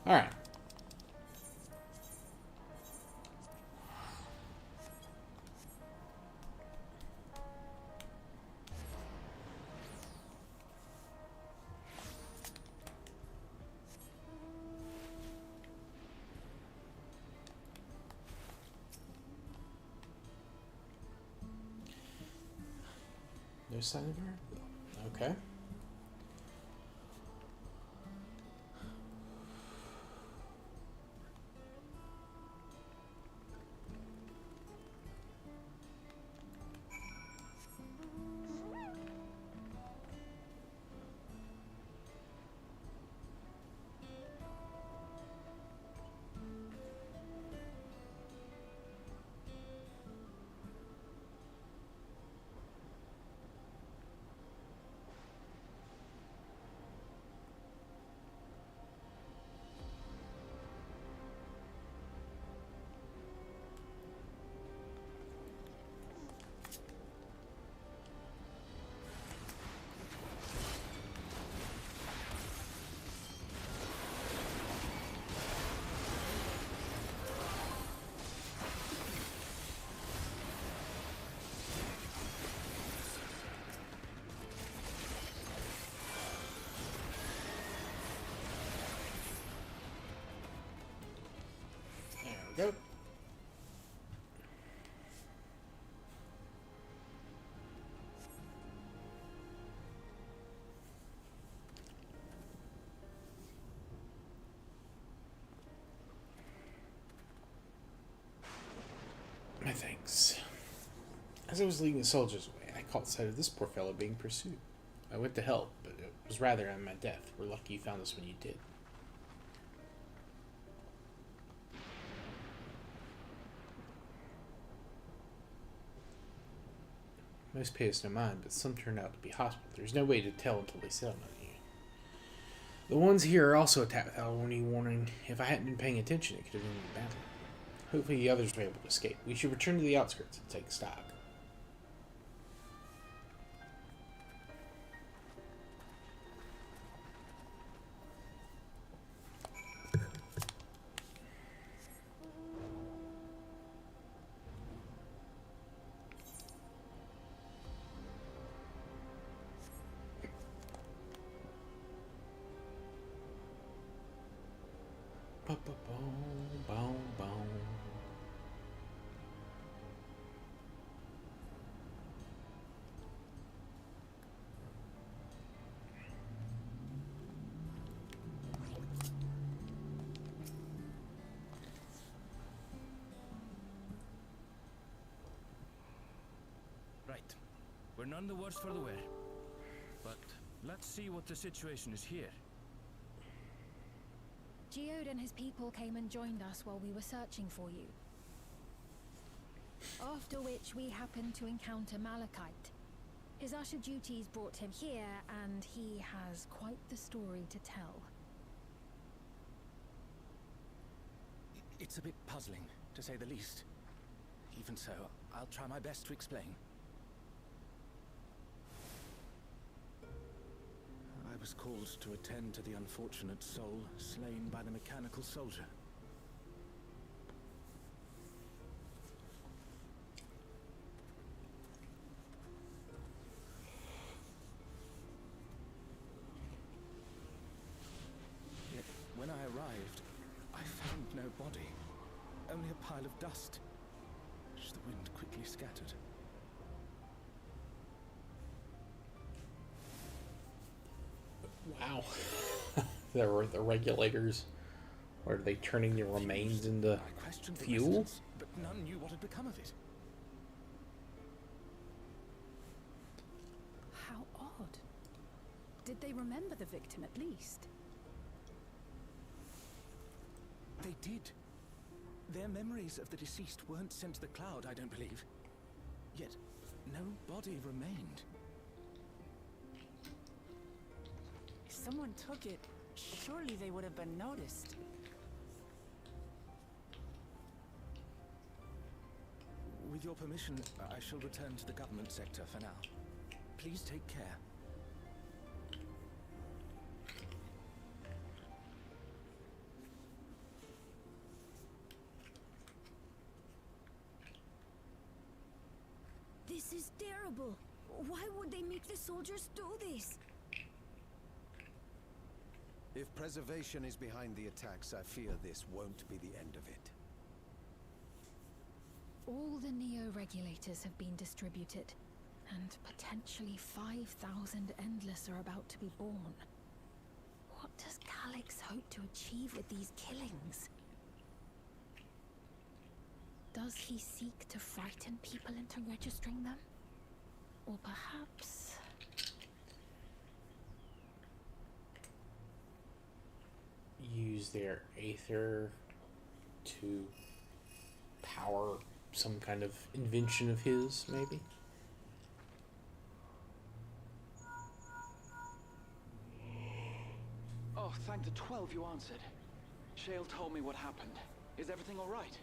Alright. No sign of her? Okay. Go. My thanks. As I was leading the soldiers away, I caught sight of this poor fellow being pursued. I went to help, but it was rather on my death. We're lucky you found us when you did. Most pay us no mind, but some turned out to be hostile. There's no way to tell until they settle on you. The ones here are also attacked without any warning. If I hadn't been paying attention, it could have ended badly. Hopefully the others were able to escape. We should return to the outskirts and take stock. Right. We're none the worse for the wear. But let's see what the situation is here. Geode and his people came and joined us while we were searching for you. After which we happened to encounter Malachite. His usher duties brought him here, and he has quite the story to tell. It's a bit puzzling, to say the least. Even so, I'll try my best to explain. I was called to attend to the unfortunate soul slain by the mechanical soldier. Yet, when I arrived, I found no body. Only a pile of dust, which the wind quickly scattered. Wow. The regulators, or are they turning the remains into fuel? But none knew what had become of it. How odd. Did they remember the victim at least? They did. Their memories of the deceased weren't sent to the cloud, I don't believe. Yet, no body remained. If someone took it, surely they would have been noticed. With your permission, I shall return to the government sector for now. Please take care. This is terrible. Why would they make the soldiers do this? If preservation is behind the attacks, I fear this won't be the end of it. All the Neo-regulators have been distributed, and potentially 5,000 Endless are about to be born. What does Calyx hope to achieve with these killings? Does he seek to frighten people into registering them? Or perhaps... use their aether to power some kind of invention of his, maybe? Oh, thank the 12 you answered. Shale told me what happened. Is everything all right?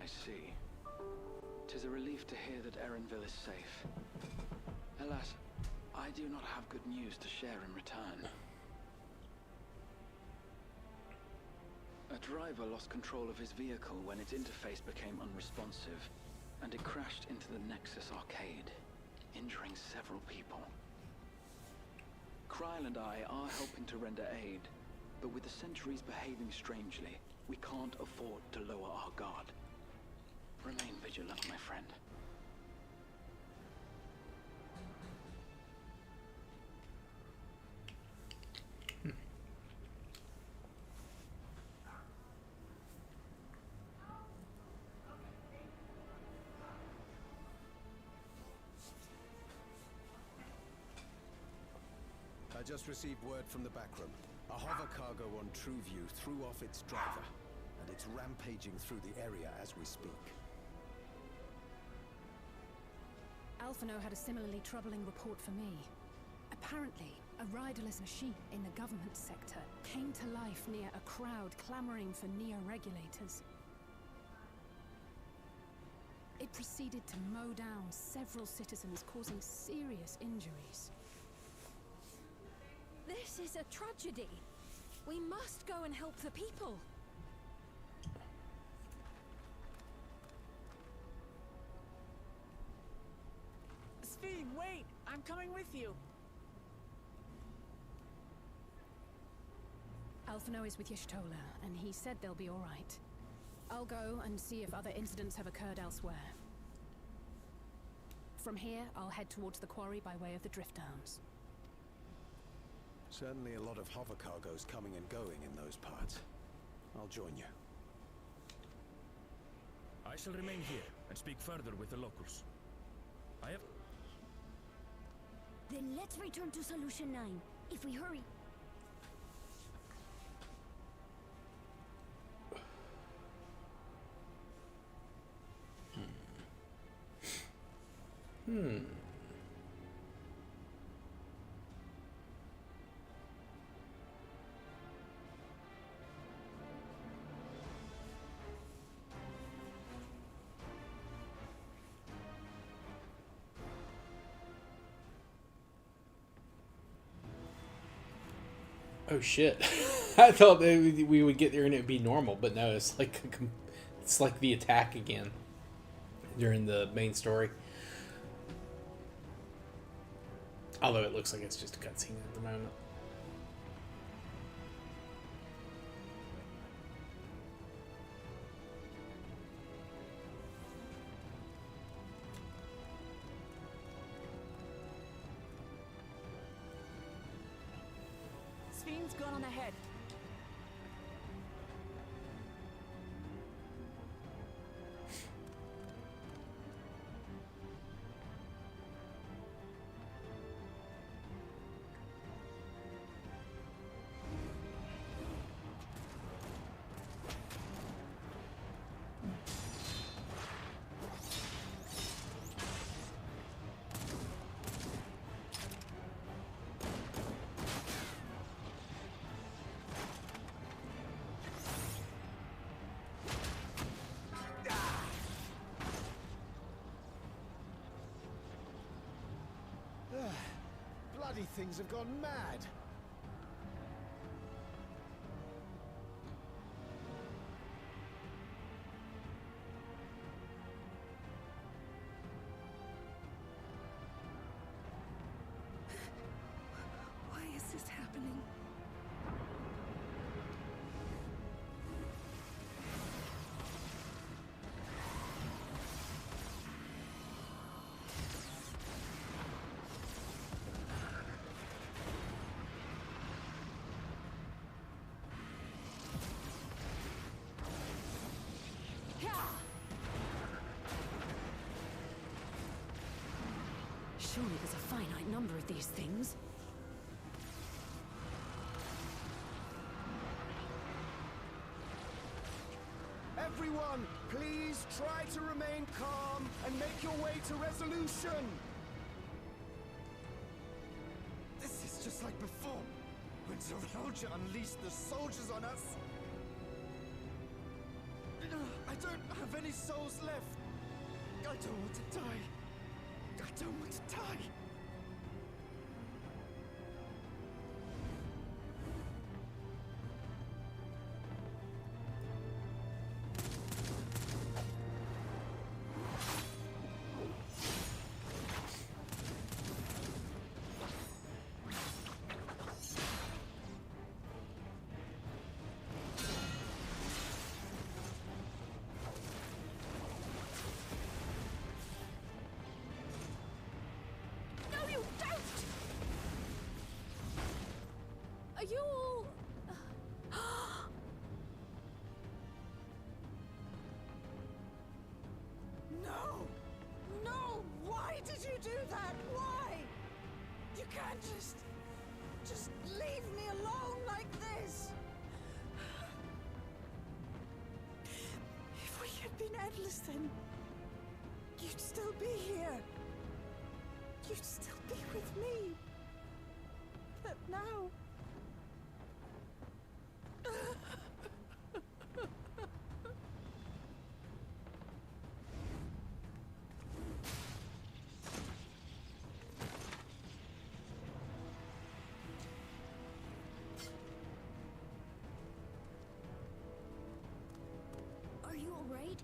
I see. 'Tis a relief to hear that Erenville is safe. Alas, I do not have good news to share in return. A driver lost control of his vehicle when its interface became unresponsive, and it crashed into the Nexus arcade, injuring several people. Kryl and I are helping to render aid, but with the sentries behaving strangely, we can't afford to lower our guard. Remain vigilant, my friend. I just received word from the backroom. A hover cargo on TrueView threw off its driver, and it's rampaging through the area as we speak. Alphino had a similarly troubling report for me. Apparently, a riderless machine in the government sector came to life near a crowd clamoring for Neo-regulators. It proceeded to mow down several citizens, causing serious injuries. This is a tragedy. We must go and help the people. Sphene, wait! I'm coming with you! Alphino is with Y'shtola, and he said they'll be all right. I'll go and see if other incidents have occurred elsewhere. From here, I'll head towards the quarry by way of the Drift Downs. Certainly a lot of hover cargoes coming and going in those parts. I'll join you. I shall remain here and speak further with the locals. I have... Then let's return to Solution 9. If we hurry... Oh shit! I thought that we would get there and it'd be normal, but no, it's like the attack again during the main story. Although it looks like it's just a cutscene at the moment. Sven's gone on ahead. Bloody things have gone mad. Why is this happening? Surely there's a finite number of these things. Everyone, please try to remain calm and make your way to resolution. This is just like before, when Zeralja unleashed the soldiers on us. I don't have any souls left. I don't want to die. I don't want to die. Are you all... No! No! Why did you do that? Why? You can't just leave me alone like this! If we had been endless then, you'd still be here. You'd still be with me. But now... Are you alright?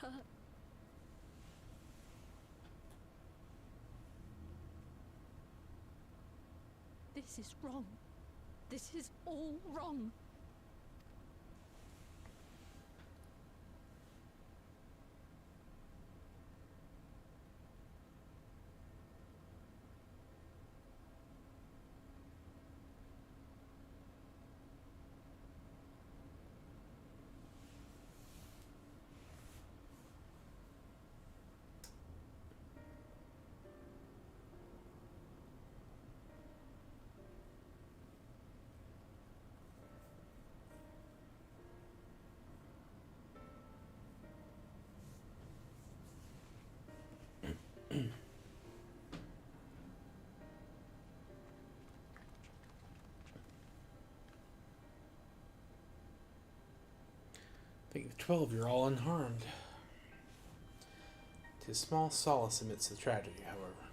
her. This is wrong. This is all wrong. I think the 12, you're all unharmed. 'Tis small solace amidst the tragedy, however.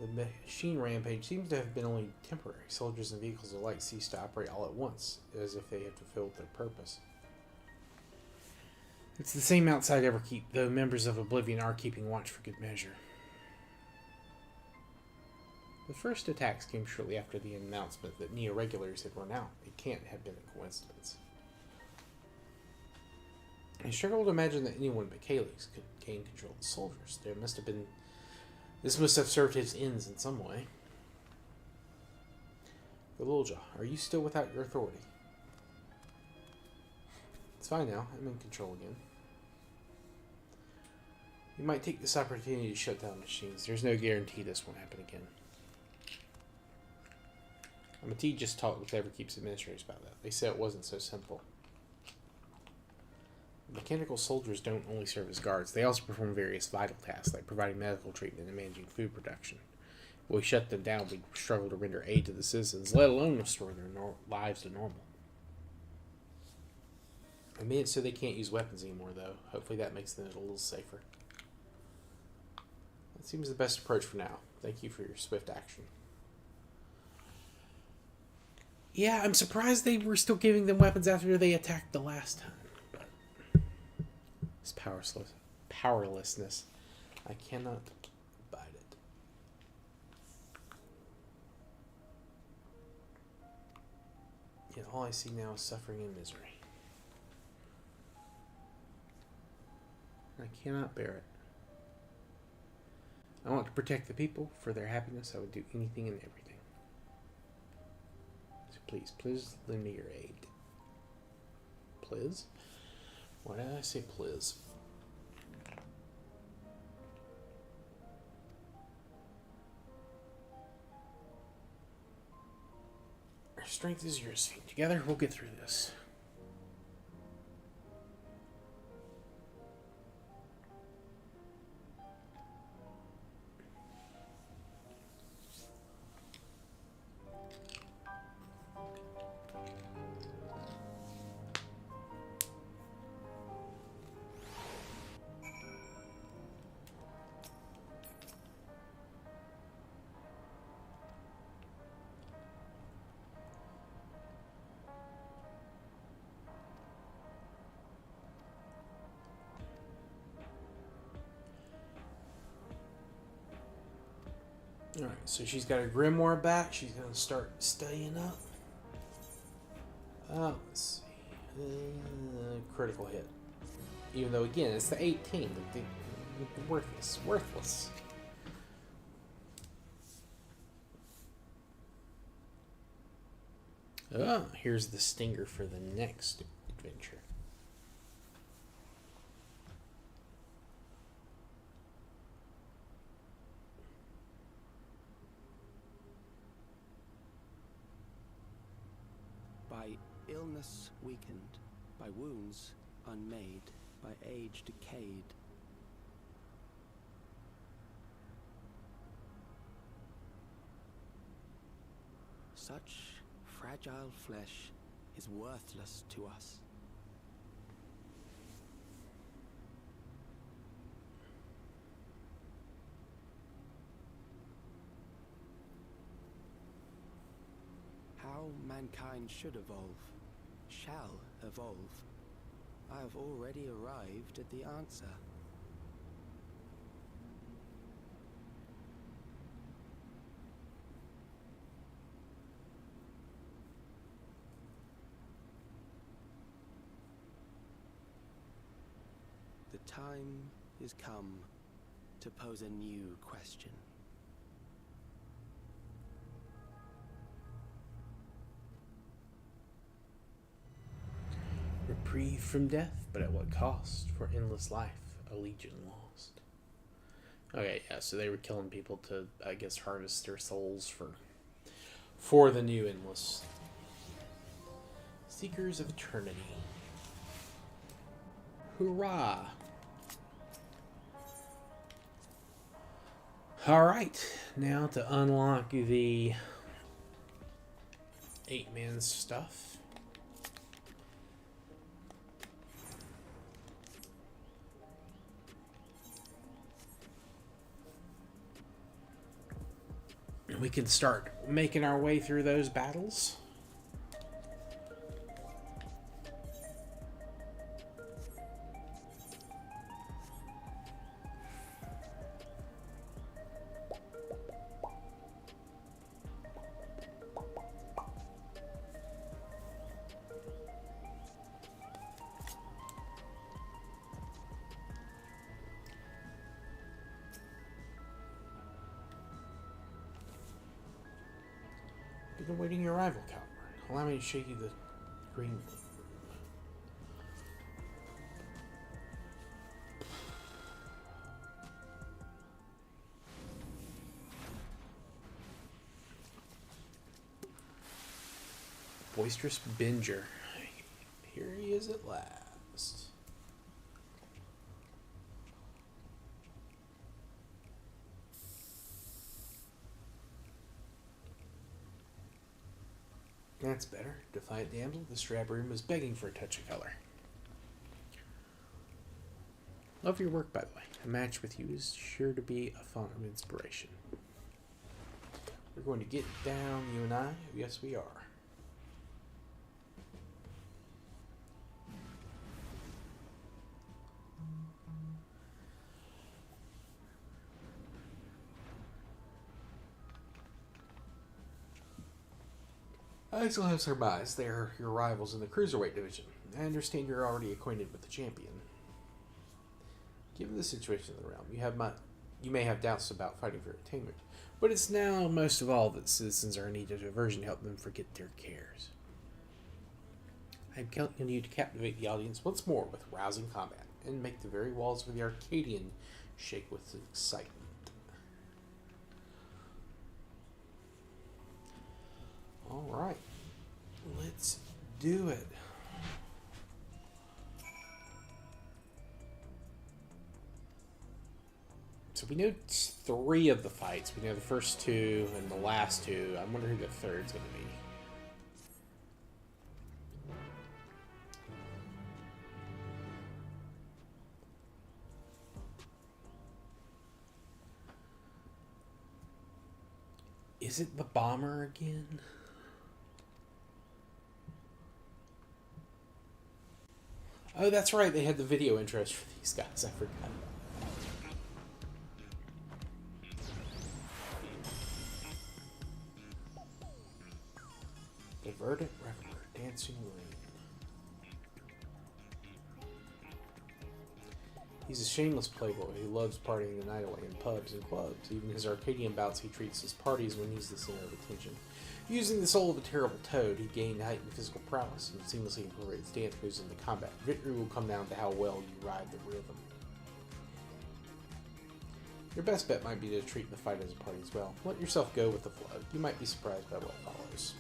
The machine rampage seems to have been only temporary. Soldiers and vehicles alike ceased to operate all at once, as if they had fulfilled their purpose. It's the same outside Everkeep, though members of Oblivion are keeping watch for good measure. The first attacks came shortly after the announcement that neo-regulars had run out. It can't have been a coincidence. I struggle to imagine that anyone but Calyx could gain control of the soldiers. This must have served his ends in some way. Galulja, are you still without your authority? It's fine now. I'm in control again. You might take this opportunity to shut down machines. There's no guarantee this won't happen again. Amati just talked with Everkeep's administrators about that. They said it wasn't so simple. Mechanical soldiers don't only serve as guards. They also perform various vital tasks, like providing medical treatment and managing food production. If we shut them down, we'd struggle to render aid to the citizens, let alone restore their lives to normal. I made it so they can't use weapons anymore, though. Hopefully that makes them a little safer. That seems the best approach for now. Thank you for your swift action. Yeah, I'm surprised they were still giving them weapons after they attacked the last time. But this powerlessness, I cannot abide it. Yet all I see now is suffering and misery. I cannot bear it. I want to protect the people. For their happiness, I would do anything and everything. Please lend me your aid. Please? Why did I say please? Our strength is yours, Fiend. Together, we'll get through this. Alright, so she's got her grimoire back. She's going to start studying up. Let's see. Critical hit. Even though, again, it's the 18. Worthless. Worthless. Here's the stinger for the next adventure. By illness weakened, by wounds unmade, by age decayed. Such fragile flesh is worthless to us. How mankind should evolve, shall evolve. I have already arrived at the answer. The time is come to pose a new question. Reprieve from death, but at what cost? For endless life, a legion lost. Okay, yeah, so they were killing people to, I guess, harvest their souls for the new endless. Seekers of Eternity. Hurrah! Alright, now to unlock the 8-man stuff. We can start making our way through those battles. Been awaiting your arrival, Calvert. Allow me to show you the green. Boisterous Binger. Here he is at last. That's better. Defiant damsel, this drab room is begging for a touch of color. Love your work, by the way. A match with you is sure to be a font of inspiration. We're going to get down, you and I. Yes, we are. I still have surmised they are your rivals in the cruiserweight division. I understand you're already acquainted with the champion. Given the situation of the realm, you may have doubts about fighting for attainment, but it's now most of all that citizens are in need of diversion to help them forget their cares. I'm counting on you to captivate the audience once more with rousing combat and make the very walls of the Arcadian shake with excitement. Alright, let's do it. So we know 3 of the fights. We know the first 2 and the last 2. I wonder who the third's going to be. Is it the bomber again? Oh, that's right. They had the video intros for these guys. I forgot. The Verdant Reveler, Dancing Rain. He's a shameless playboy who loves partying the night away in pubs and clubs. Even his Arcadian bouts, he treats his parties when he's the center of attention. Using the soul of a terrible toad, he gained heightened physical prowess and seamlessly incorporates dance moves into combat. Victory will come down to how well you ride the rhythm. Your best bet might be to treat the fight as a party as well. Let yourself go with the flow. You might be surprised by what follows.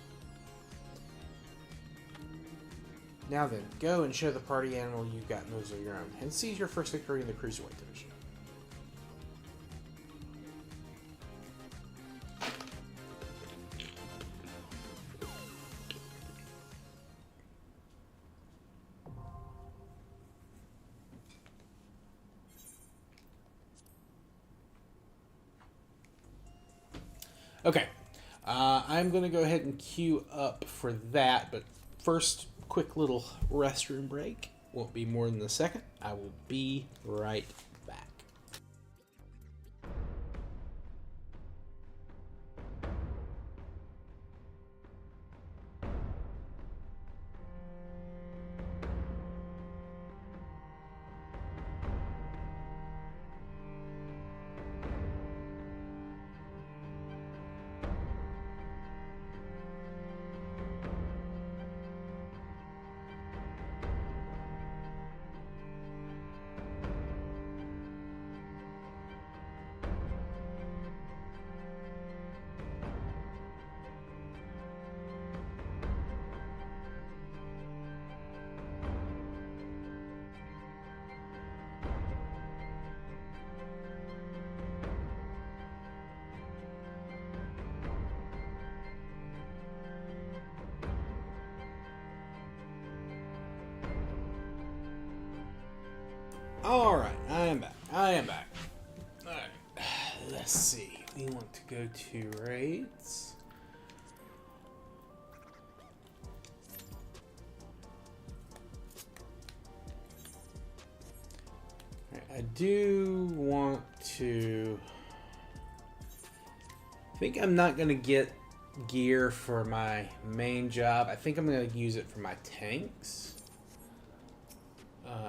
Now then, go and show the party animal you've got moves of your own, and seize your first victory in the Cruiserweight division. Okay, I'm going to go ahead and queue up for that, but first quick little restroom break. Won't be more than a second. I will be right back. Alright, I am back. Alright, let's see. We want to go to raids. Alright, I do want to... I think I'm not going to get gear for my main job. I think I'm going to use it for my tanks.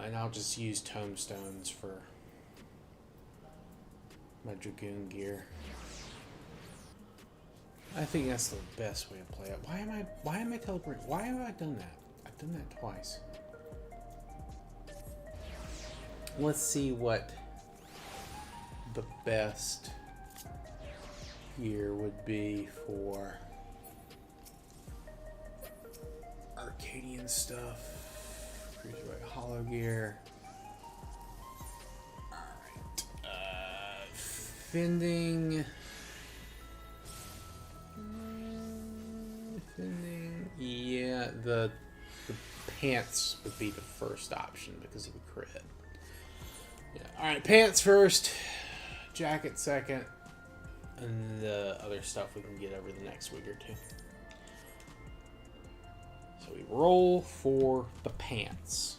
And I'll just use tombstones for my dragoon gear. I think that's the best way to play it. Why am I teleporting? Why have I done that? I've done that twice. Let's see what the best gear would be for Arcadian stuff. Cruiserweight hollow gear. Alright. Fending. Fending. Yeah, the pants would be the first option because of the crit. Yeah. Alright, pants first. Jacket second. And the other stuff we can get over the next week or two. So we roll for the pants.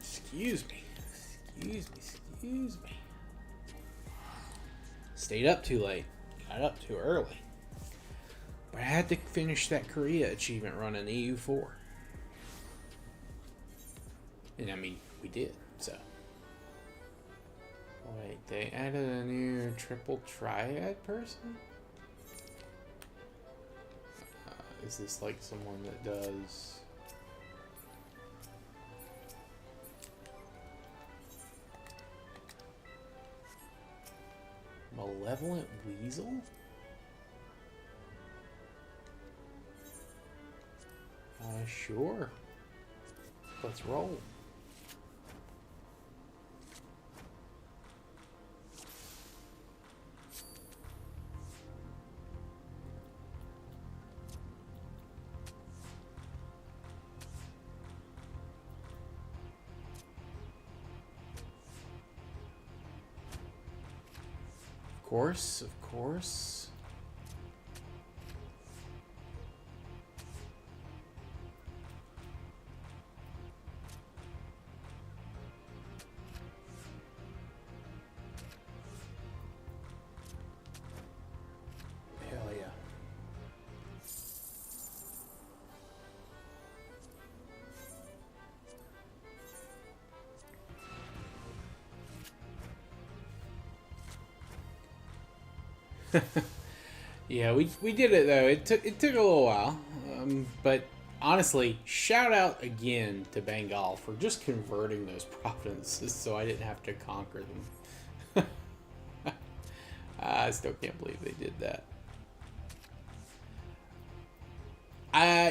Excuse me. Stayed up too late. Got up too early. But I had to finish that Korea achievement run in EU4. And I mean, we did, so. Wait, they added a new triple triad person? Is this like someone that does... Malevolent Weasel? Sure. Let's roll. Of course. Hell yeah. Yeah, we did it though. It took a little while, but honestly, shout out again to Bengal for just converting those provinces so I didn't have to conquer them. I still can't believe they did that.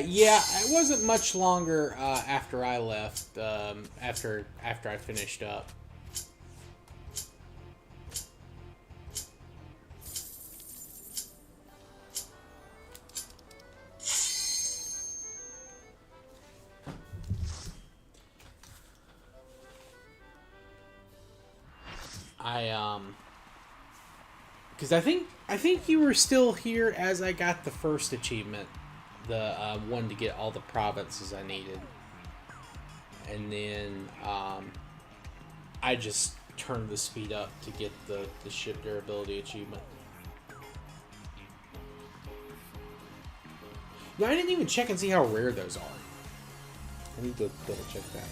Yeah, it wasn't much longer after I left. After I finished up. because I think you were still here as I got the first achievement, the one to get all the provinces I needed, and then I just turned the speed up to get the ship durability achievement. No, I didn't even check and see how rare those are. I need to double check that.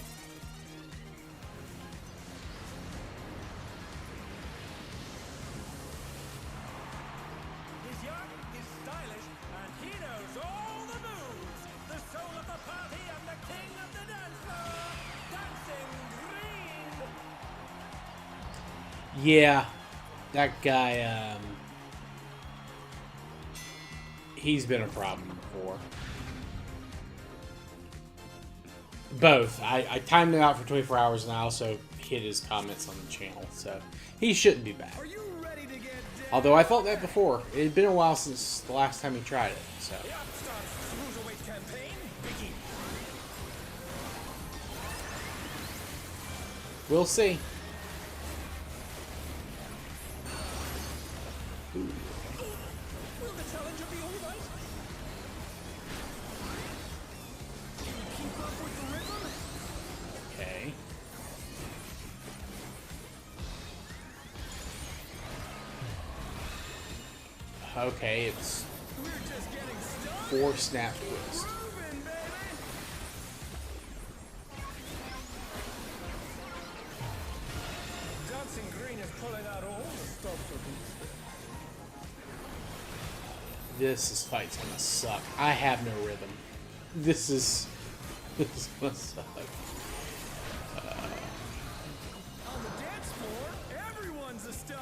He's young, he's stylish, and he knows all the moves. The soul of the party and the king of the dance floor, Dancing Green. Yeah, that guy, he's been a problem before. Both. I timed him out for 24 hours, and I also hid his comments on the channel, so he shouldn't be back. Although I felt that before. It had been a while since the last time he tried it, so. We'll see. Ooh. Will the challenger be all right? Can you keep up with the rhythm? Okay. Okay, it's 4 snap twist. Dancing Green is pulling out all the stops of these. This fight's gonna suck. I have no rhythm. This is gonna suck. On the dance floor, everyone's a star.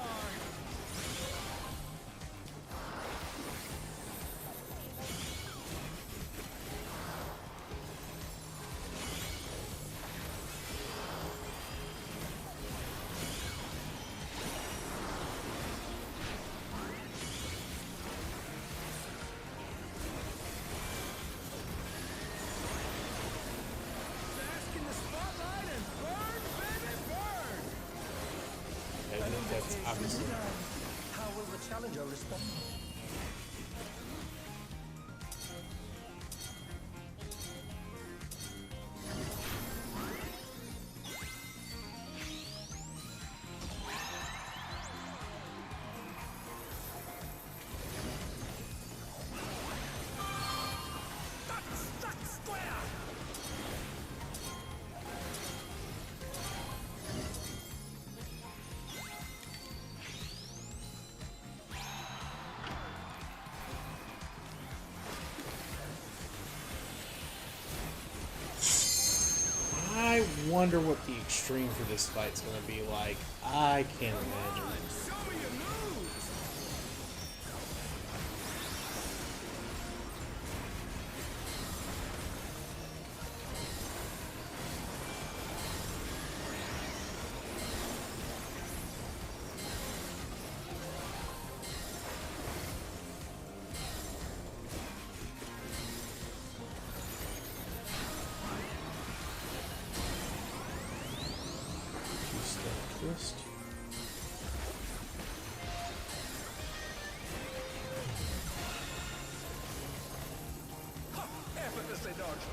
Bask in the spotlight and burn, baby, burn. That's obviously. How will the challenger respond? That's square. I wonder what the extreme for this fight's gonna be like. I can't imagine. Show me your moves. Twist. Ha! Effortlessly dodged.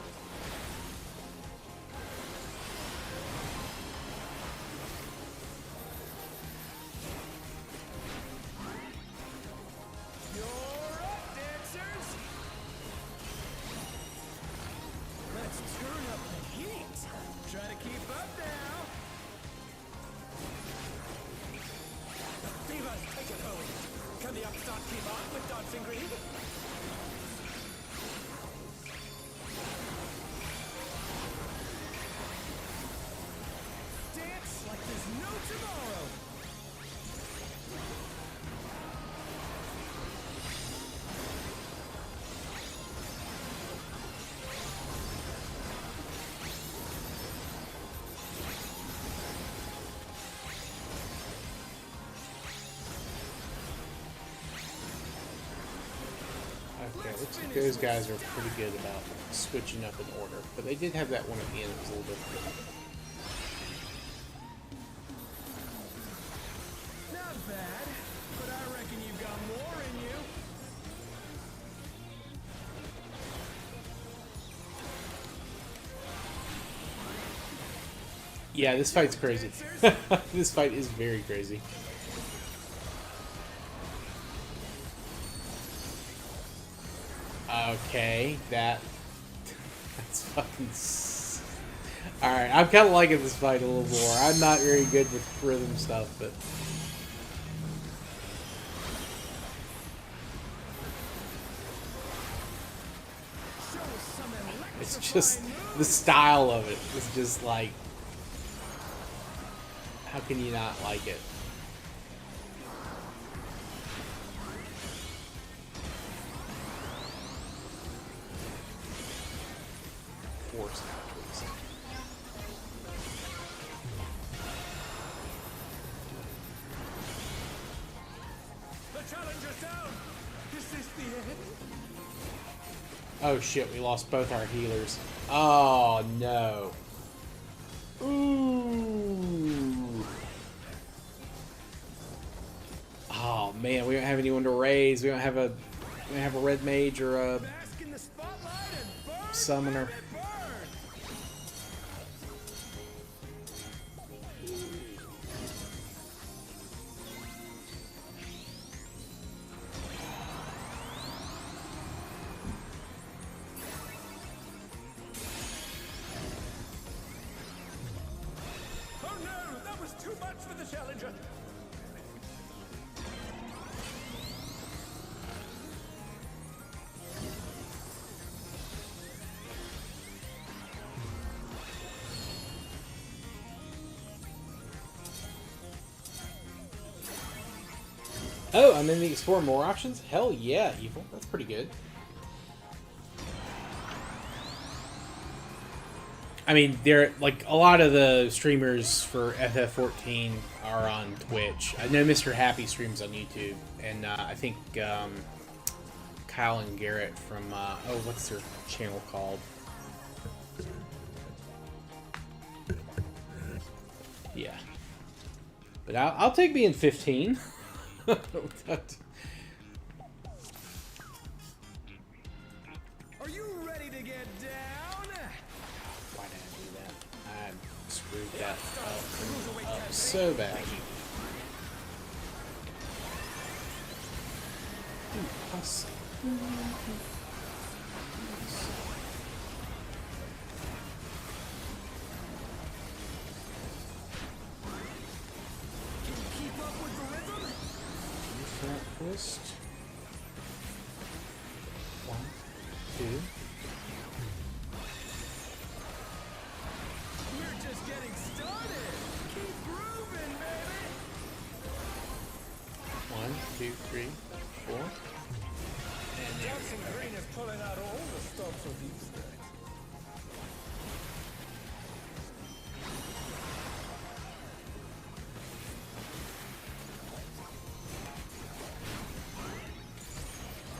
You're up, dancers. Let's turn up the heat. Try to keep up now. Divas, take it home. Can the upstart keep up with Dancing Green? Dance like there's no tomorrow. Okay, looks like those guys are pretty good about switching up in order, but they did have that one at the end that was a little different. Yeah, this fight's crazy. This fight is very crazy. Okay, that's fucking... Alright, I'm kind of liking this fight a little more. I'm not very good with rhythm stuff, but... It's just... The style of it is just like... How can you not like it? Force outwards. The challenger's down. Is this the end? Oh shit, we lost both our healers. Oh no. Ooh. Oh man, we don't have anyone to raise. We don't have a red mage or a summoner. Oh no, that was too much for the challenger. Oh, I'm in the explore more options? Hell yeah, Evil. That's pretty good. I mean, they're like a lot of the streamers for FF14 are on Twitch. I know Mr. Happy streams on YouTube, and I think Kyle and Garrett from oh, what's their channel called? Yeah, but I'll take being 15. Are you ready to get down? Why did I do that? I screwed that up so bad. Plus. Twist. 1, 2. We're just getting started. Keep grooving, baby. 1, 2, 3, 4. And Johnson Green is pulling out all the stops with these days.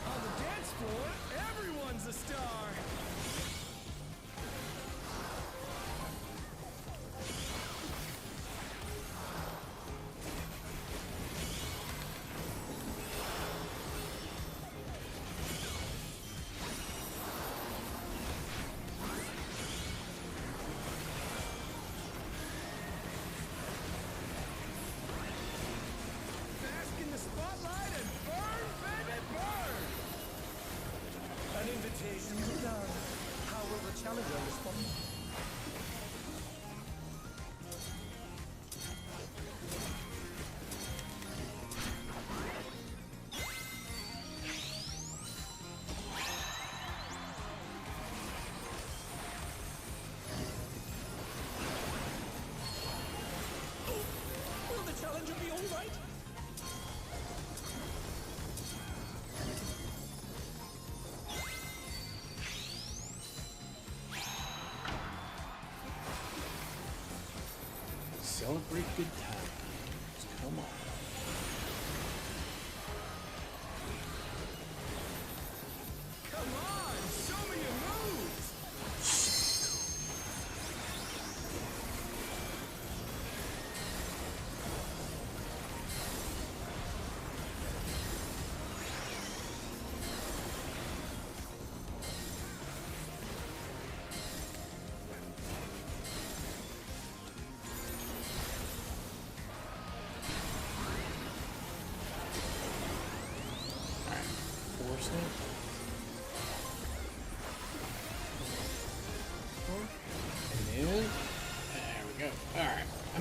On the dance floor, everyone's a star. Bask in the spotlight and burn, baby, burn! An invitation to done. How will the challenger respond? Will the challenger be all right? celebrate good times. Come on. Come on, show me your moves!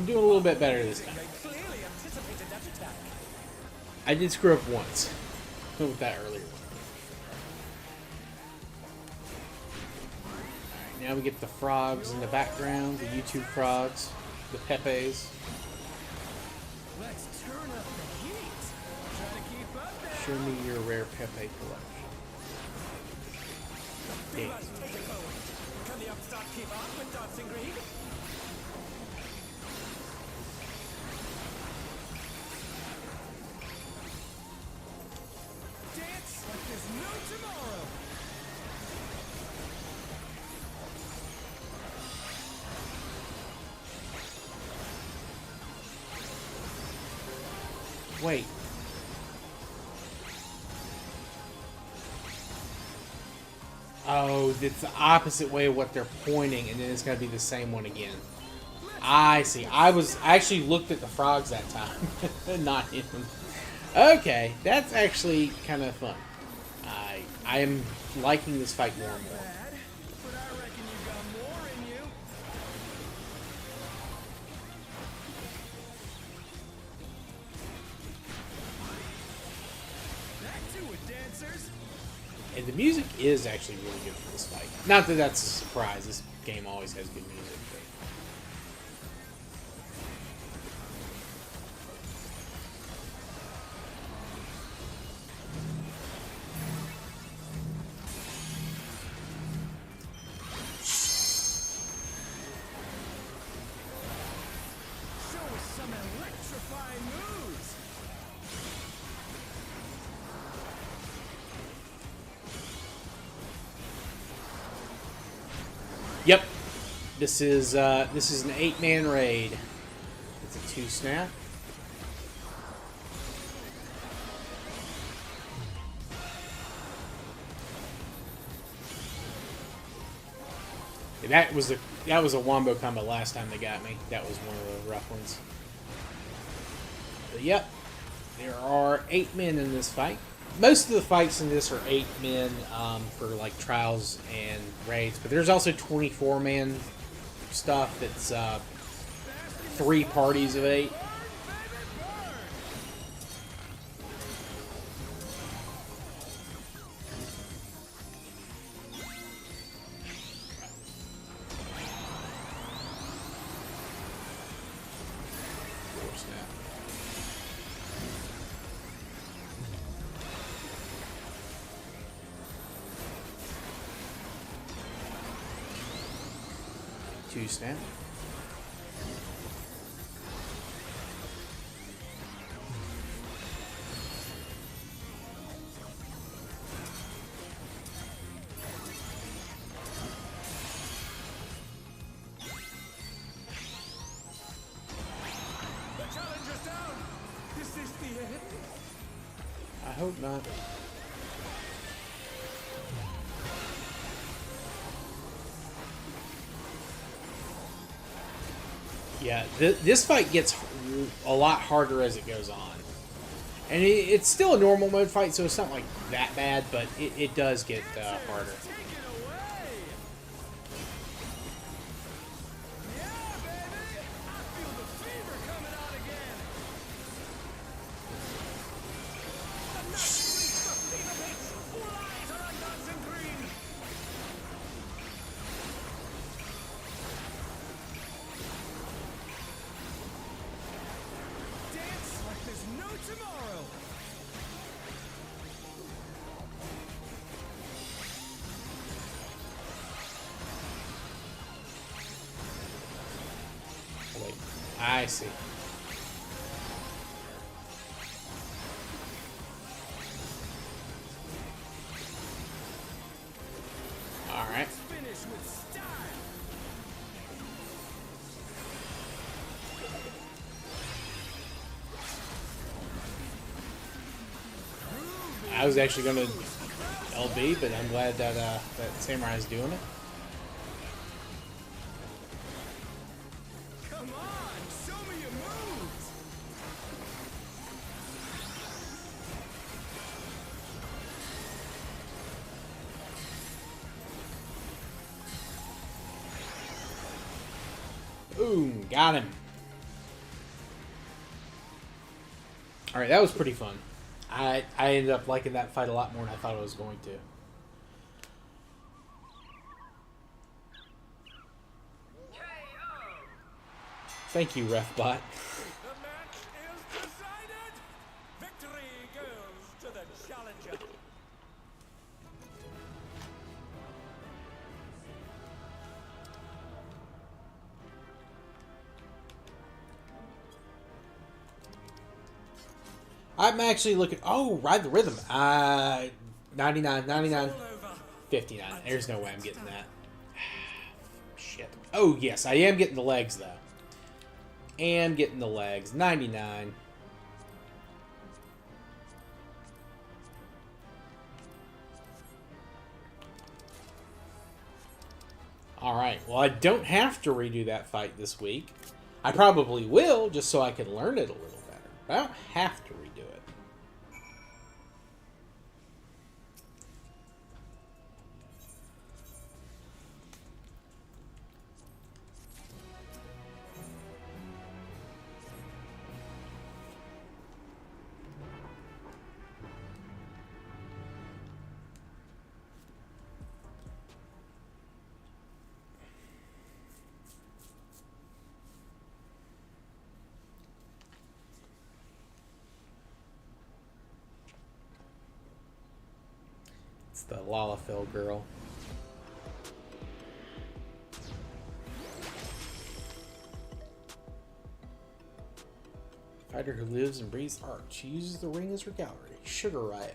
doing a little bit better this time. They clearly anticipated that attack. I did screw up once with that earlier one. Alright, now we get the frogs in the background, the YouTube frogs, the Pepes. Let's turn up the heat. Try to keep up there. Show me your rare Pepe collection. Damn. Let's take it forward. Can the upstart keep up with Dancing Green? Dance like there's no tomorrow. Wait. Oh, it's the opposite way of what they're pointing, and then it's going to be the same one again. I see. I actually looked at the frogs that time, not him. Okay, that's actually kind of fun. I am liking this fight more and more. But I reckon you got more in you. That too with dancers. And the music is actually really good for this fight. Not that that's a surprise. This game always has good music. But... Show us some electrifying moves. Yep, this is an 8-man raid. It's a 2-snap. That was a wombo combo last time they got me. That was one of the rough ones. But yep, there are 8 men in this fight. Most of the fights in this are 8 men for like trials and raids, but there's also 24-man stuff that's 3 parties of 8. Snap. The challenger's down. Is this the end? I hope not. Yeah, this fight gets a lot harder as it goes on. And it's still a normal mode fight, so it's not like that bad, but it does get harder. I see. All right. Finish with style. I was actually going to LB, but I'm glad that that Samurai's doing it. Come on, show me your moves. Boom, got him. Alright, that was pretty fun. I ended up liking that fight a lot more than I thought I was going to. Thank you, RefBot. The match is decided. Victory goes to the challenger. I'm actually looking... Oh, Ride the Rhythm. 99, 99, 59. There's no way I'm getting that. Shit. Oh, yes. I am getting the legs, though. Am getting the legs. 99. Alright. Well, I don't have to redo that fight this week. I probably will, just so I can learn it a little better. But I don't have to redo it. It's the Lalafell girl. Fighter who lives and breathes art. She uses the ring as her gallery. Sugar Riot.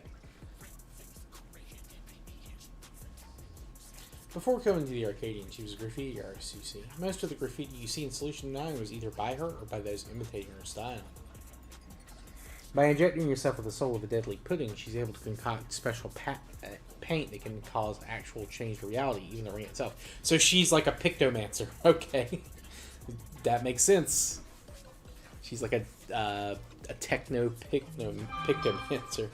Before coming to the Arcadian, she was a graffiti artist, you see. Most of the graffiti you see in Solution 9 was either by her or by those imitating her style. By injecting yourself with the soul of a deadly pudding, she's able to concoct special paint that can cause actual change to reality, even the ring itself. So she's like a pictomancer. Okay. That makes sense. She's like a pictomancer.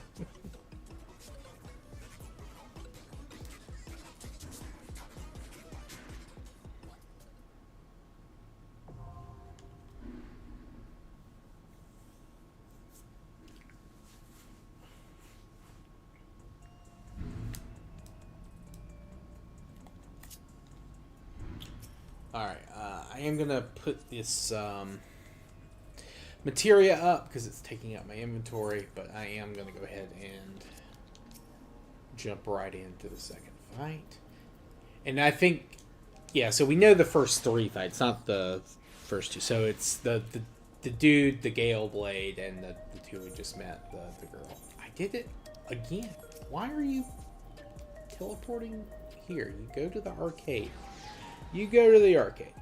Alright, I am going to put this materia up because it's taking up my inventory, but I am going to go ahead and jump right into the second fight. And I think, yeah, so we know the first three fights, not the first two. So it's the dude, the Gale Blade, and the two we just met, the girl. I did it again. Why are you teleporting here? You go to the arcade. You go to the arcade.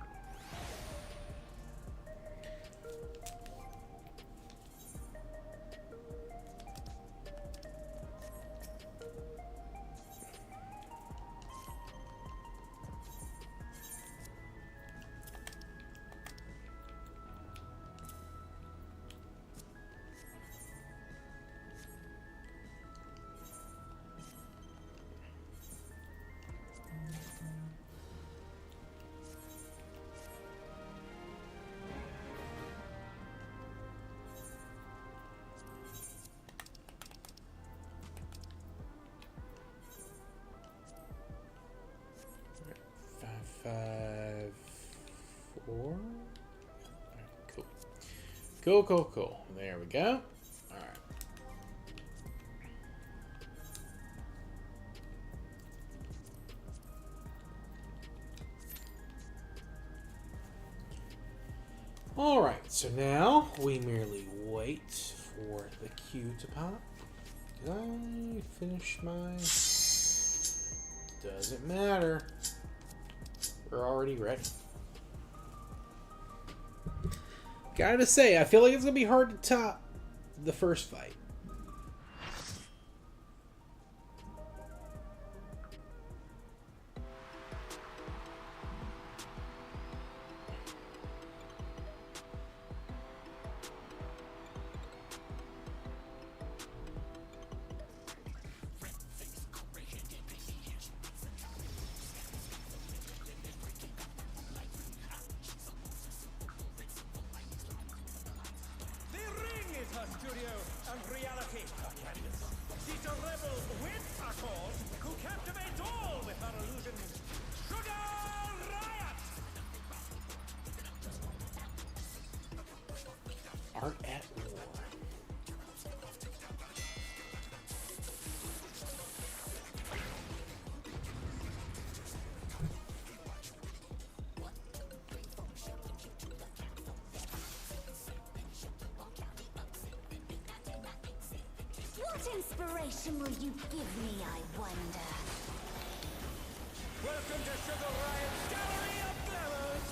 Cool. There we go. Alright. Alright, so now we merely wait for the queue to pop. Did I finish my... Doesn't matter. We're already ready. Gotta say, I feel like it's gonna be hard to top the first fight. Studio, rebels with a cause who captivate all with her illusions. Sugar Riot! Art at war. What inspiration will you give me, I wonder? Welcome to Sugar Riot's Gallery of Glamours!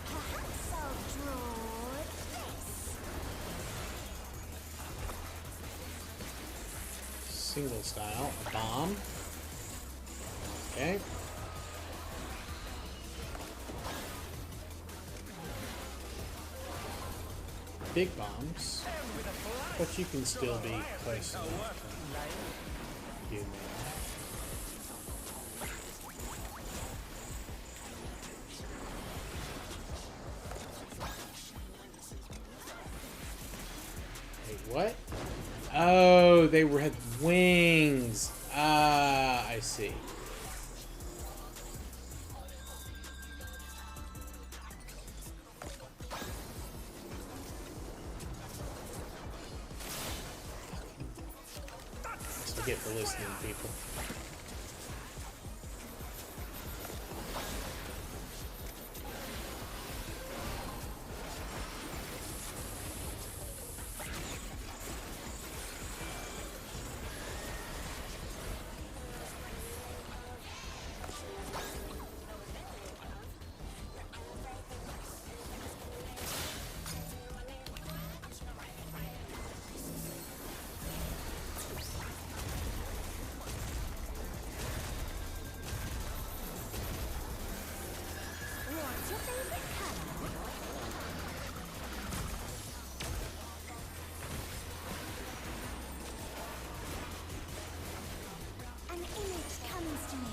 Perhaps I'll draw this. Single style. A bomb. Okay. Big bombs, but you can still be close enough to do more. Wait, what? Oh, they had wings. Ah, I see. Get for listening, people. An image comes to me.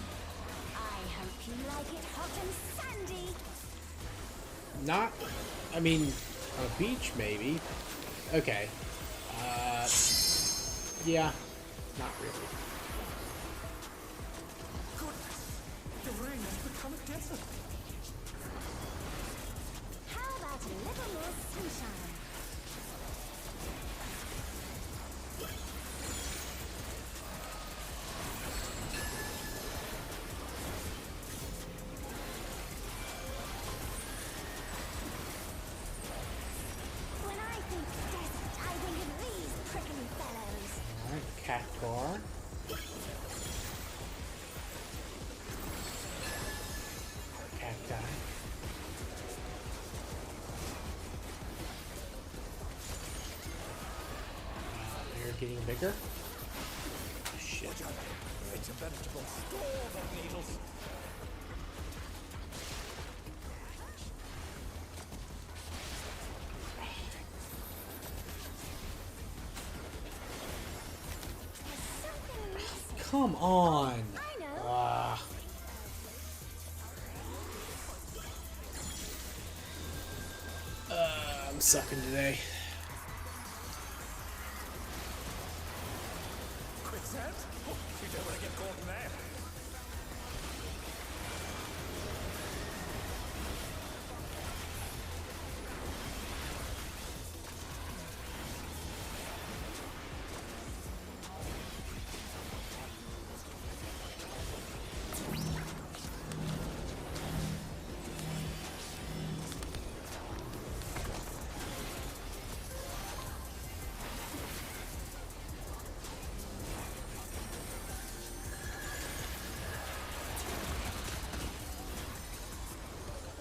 I hope you like it hot and sandy. Not, I mean, a beach maybe. Okay. Yeah, not really. Goodness! The rain has become a desert! How about a little more sunshine? When I think desert, I think of these prickly fellows. Alright, cactuar. Cacti. They're getting bigger. Shit. It's a vegetable storm of needles. Come on. Ah. I'm sucking today. Quicksand? Oh, you don't want to get caught in there.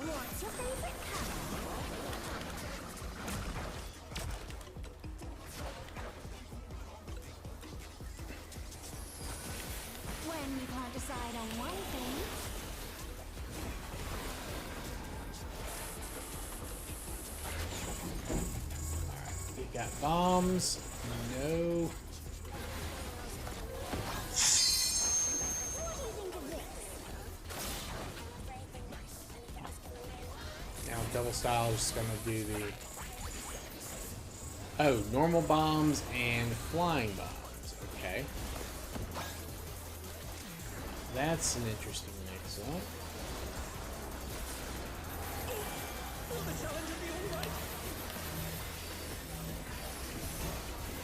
What's your favorite color? When you can't decide on one thing. We got bombs. No. What do you think of this? battle style is just gonna do the... Oh, normal bombs and flying bombs. Okay. That's an interesting mix-up.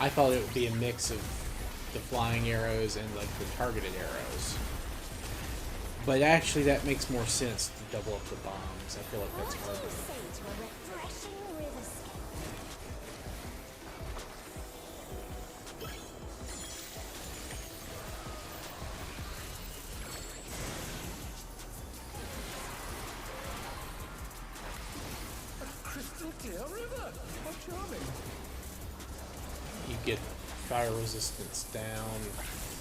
I thought it would be a mix of the flying arrows and like the targeted arrows. But actually that makes more sense to double up the bombs. I feel like that's harder. Crystal clear river. How charming. You get fire resistance down.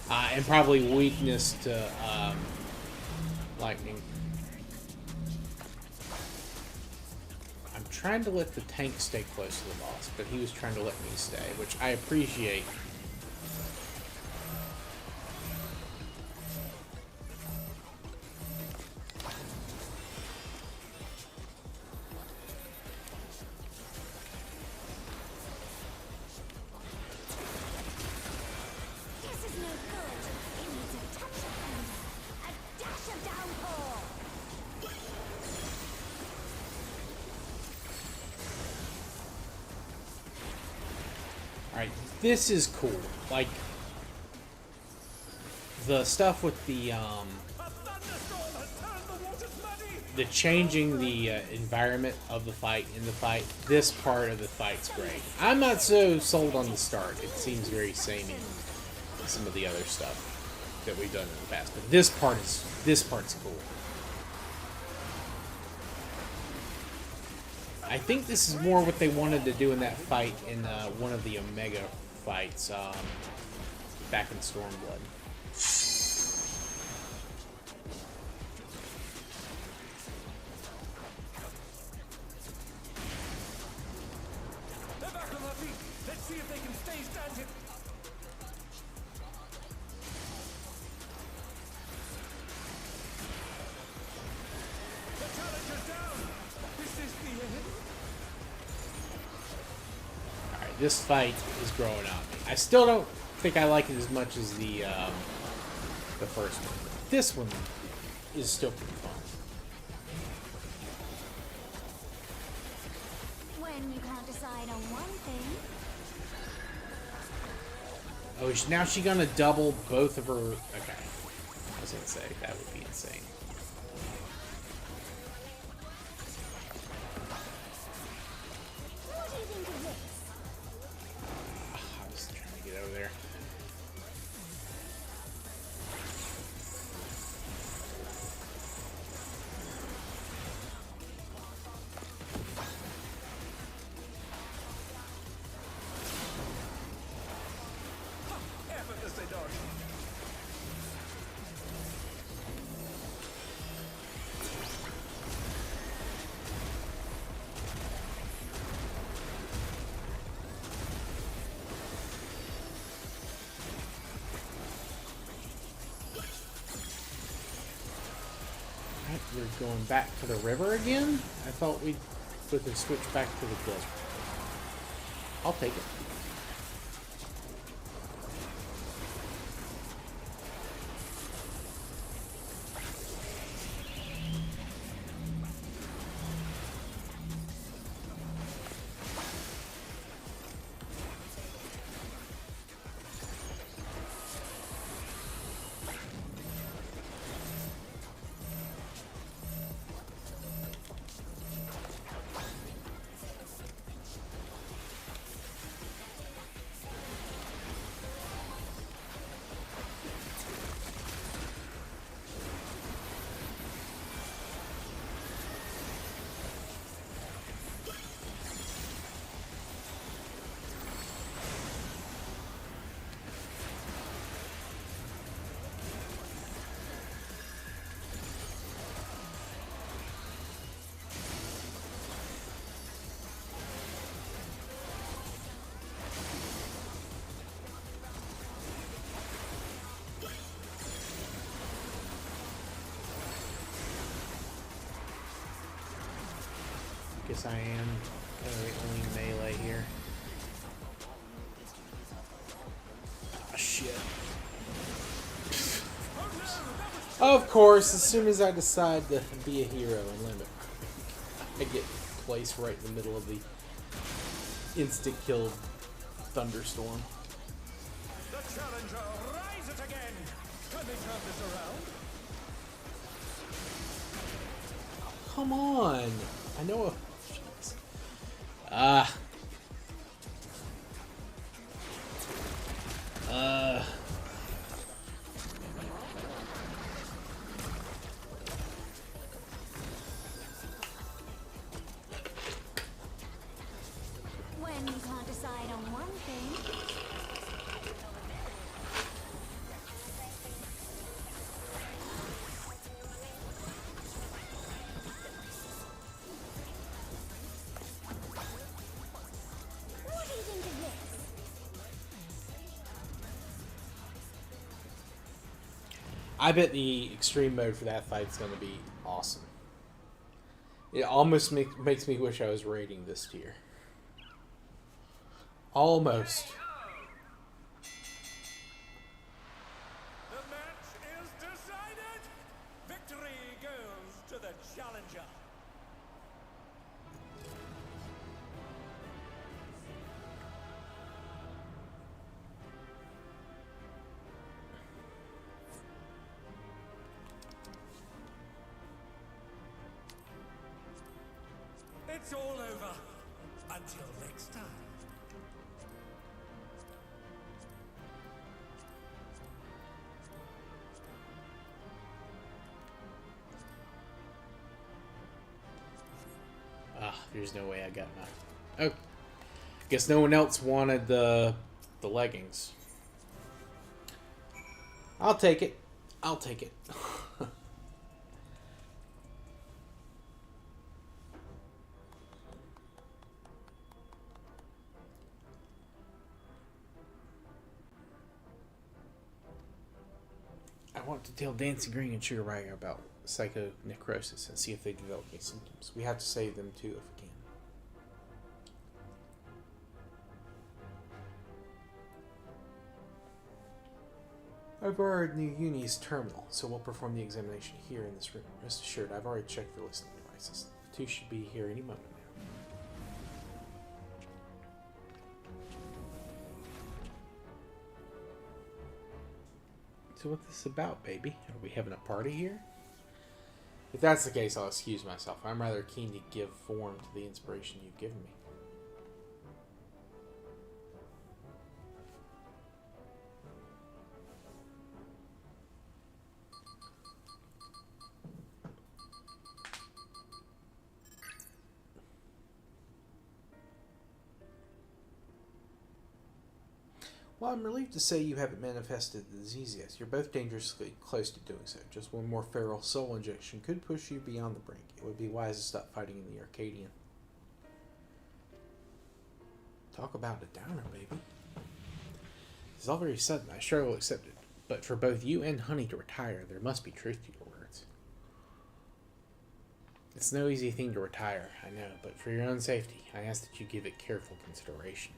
And probably weakness to lightning. I'm trying to let the tank stay close to the boss, but he was trying to let me stay, which I appreciate. Alright, this is cool. Like, the stuff with the changing the environment of the fight in the fight, this part of the fight's great. I'm not so sold on the start. It seems very samey to some of the other stuff that we've done in the past. But this part's cool. I think this is more what they wanted to do in that fight in one of the Omega fights back in Stormblood. They're back on their feet. Let's see if they can stay standing. The challenger's down. Is this the end? Alright, this fight is growing on me. I still don't think I like it as much as the first one. But this one is still pretty fun. When you can't decide on one thing. Oh, now she's gonna double both of her... Okay. I was gonna say, that would be insane. What do you think of this? I was trying to get over there. Effortlessly dodged. Alright, we're going back to the river again? I thought we could switch back to the desert. I'll take it. guess I am kind of the only melee here. Oh, shit. Of course, as soon as I decide to be a hero and limit, I get placed right in the middle of the instant-killed thunderstorm. The challenger rises again. Can they turn this around? Come on! I know a... Ah. When you can't decide on one thing. What do you think of this? I bet the extreme mode for that fight's going to be awesome. It almost makes me wish I was raiding this tier. Almost. The match is decided. Victory goes to the challenger. It's all over. Until next time. Ah, there's no way I got my... Oh. Guess no one else wanted the leggings. I'll take it. I'll take it. I want to tell Dancing Green and Sugar Rider about psychonecrosis and see if they develop any symptoms. We have to save them too if we can. I borrowed New Uni's terminal, so we'll perform the examination here in this room. Rest assured, I've already checked for listening devices. The two should be here any moment now. So what's this about, baby? Are we having a party here? If that's the case, I'll excuse myself. I'm rather keen to give form to the inspiration you've given me. Well, I'm relieved to say you haven't manifested the disease yet. You're both dangerously close to doing so. Just one more feral soul injection could push you beyond the brink. It would be wise to stop fighting in the Arcadian. Talk about a downer, baby. It's all very sudden. I sure will accept it. But for both you and Honey to retire, there must be truth to your words. It's no easy thing to retire, I know, but for your own safety, I ask that you give it careful consideration.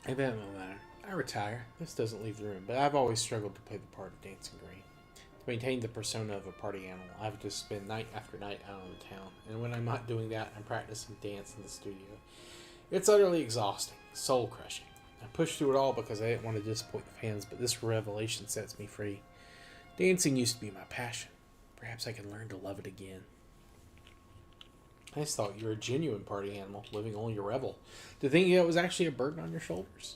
It doesn't matter. I retire. This doesn't leave the room, but I've always struggled to play the part of Dancing Green. To maintain the persona of a party animal, I have to spend night after night out on the town, and when I'm not doing that, I'm practicing dance in the studio. It's utterly exhausting, soul-crushing. I pushed through it all because I didn't want to disappoint the fans, but this revelation sets me free. Dancing used to be my passion. Perhaps I can learn to love it again. I just thought you were a genuine party animal, living only to revel. To think it was actually a burden on your shoulders.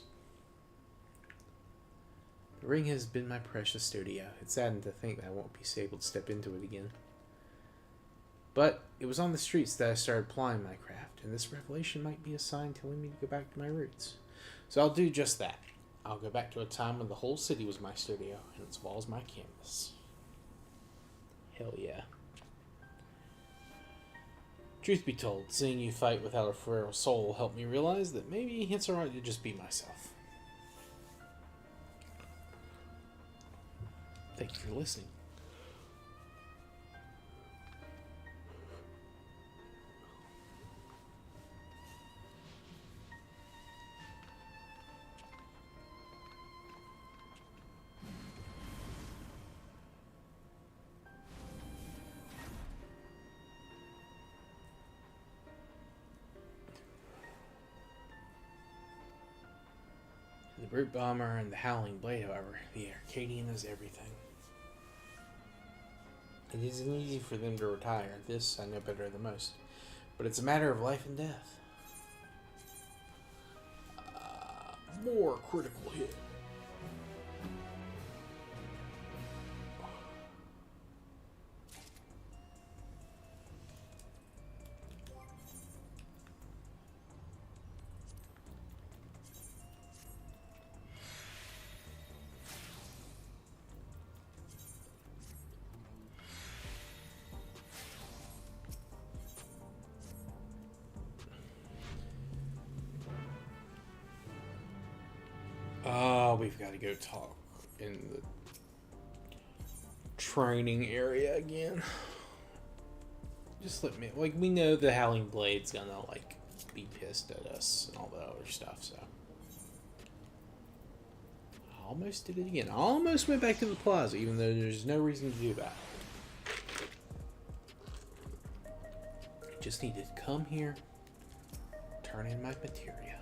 The ring has been my precious studio. It's saddened to think that I won't be able to step into it again. But it was on the streets that I started plying my craft, and this revelation might be a sign telling me to go back to my roots. So I'll do just that. I'll go back to a time when the whole city was my studio, and its walls my canvas. Hell yeah. Truth be told, seeing you fight without a feral soul helped me realize that maybe it's alright to just be myself. Thank you for listening. The Brute Bomber and the Howling Blade, however, the Arcadian is everything. It isn't easy for them to retire. This I know better than most. But it's a matter of life and death. More critical hit. Oh, we've got to go talk in the training area again. Just let me, like, we know the Howling Blade's gonna, like, be pissed at us and all that other stuff, so. I almost did it again. I almost went back to the plaza, even though there's no reason to do that. I just needed to come here, turn in my materia.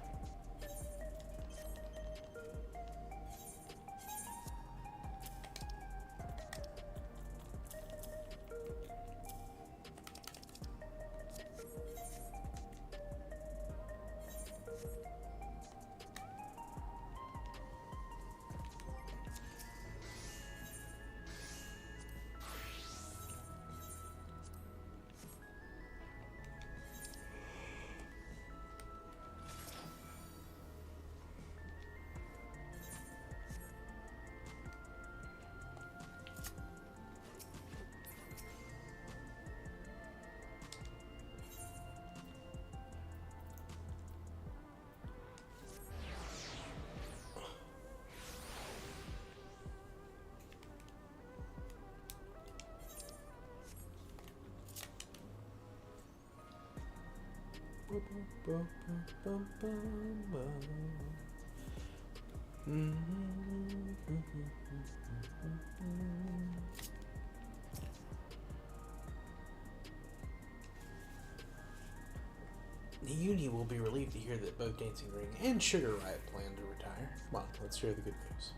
The Uni will be relieved to hear that both Dancing Ring and Sugar Riot plan to retire. Come on, let's share the good news.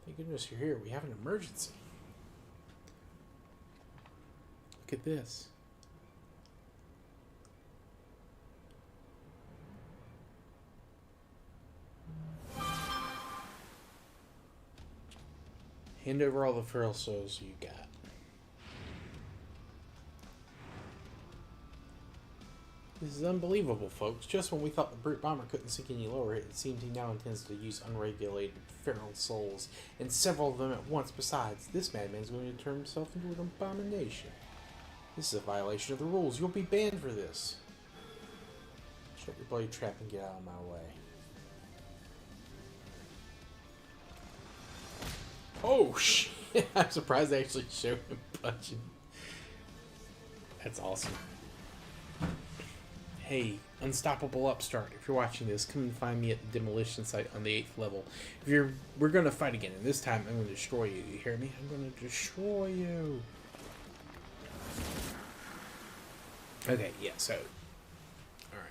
Thank goodness you're here. We have an emergency. Look at this. Hand over all the feral souls you got. This is unbelievable, folks. Just when we thought the Brute Bomber couldn't sink any lower, it seems he now intends to use unregulated feral souls, and several of them at once. Besides, this madman's going to turn himself into an abomination. This is a violation of the rules. You'll be banned for this. Shut your bloody trap and get out of my way. Oh, shit. I'm surprised they actually showed him punching. That's awesome. Hey, unstoppable upstart, if you're watching this, come and find me at the demolition site on the 8th level. We're gonna fight again, and this time I'm gonna destroy you. You hear me? I'm gonna destroy you. Okay, yeah, so. Alright.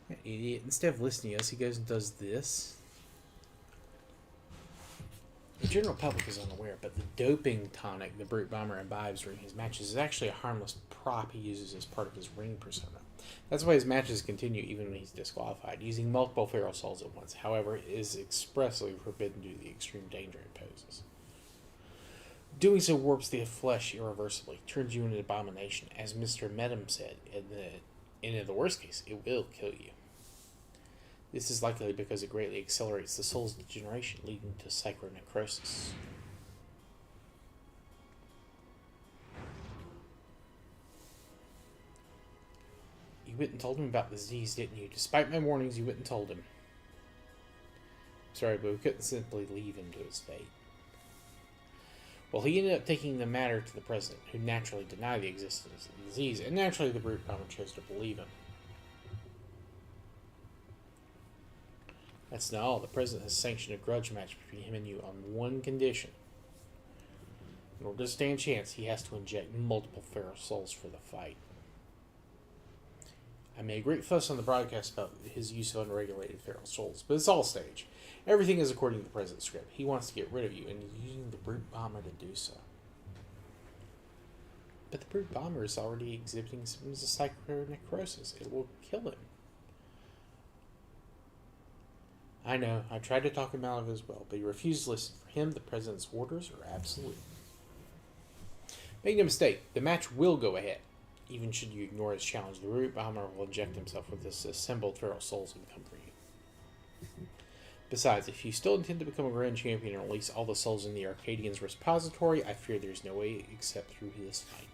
That idiot. Instead of listening to us, he goes and does this. The general public is unaware, but the doping tonic the Brute Bomber imbibes during his matches is actually a harmless prop he uses as part of his ring persona. That's why his matches continue even when he's disqualified, using multiple feral souls at once. However, it is expressly forbidden due to the extreme danger it poses. Doing so warps the flesh irreversibly, turns you into an abomination. As Mr. Medham said, in the worst case, it will kill you. This is likely because it greatly accelerates the soul's degeneration, leading to psychonecrosis. You went and told him about the disease, didn't you? Despite my warnings, you went and told him. Sorry, but we couldn't simply leave him to his fate. Well, he ended up taking the matter to the president, who naturally denied the existence of the disease, and naturally the brute bomber chose to believe him. That's not all. The president has sanctioned a grudge match between him and you on one condition. In order to stand a chance, he has to inject multiple feral souls for the fight. I made a great fuss on the broadcast about his use of unregulated feral souls, but it's all stage. Everything is according to the president's script. He wants to get rid of you, and he's using the brute bomber to do so. But the brute bomber is already exhibiting symptoms of psychonecrosis. It will kill him. I know, I tried to talk him out of it as well, but he refused to listen. For him, the president's orders are absolute. Make no mistake, the match will go ahead. Even should you ignore his challenge, the brute bomber will inject himself with this assembled feral souls and come for you. Besides, if you still intend to become a grand champion and release all the souls in the Arcadian's repository, I fear there's no way except through this fight.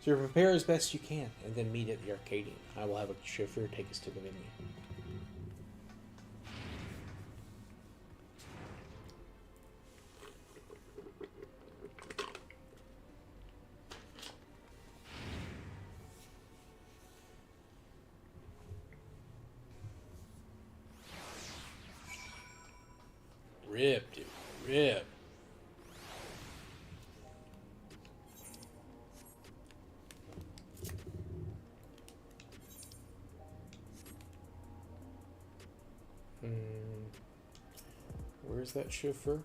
So prepare as best you can, and then meet at the Arcadian. I will have a chauffeur take us to the venue. Rip, dude. Rip. Where's that chauffeur?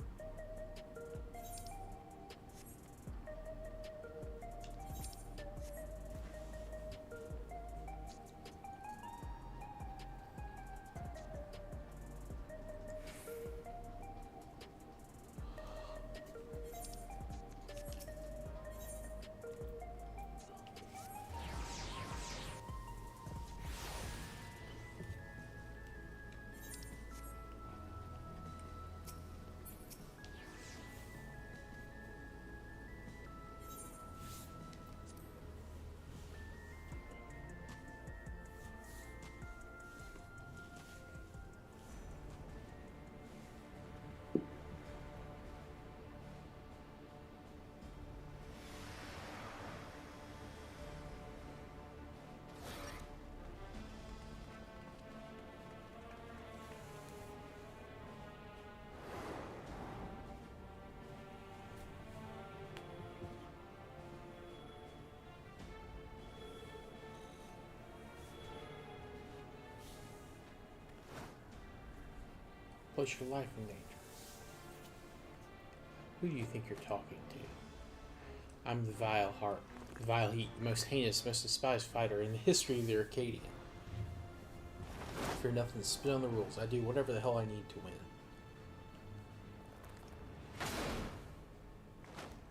Place your life in danger. Who do you think you're talking to? I'm the Vile Heart, the Vile Heat, the most heinous, most despised fighter in the history of the Arcadian. I fear nothing to spit on the rules. I do whatever the hell I need to win.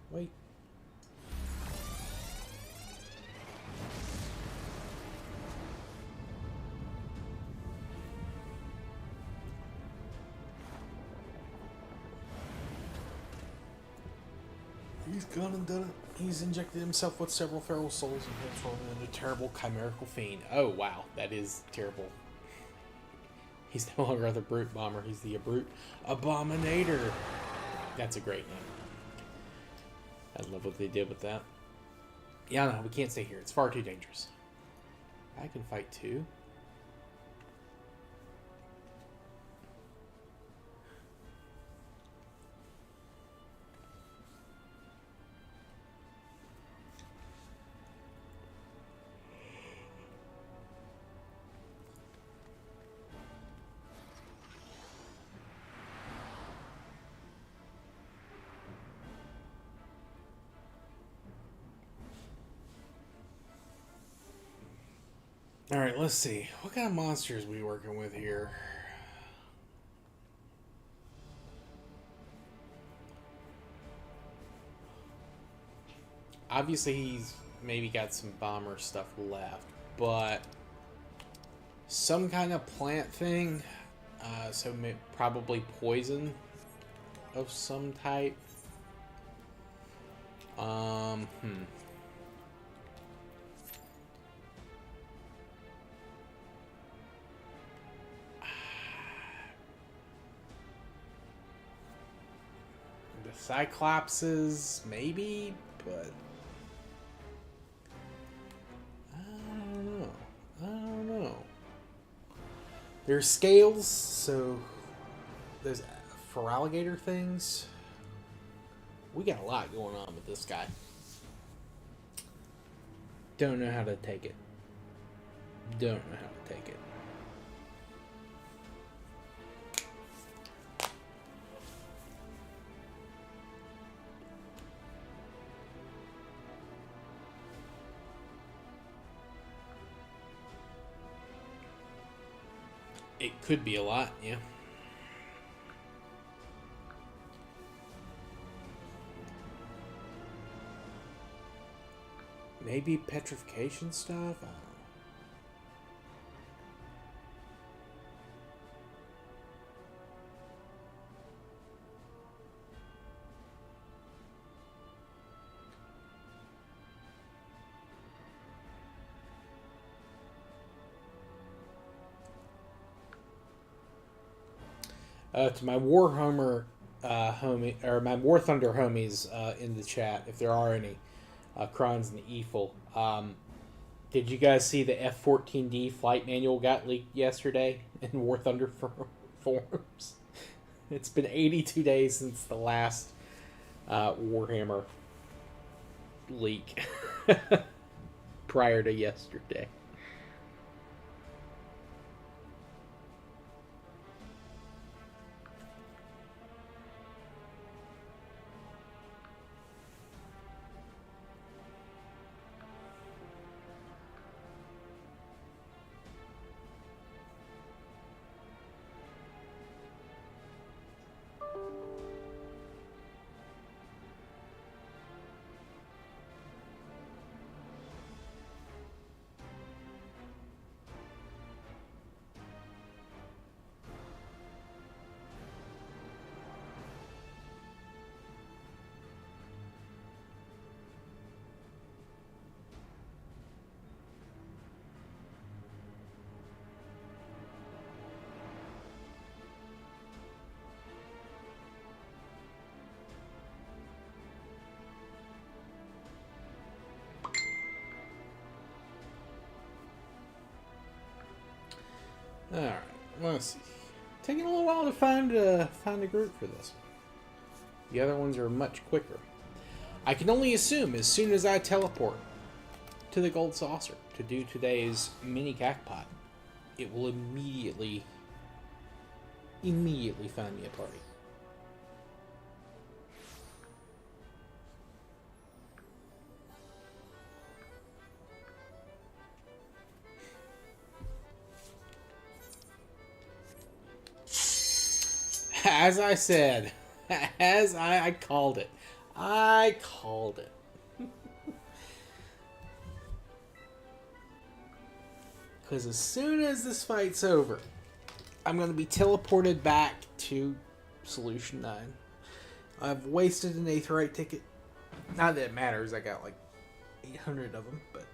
Wait. He's gone and done it. He's injected himself with several feral souls and transformed into a terrible chimerical fiend. Oh wow, that is terrible. He's no longer the brute bomber, he's the brute abominator. That's a great name. I love what they did with that. Yeah, no, we can't stay here. It's far too dangerous. I can fight too. Alright, let's see. What kind of monsters are we working with here? Obviously, he's maybe got some bomber stuff left, but some kind of plant thing. So probably poison of some type. The Cyclopses, maybe, but I don't know. There's scales, so there's for alligator things. We got a lot going on with this guy. Don't know how to take it. Don't know how to take it. It could be a lot, yeah. Maybe petrification stuff? I don't know. To my Warhammer homie, or my War Thunder homies in the chat, if there are any, Krons and Eiffel, did you guys see the F-14D flight manual got leaked yesterday in War Thunder forums? It's been 82 days since the last Warhammer leak prior to yesterday. Alright, let's see. Taking a little while to find a group for this one. The other ones are much quicker. I can only assume as soon as I teleport to the Gold Saucer to do today's mini Cactpot, it will immediately find me a party. As I said, as I called it. I called it. Because as soon as this fight's over, I'm going to be teleported back to Solution 9. I've wasted an Aetheryte ticket. Not that it matters, I got like 800 of them, but...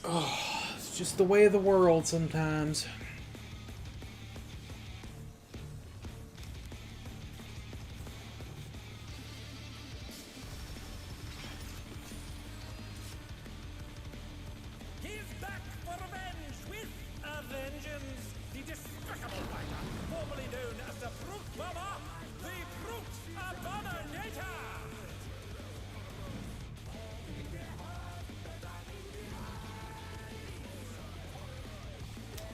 Oh, it's just the way of the world sometimes. He's back for revenge with a vengeance. The despicable fighter, formerly known as the Brute Bomber, the Brute Abominator.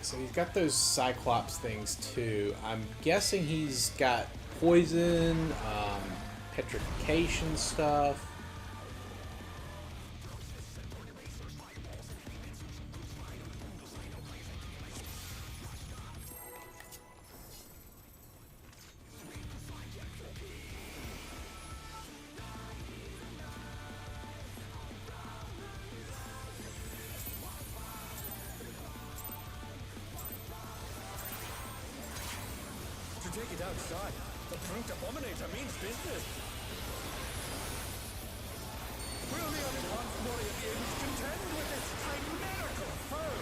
So he's got those Cyclops things too. I'm guessing he's got poison, petrification stuff. To take it outside, the brute abominator means business. Will the unenhanced warrior be able to contend with this chimerical foe?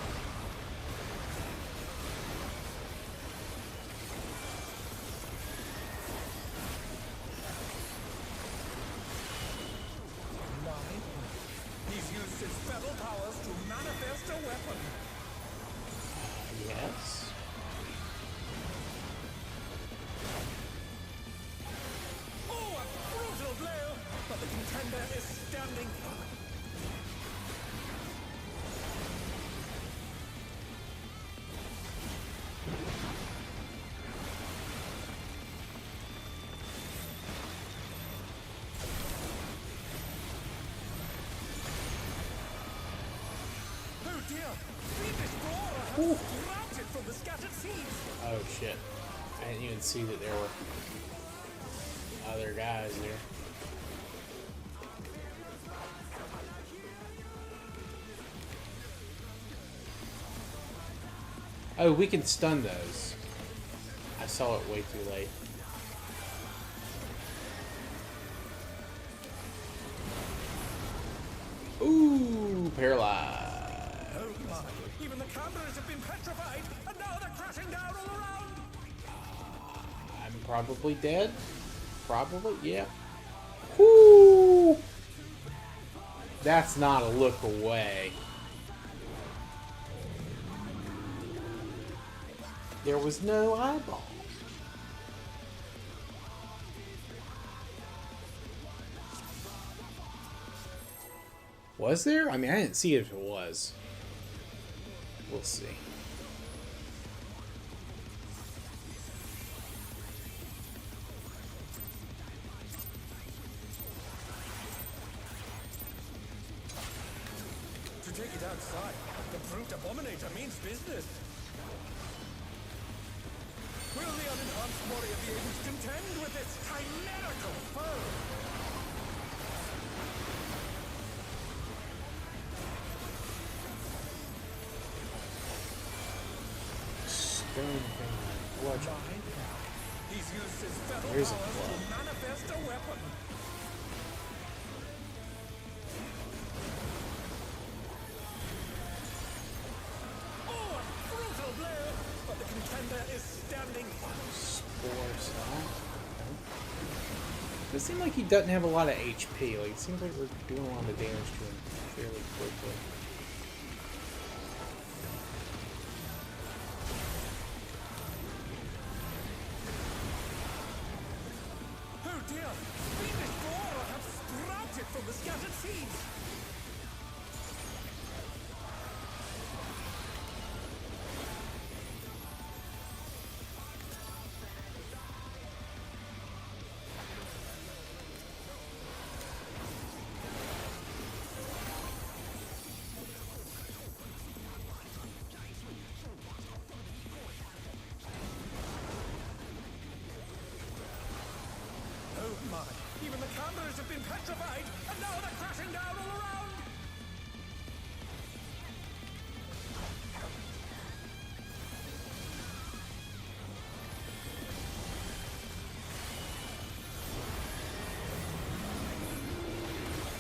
Nine. He's used his feral powers to manifest a weapon. Yes. But the contender is standing firm. Oh dear! Fiendish Flora has sprouted from the scattered seeds! Oh shit. I didn't even see that there were other guys there. Oh, we can stun those. I saw it way too late. Ooh, paralyzed. Oh my! Even the cameras have been petrified, and now they're crashing down all around! I'm probably dead. Probably, yeah. Whoo! That's not a look away. There was no eyeball. Was there? I mean, I didn't see it if it was. We'll see. To take it outside, the brute abominator means business. Will the unenhanced warrior be able to contend with this chimerical foe? Watch. He's used his feral There's a powers club. to manifest a weapon. Oh, a brutal blow! But the contender is standing firm. Spore cell. It seems like he doesn't have a lot of HP. Like, it seems like we're doing a lot of damage to him fairly quickly. Oh dear! Fiendish Flora have sprouted from the scattered seeds! Oh my! Even the cameras have been petrified, and now they're crashing down all around!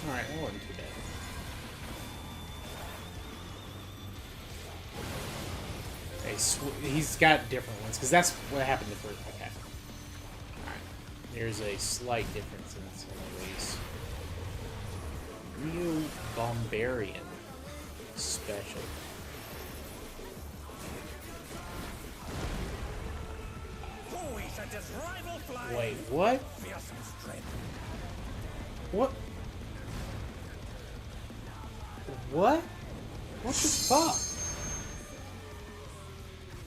Alright, that wasn't too bad. Okay, he's got different ones, because that's what happened the first. Okay. Alright. There's a slight difference in some of these. Rio Bombarian special. Oh, he sent his rival flying! Wait, what? Fearsome strength. What? What? What the fuck?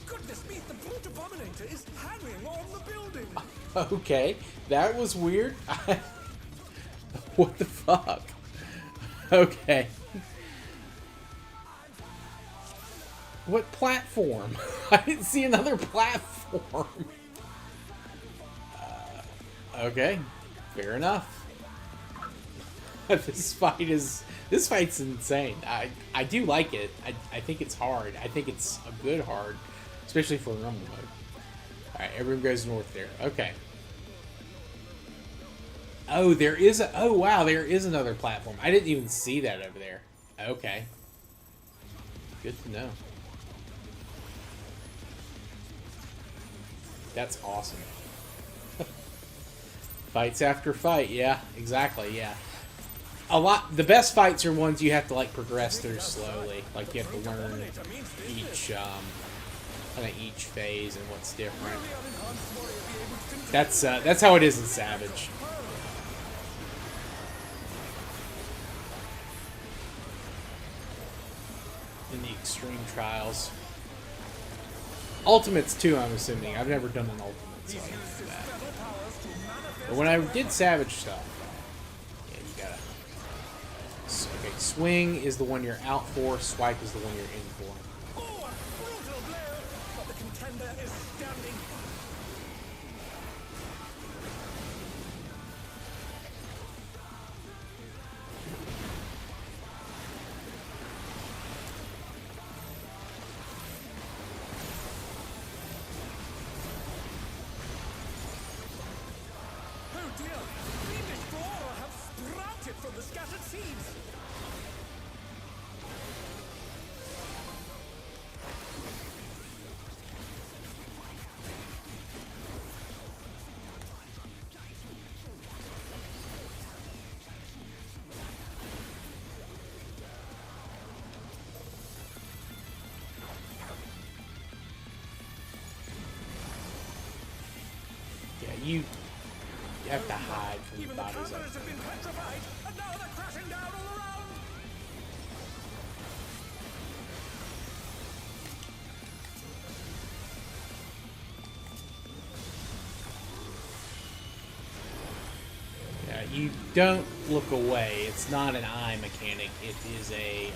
Goodness me, the brute abominator is hanging on the building! Okay, that was weird. What the fuck? Okay. What platform? I didn't see another platform. Okay, fair enough. This fight's insane. I do like it. I think it's hard. I think it's a good hard, especially for a rumble mode. All right, everyone goes north there. Okay. Oh, there is a. Oh wow, there is another platform. I didn't even see that over there. Okay. Good to know. That's awesome. Fights after fight, yeah, exactly, yeah. The best fights are ones you have to like progress through slowly. Like you have to learn each each phase and what's different. That's how it is in Savage. In the Extreme Trials. Ultimates too, I'm assuming. I've never done an Ultimate, so I don't do that. But when I did Savage stuff, yeah, you gotta... Okay, swing is the one you're out for, swipe is the one you're in for. Oh, a brutal blow, but the contender is standing. From the scattered seeds. Yeah, you have to hide from the bodies. Have been petrified, and now they're crashing down all around. Yeah, you don't look away. It's not an eye mechanic. It is a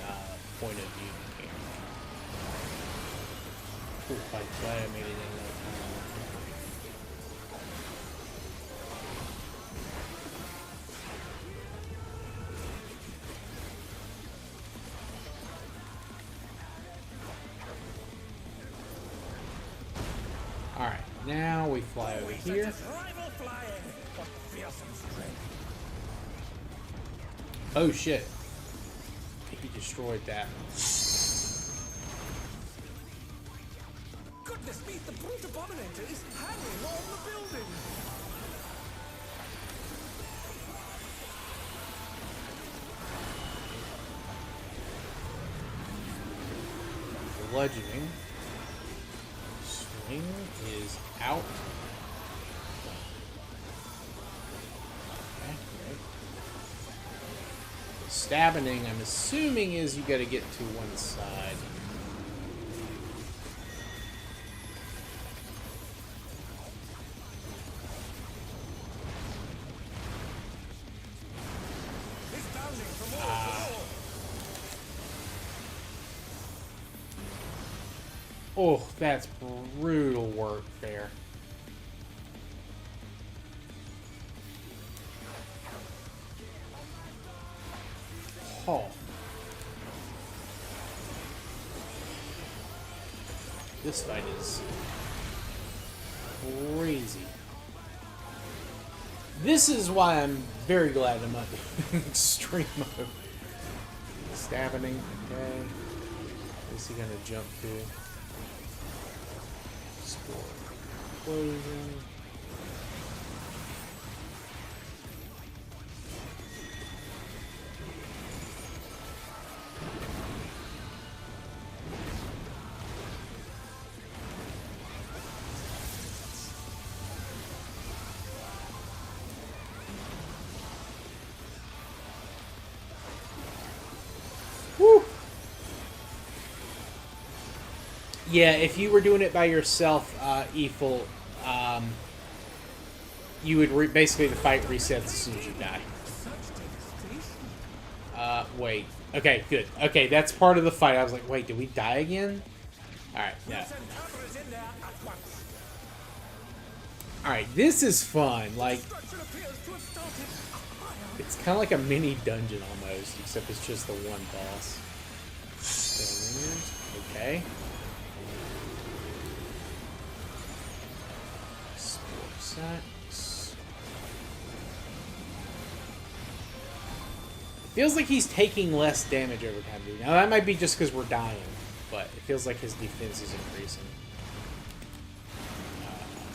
point of view mechanic. Cool fight. Glad I made it in that time. Alright, now we fly over here. Oh shit. He destroyed that. Goodness me, the brute abominator is hanging on the building. Bludgeoning. Swing is out. Okay, great. Stabbing, I'm assuming, is you gotta get to one side. Oh, that's brutal work there. Oh. This fight is crazy. This is why I'm very glad I'm not doing extreme mode. Stabbing, okay. What's he gonna jump to? Explosion. Woo! Yeah, if you were doing it by yourself, Eiffel, you would basically the fight resets as soon as you die. Wait. Okay, good. Okay, that's part of the fight. I was like, wait, did we die again? Alright, yeah. Alright, this is fun. Like, it's kind of like a mini dungeon almost, except it's just the one boss. Okay. Spore sacks. Feels like he's taking less damage over time. Now that might be just because we're dying, but it feels like his defense is increasing.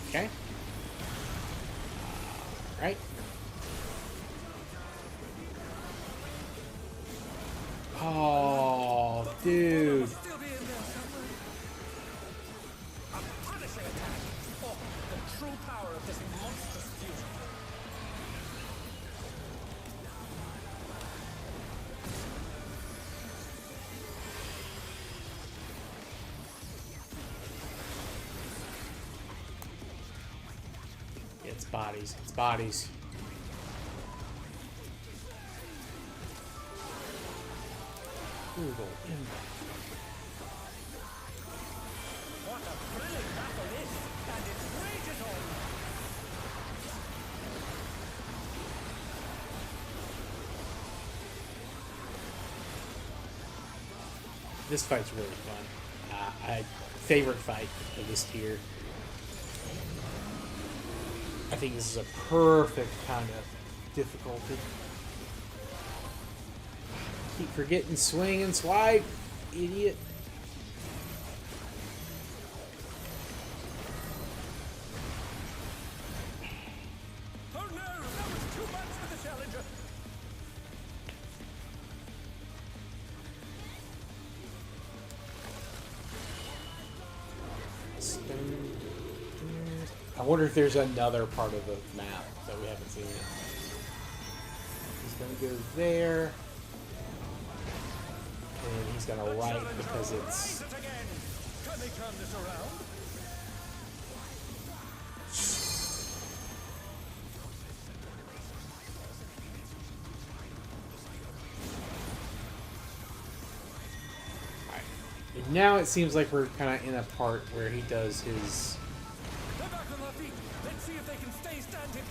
Okay. Alright. Oh, dude. It's bodies. It's bodies. Google Impact. What a brilliant battle is, and it rages on. This fight's really fun. Favorite fight of this tier. I think this is a perfect kind of difficulty. Keep forgetting swing and swipe, idiot. Oh no, that was too much for the challenger. I wonder if there's another part of the map that we haven't seen yet. He's gonna go there. And he's gonna right because it's... Can they turn this around? Alright. And now it seems like we're kind of in a part where he does his... They're back on their feet. Let's see if they can stay standing.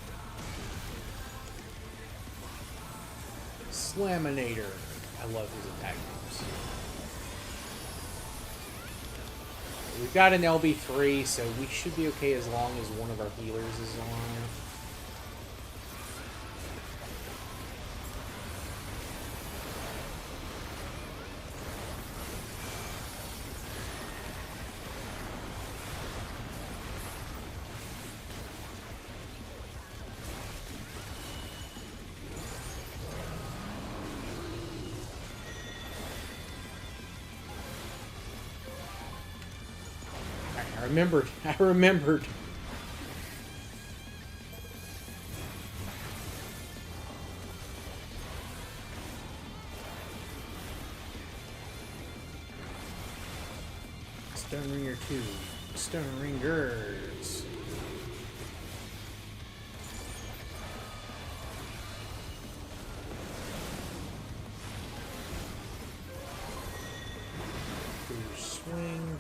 Slaminator. I love his attack moves. We've got an LB3, so we should be okay as long as one of our healers is on. I remembered. Stone Ringer 2. Stone Ringers. Swing.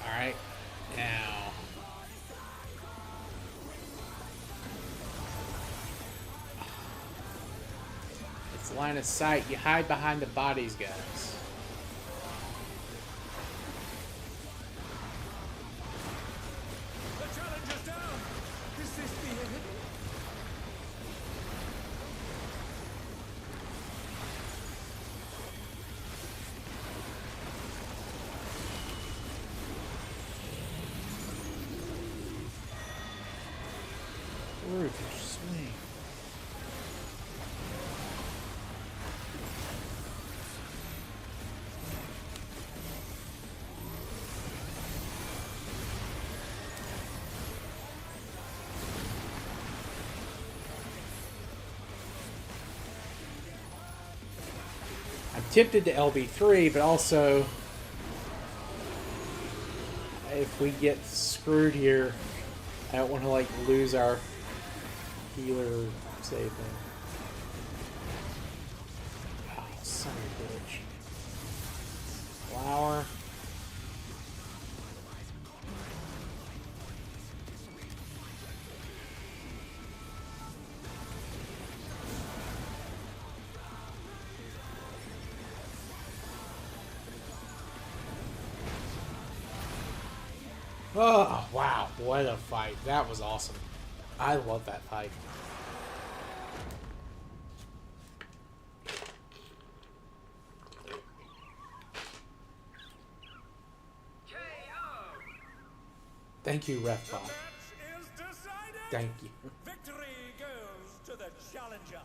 Alright, now. It's line of sight. You hide behind the bodies, guys. The challenger's down. Is this the end? Ruthless swing. tempted to LB3, but also if we get screwed here, I don't want to like lose our healer save thing. Oh, son of a bitch. Flower. Oh, wow. What a fight. That was awesome. I love that fight. Thank you, Refbot. Thank you. Victory goes to the challenger.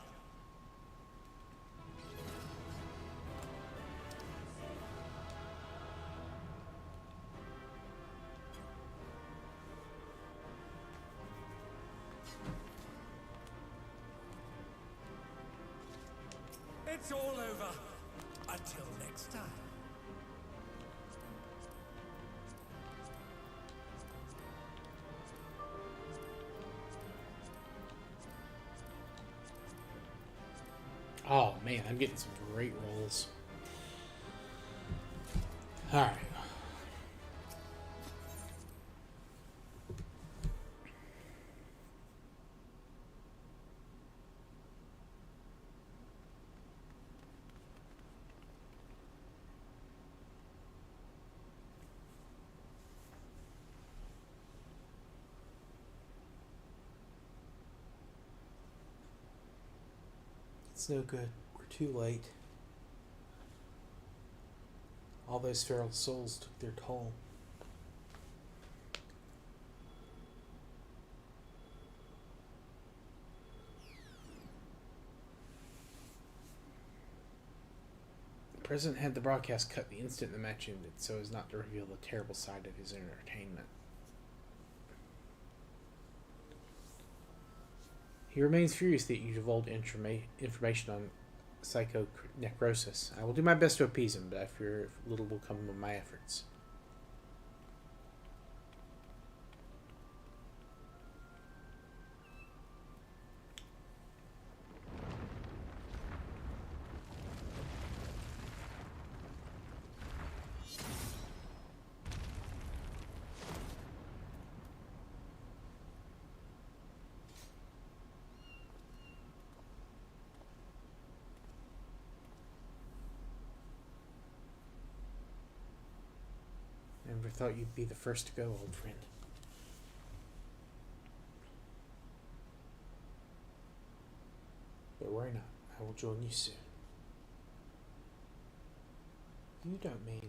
It's all over. Until next time. Oh, man, I'm getting some great rolls. Alright. It's no good. We're too late. All those feral souls took their toll. The president had the broadcast cut the instant the match ended, so as not to reveal the terrible side of his entertainment. He remains furious that you divulged information on psychonecrosis. I will do my best to appease him, but I fear little will come of my efforts. Never thought you'd be the first to go, old friend. But worry not. I will join you soon. You don't mean...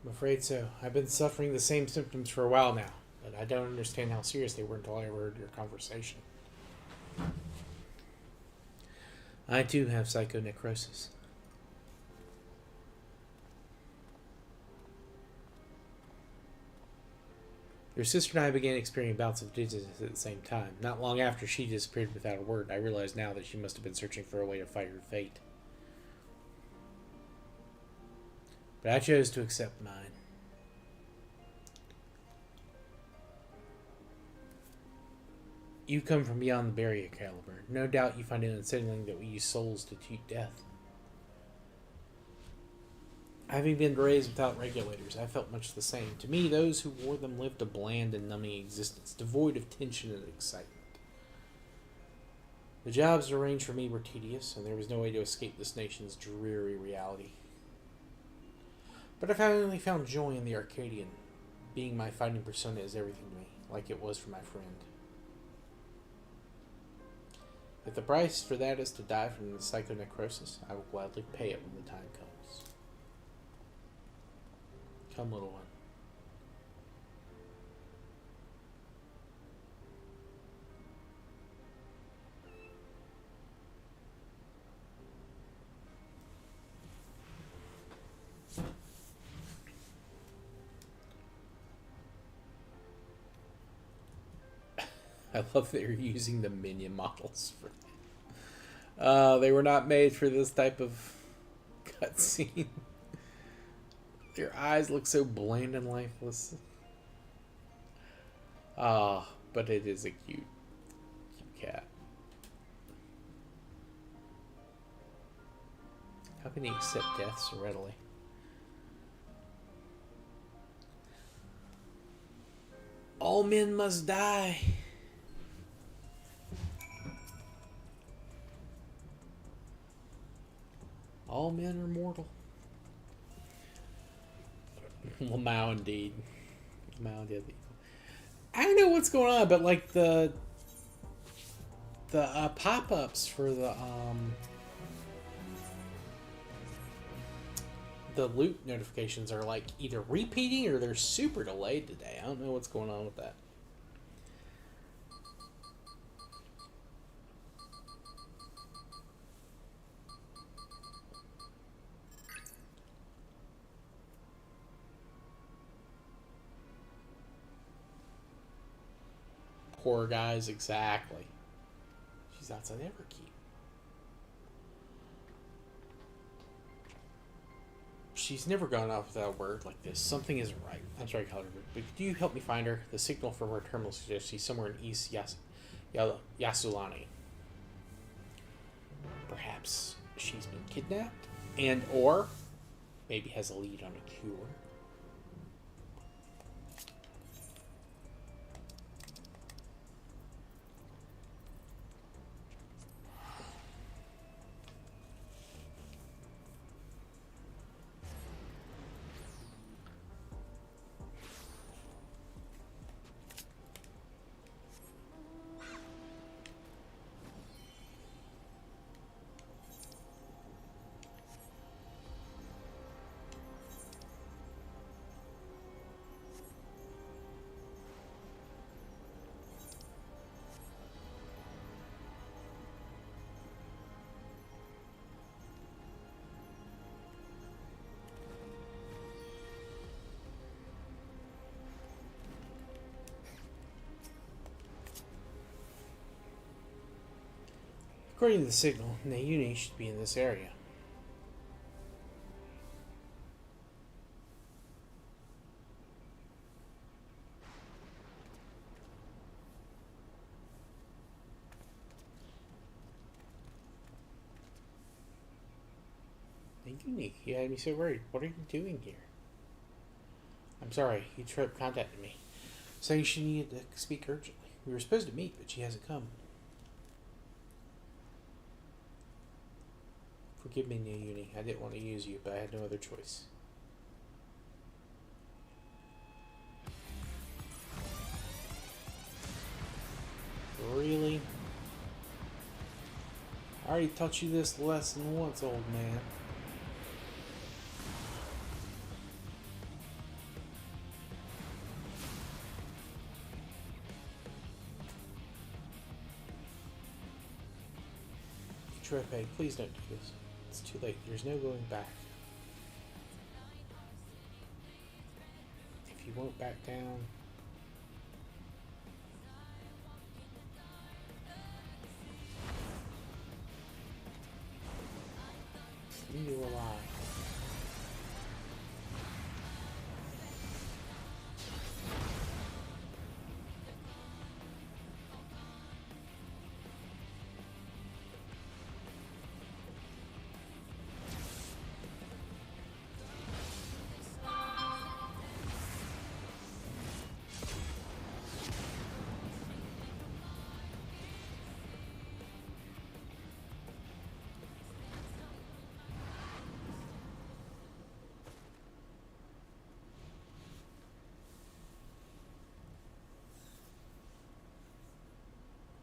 I'm afraid so. I've been suffering the same symptoms for a while now, but I don't understand how serious they were until I overheard your conversation. I too have psychonecrosis. Your sister and I began experiencing bouts of dizziness at the same time. Not long after she disappeared without a word, I realized now that she must have been searching for a way to fight her fate. But I chose to accept mine. You come from beyond the barrier caliber. No doubt you find it unsettling that we use souls to cheat death. Having been raised without regulators, I felt much the same. To me, those who wore them lived a bland and numbing existence, devoid of tension and excitement. The jobs arranged for me were tedious, and there was no way to escape this nation's dreary reality. But I finally found joy in the Arcadian. Being my fighting persona is everything to me, like it was for my friend. If the price for that is to die from the psychonecrosis, I will gladly pay it when the time comes. Come, little one. I love that you're using the minion models for they were not made for this type of cutscene. Their eyes look so bland and lifeless. But it is a cute cat. How can he accept death so readily? All men must die. All men are mortal. Lamau indeed. Lamau did the evil. I don't know what's going on, but like the pop-ups for the loot notifications are like either repeating or they're super delayed today. I don't know what's going on with that. Poor guys, exactly. She's outside Everkeep. She's never gone off without a word like this. Something isn't right. I'm sorry, Calder, but could you help me find her? The signal from her terminal suggests she's somewhere in East Yasulani. Perhaps she's been kidnapped, and or maybe has a lead on a cure. According to the signal, Nayuni should be in this area. Nayuni, you had me so worried. What are you doing here? I'm sorry, you contacted me, saying she needed to speak urgently. We were supposed to meet, but she hasn't come. Forgive me, Nayuni. I didn't want to use you, but I had no other choice. Really? I already taught you this lesson once, old man. Trepe, please don't do this. It's too late. There's no going back. If you won't back down... You will lie.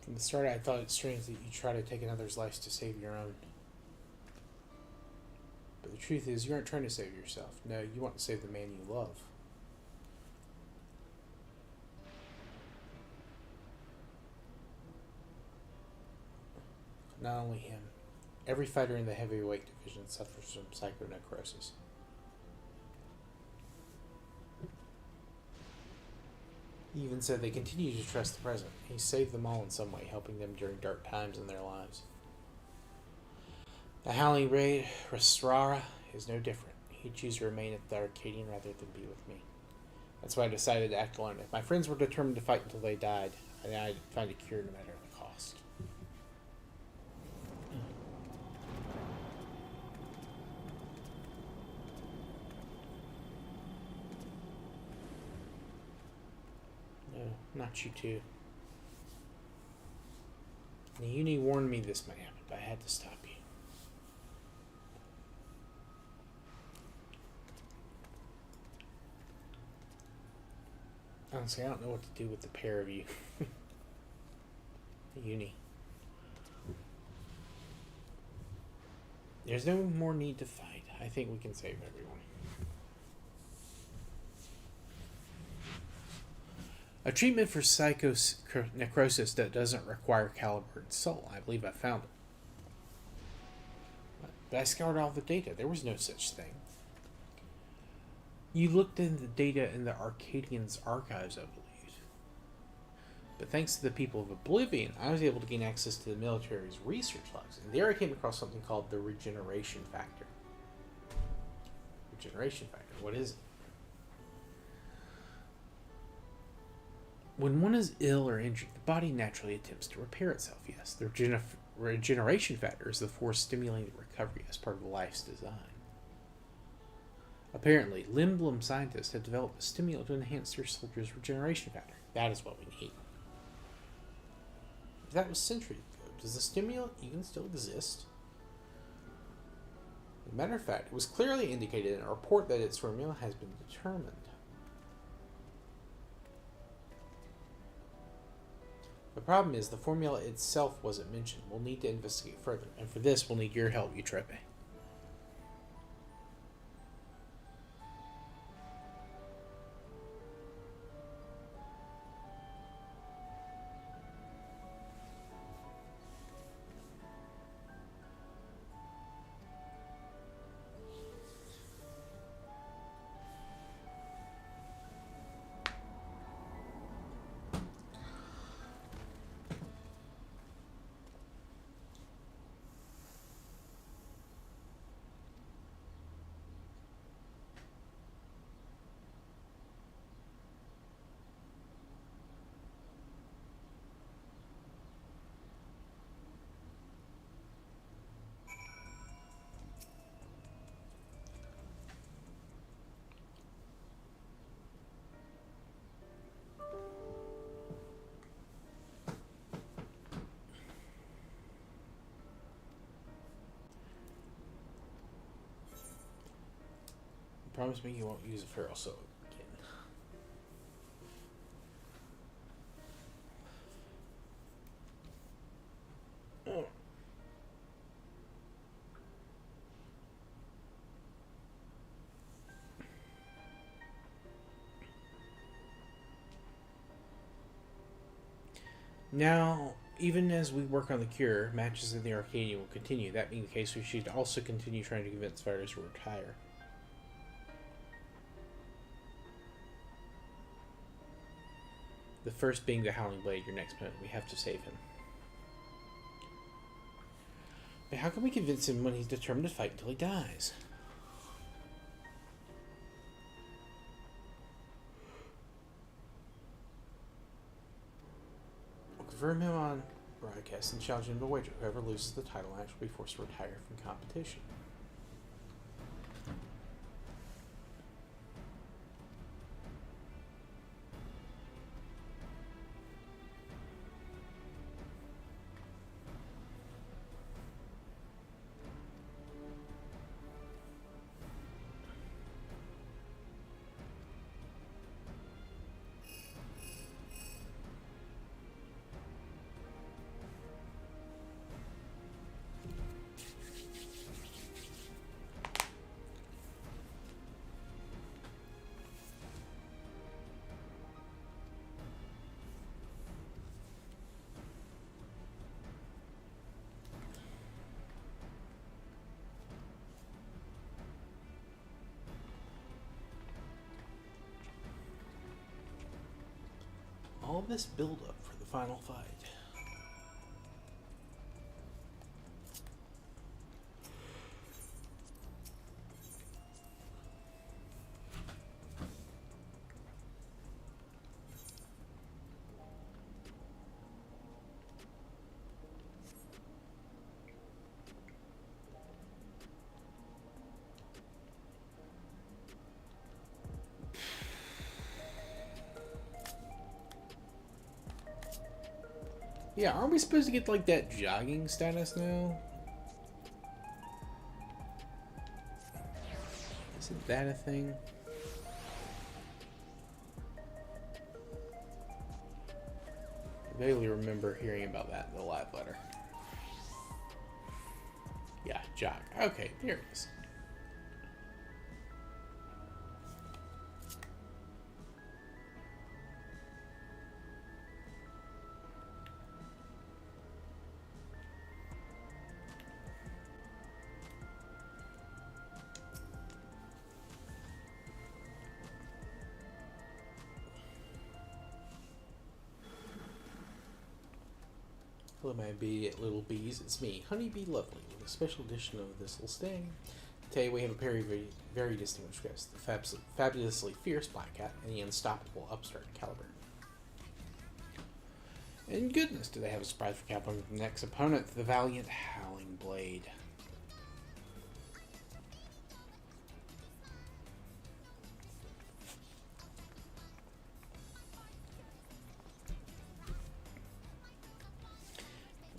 From the start, I thought it strange that you try to take another's life to save your own. But the truth is, you aren't trying to save yourself. No, you want to save the man you love. Not only him. Every fighter in the heavyweight division suffers from psychonecrosis. He even said they continue to trust the President. He saved them all in some way, helping them during dark times in their lives. The Howling Raid Restrara is no different. He'd choose to remain at the Arcadian rather than be with me. That's why I decided to act alone. If my friends were determined to fight until they died, I'd find a cure no matter the cost. No, not you two. The Uni warned me this might happen, but I had to stop you. Honestly, I don't know what to do with the pair of you. The Uni. There's no more need to fight. I think we can save everyone. A treatment for psychonecrosis that doesn't require Caliburn soul. I believe I found it. But I scoured all the data. There was no such thing. You looked in the data in the Arcadians' archives, I believe. But thanks to the people of Oblivion, I was able to gain access to the military's research logs. And there I came across something called the regeneration factor. Regeneration factor, what is it? When one is ill or injured, the body naturally attempts to repair itself, yes. The regeneration factor is the force stimulating recovery as part of life's design. Apparently, Limblum scientists have developed a stimulant to enhance their soldiers' regeneration factor. That is what we need. That was centuries ago. Does the stimulant even still exist? As a matter of fact, it was clearly indicated in a report that its formula has been determined. The problem is the formula itself wasn't mentioned. We'll need to investigate further, and for this we'll need your help, Eutrope. Promise me you won't use a feral soul again. Oh. Now, even as we work on the cure, matches in the Arcadia will continue. That being the case, we should also continue trying to convince fighters to retire. The first being the Howling Blade, your next opponent. We have to save him. But how can we convince him when he's determined to fight until he dies? We'll confirm him on broadcast and challenge him to wager. Whoever loses the title match will be forced to retire from competition. this build up for the final fight. Yeah, aren't we supposed to get like that jogging status now? Isn't that a thing? I vaguely remember hearing about that in the live letter. Yeah, jog. Okay, there it is. Hello, my little bees. It's me, Honeybee Lovely, with a special edition of This Little Sting. Today we have a very distinguished guest, the fabulously fierce Black Cat and the unstoppable upstart Caliburn. And goodness, do they have a surprise for Caliburn with the next opponent, the valiant Howling Blade.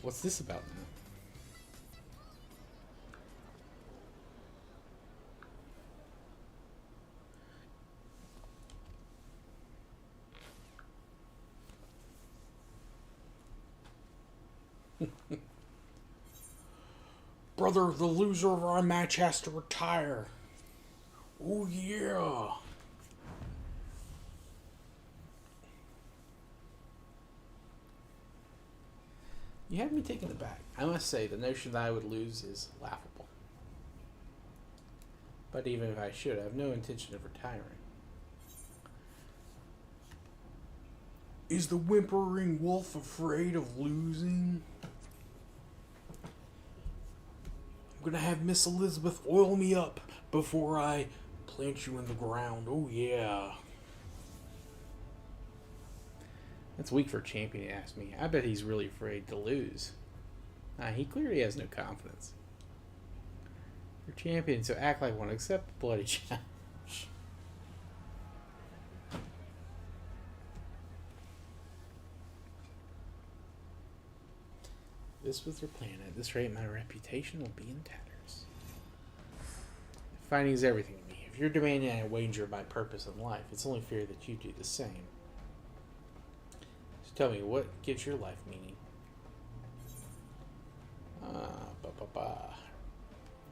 What's this about now? Brother, the loser of our match has to retire. Oh yeah. You have me taken aback. I must say, the notion that I would lose is laughable. But even if I should, I have no intention of retiring. Is the whimpering wolf afraid of losing? I'm gonna have Miss Elizabeth oil me up before I plant you in the ground. Oh yeah. That's weak for a champion, you ask me. I bet he's really afraid to lose. He clearly has no confidence. You're champion, so act like one, accept the bloody challenge. This was their plan. At this rate, my reputation will be in tatters. Fighting is everything to me. If you're demanding I wager my purpose in life, it's only fair that you do the same. Tell me, what gives your life meaning?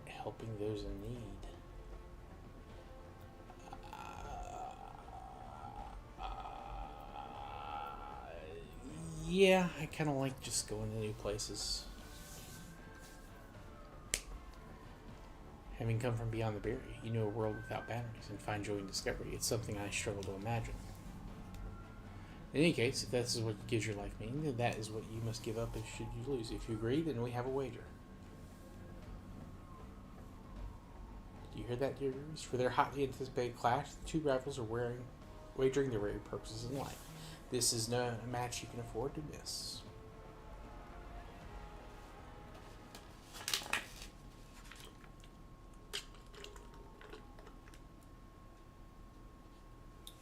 Helping those in need. Yeah, I kind of like just going to new places. Having come from beyond the barrier, you know a world without boundaries and find joy in discovery. It's something I struggle to imagine. In any case, if this is what gives your life meaning, then that is what you must give up should you lose. If you agree, then we have a wager. Do you hear that, dear viewers? For their hotly anticipated clash, the two rivals are wagering their very purposes in life. This is not a match you can afford to miss.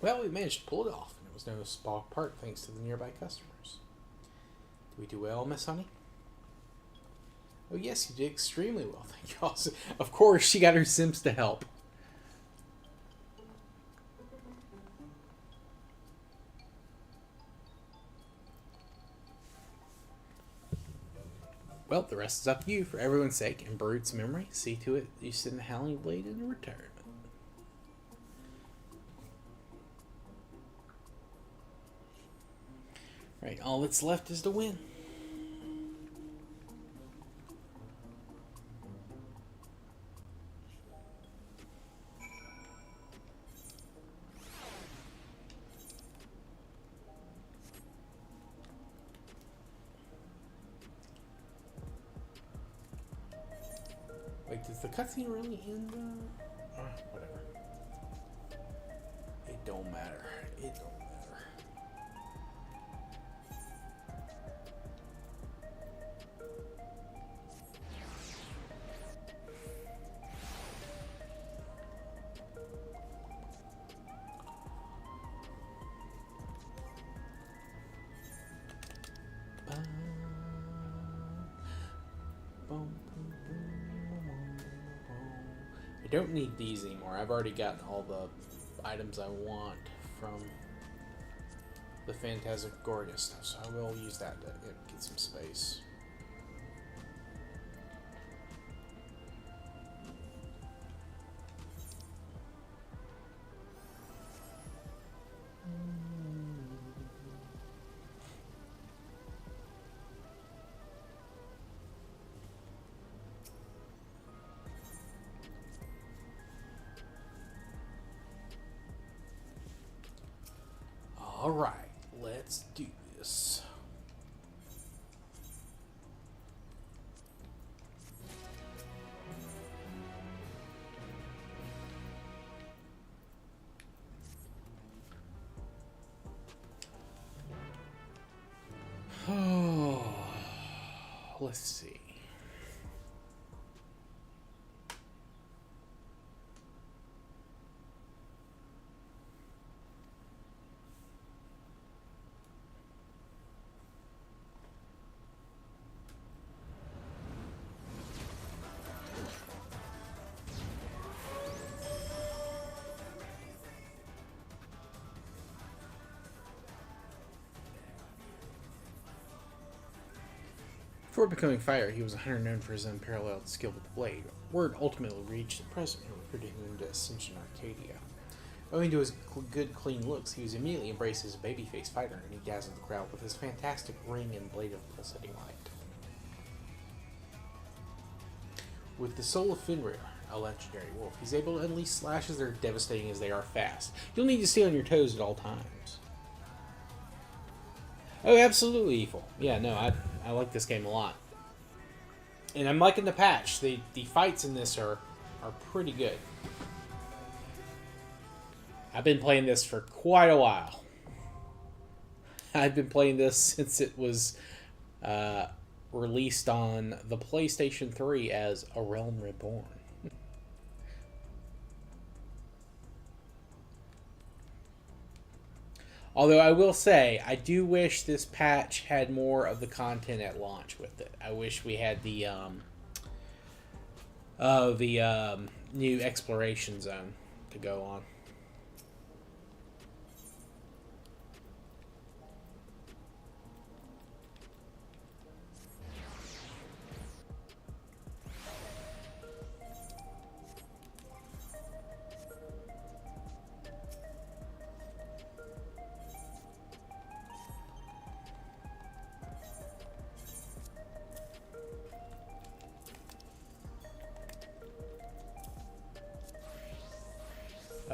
Well, we managed to pull it off, and it was no small part thanks to the nearby customers. Did we do well, Miss Honey? Oh yes, you did extremely well, thank you. Also, of course, she got her Sims to help. Well, the rest is up to you. For everyone's sake and Brut's memory, see to it you send the Howling Blade into retirement. Right, all that's left is to win. Wait, does the cutscene really end? Whatever. It don't matter. It don't matter. I don't need these anymore. I've already gotten all the items I want from the Phantasmagoria stuff, so I will use that to get some space. All right, let's do this. Oh, let's see. Before becoming fighter, he was a hunter known for his unparalleled skill with the blade. Word ultimately reached the president, who recruited him to Ascension Arcadia. Owing to his good, clean looks, he was immediately embraced as a babyface fighter, and he dazzled the crowd with his fantastic ring and blade of pulsating light. With the soul of Fenrir, a legendary wolf, he's able to unleash slashes that are devastating as they are fast. You'll need to stay on your toes at all times. Oh, absolutely, Evil. Yeah, no, I like this game a lot. And I'm liking the patch. The fights in this are pretty good. I've been playing this for quite a while. I've been playing this since it was released on the PlayStation 3 as A Realm Reborn. Although I will say, I do wish this patch had more of the content at launch with it. I wish we had the new exploration zone to go on.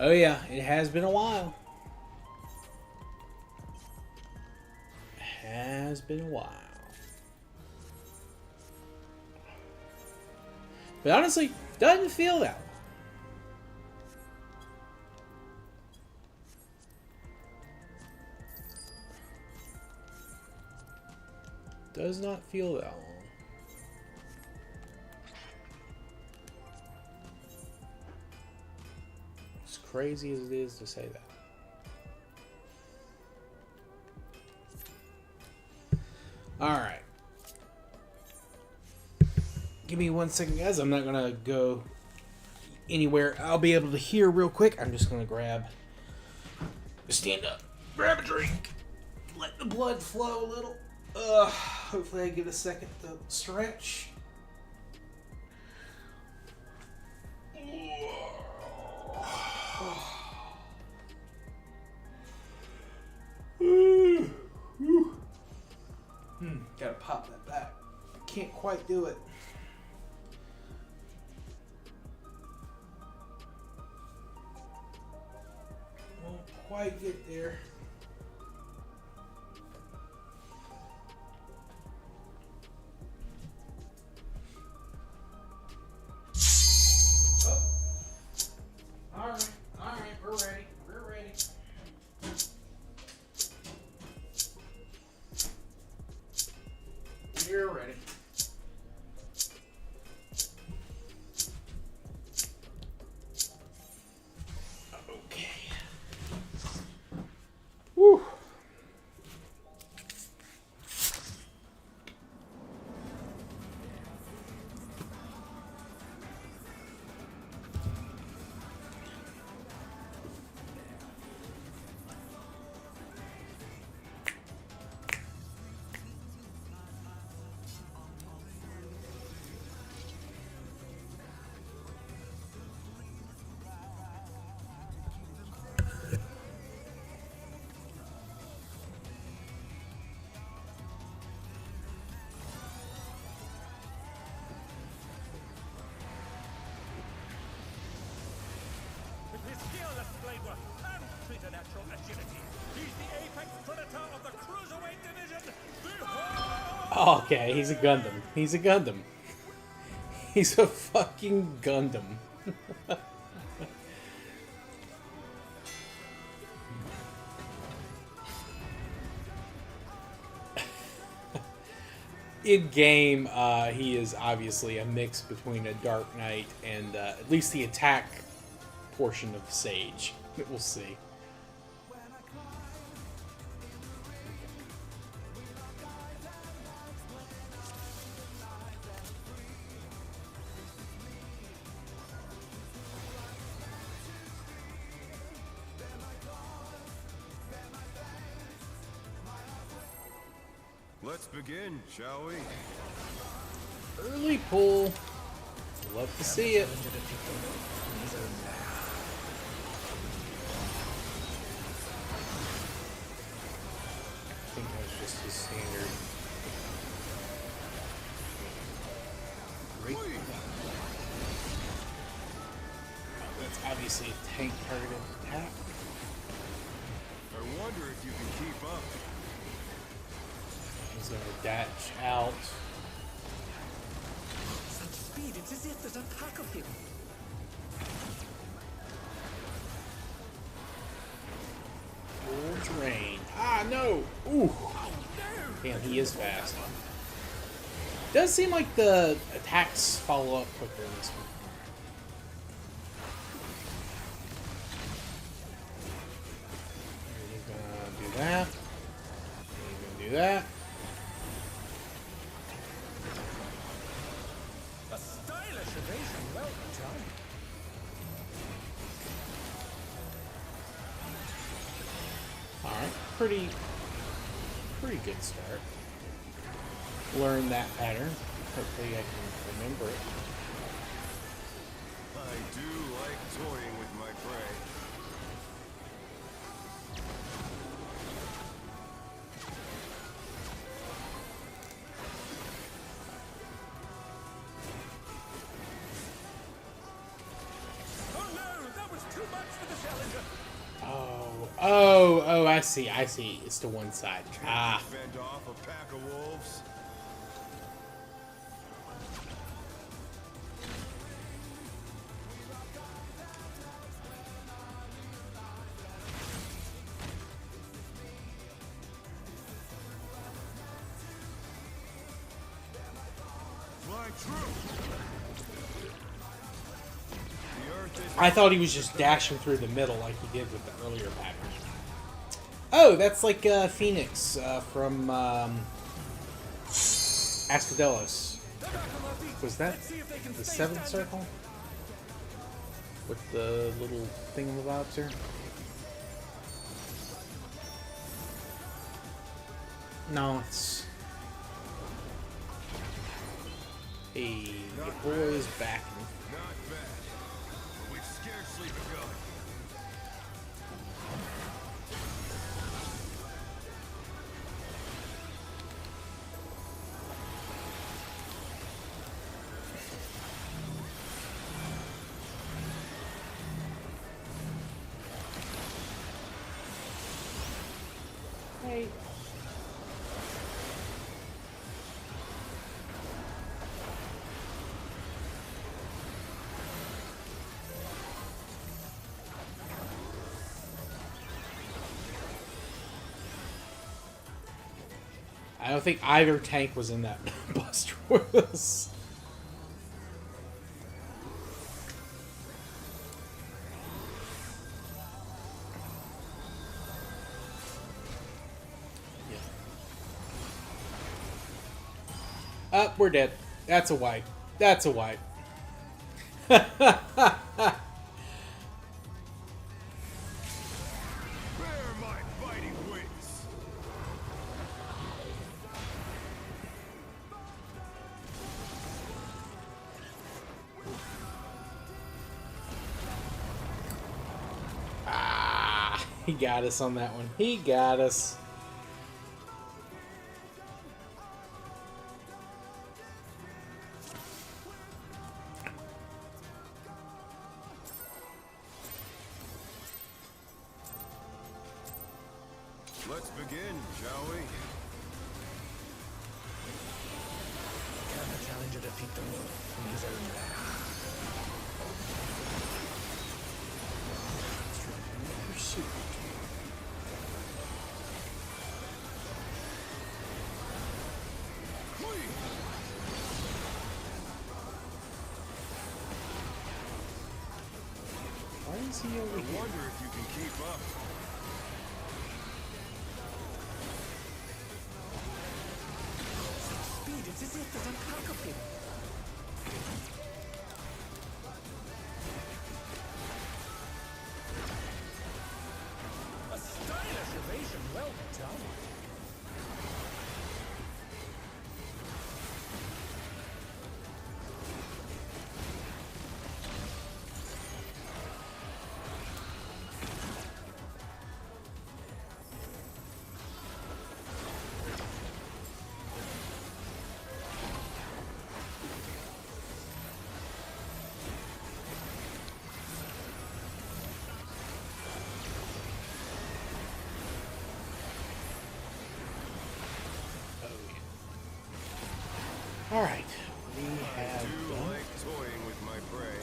Oh yeah, it has been a while. Has been a while. But honestly, doesn't feel that long. Does not feel that long. As crazy as it is to say that. Alright. Give me 1 second, guys. I'm not going to go anywhere I'll be able to hear real quick. I'm just going to stand up, grab a drink, let the blood flow a little. Hopefully I get a second to stretch. Gotta pop that back. I can't quite do it. Won't quite get there. Predator of the Cruiserweight Division, Oh, okay, he's a Gundam. He's a Gundam. He's a fucking Gundam. In game, he is obviously a mix between a Dark Knight and at least the attack portion of Sage. We'll see. Let's begin, shall we? Early pull. Love to see it. I think that was just his standard. Great. That's obviously a tank targeted attack. I wonder if you can keep up. He's gonna dash out. Such speed, it's as if there's a pack of him. Full drain. Ah, no! Ooh! Damn, he is fast. Does seem like the attacks follow up quicker in this one. He's gonna do that. He's gonna do that. A stylish evasion, well done. Alright, pretty good start. Learn that pattern. Hopefully I can remember it. I do like toying with my prey. Oh no, that was too much for the challenger. Oh, I see. It's to one side. Ah. Fend off a pack of wolves. Fly true. I thought he was just dashing through the middle like he did with the earlier pattern. Oh, that's like Phoenix from Asphodelos. Was that the seventh circle? With the little thingamabobs here? No, it's... Hey, your boy is back. Not bad. But we've scarcely begun. Hey. I don't think either tank was in that buster with us. We're dead. That's a wipe. That's a wipe. Bear my fighting wings. Ah, he got us on that one. He got us. Let's begin, shall we? Can the challenger defeat them in his own lair? Pursuit. Why is he over here? I wonder if you can keep up. Speed, it's as if there's a pack of him. A stylish evasion, well done. All right, we have I do done. like toying with my prey.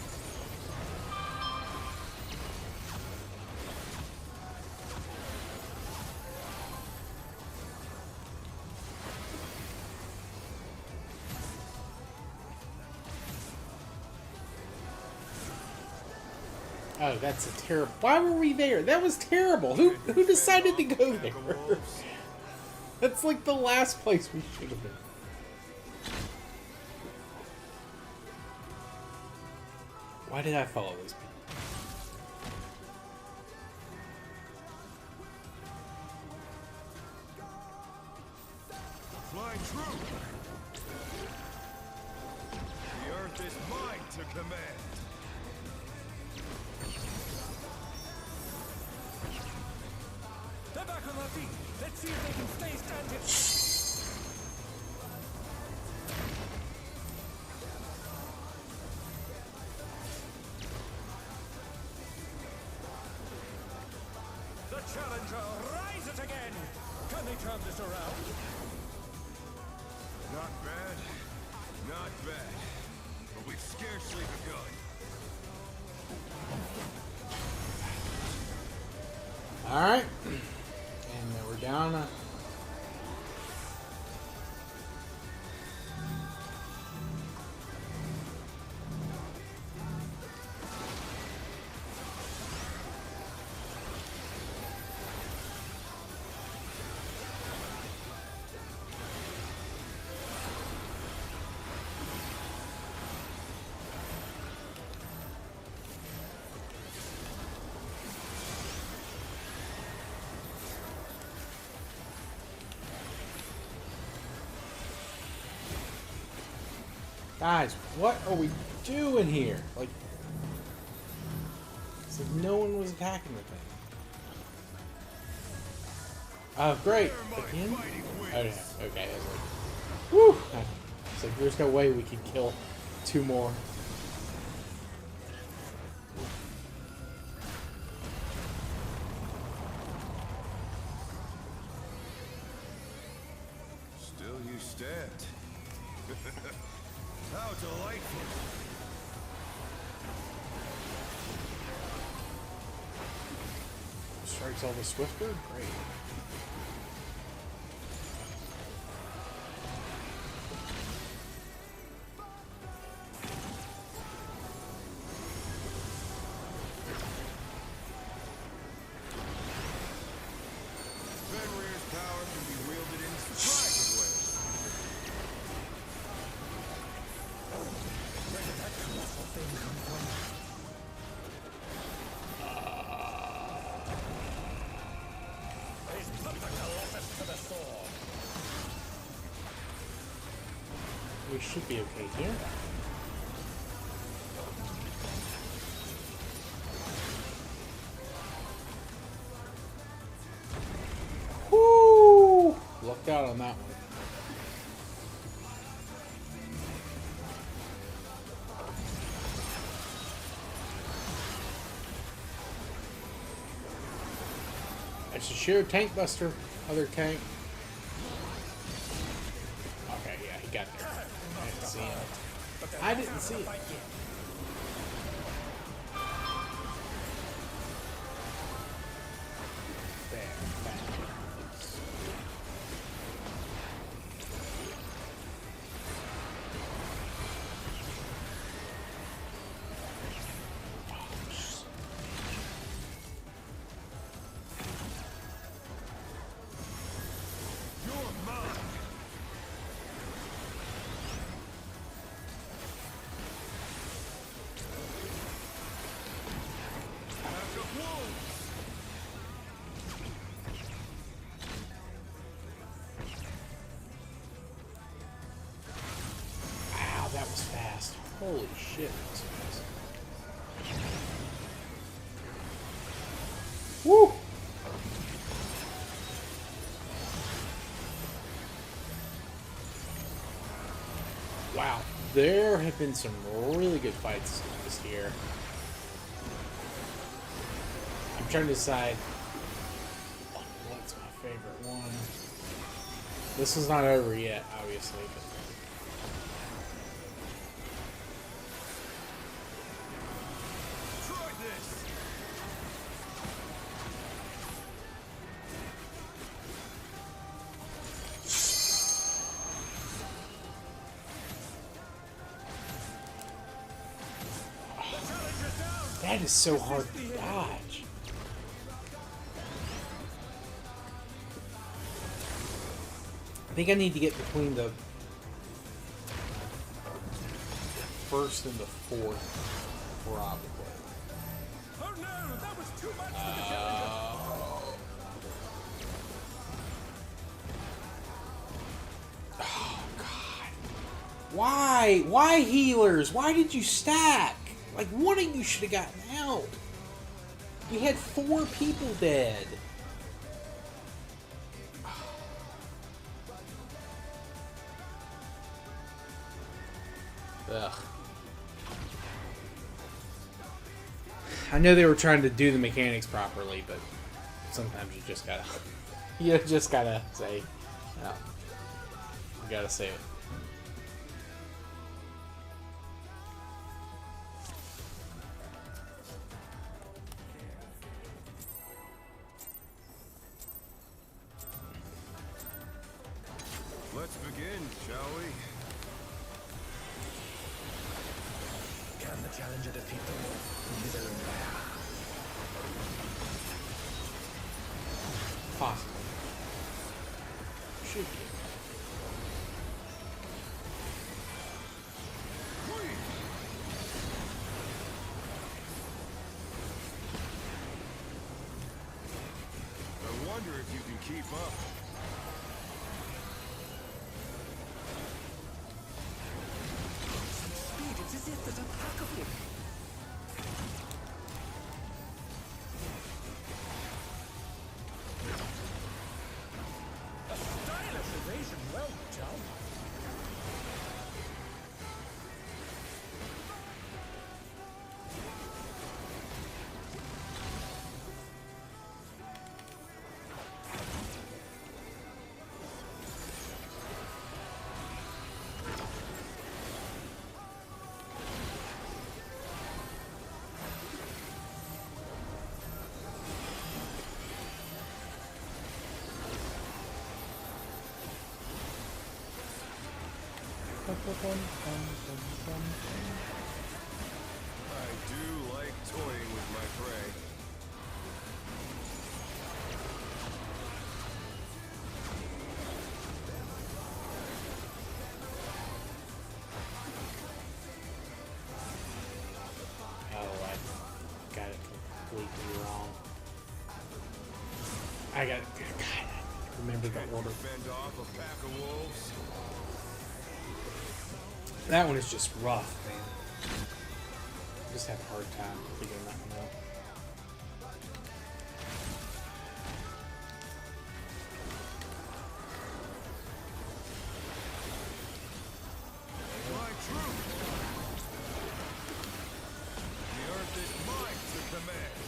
Oh, that's a terrible. Why were we there? That was terrible. Who decided to go there? That's like the last place we should have been. Why did I follow these people? Fly true! The earth is mine to command! They're back on their feet. Let's see if they can stay standing. The challenger rises again! Can they turn this around? Not bad. Not bad. But we've scarcely begun. Alright. And then we're down. Guys, what are we doing here? Like, it's like no one was attacking the thing. Oh, great. Again? Oh, yeah. Okay. I was like, whew. It's like, there's no way we could kill two more. Still you stand. How delightful! Strikes all the swifter? Great. Fenrir's power can be wielded in surprising ways. Where did that colossal thing come from? He's put the Colossus to the sword. We should be okay here. Woo! Lucked out on that one. It's a sheer tank buster. other tank. Okay, yeah, he got there. I didn't see him. I didn't see him. Wow, that was fast. Holy shit, that was fast. Woo! Wow, there have been some really good fights this year. I'm trying to decide what's my favorite one. This is not over yet, obviously, but Try this. that is so hard to dodge. I think I need to get between the first and the fourth, probably. Oh no, that was too much for the challenger. Oh God! Why? Why healers? Why did you stack? Like one of you should have gotten out. We had 4 people dead. Ugh. I know they were trying to do the mechanics properly, but sometimes you just gotta say, no. You gotta say it. Let's begin, shall we? Can the challenger defeat the wolf in his own lair? Possibly. Should be. I wonder if you can keep up. Speed, it's as if there's a pack of them. A stylish evasion, well done. I do like toying with my prey. Oh, I got it completely wrong. I got it. God, I remember that order. Fend off a pack of wolves. That one is just rough, man. I just have a hard time figuring that one out. My truth. The earth is mine to command.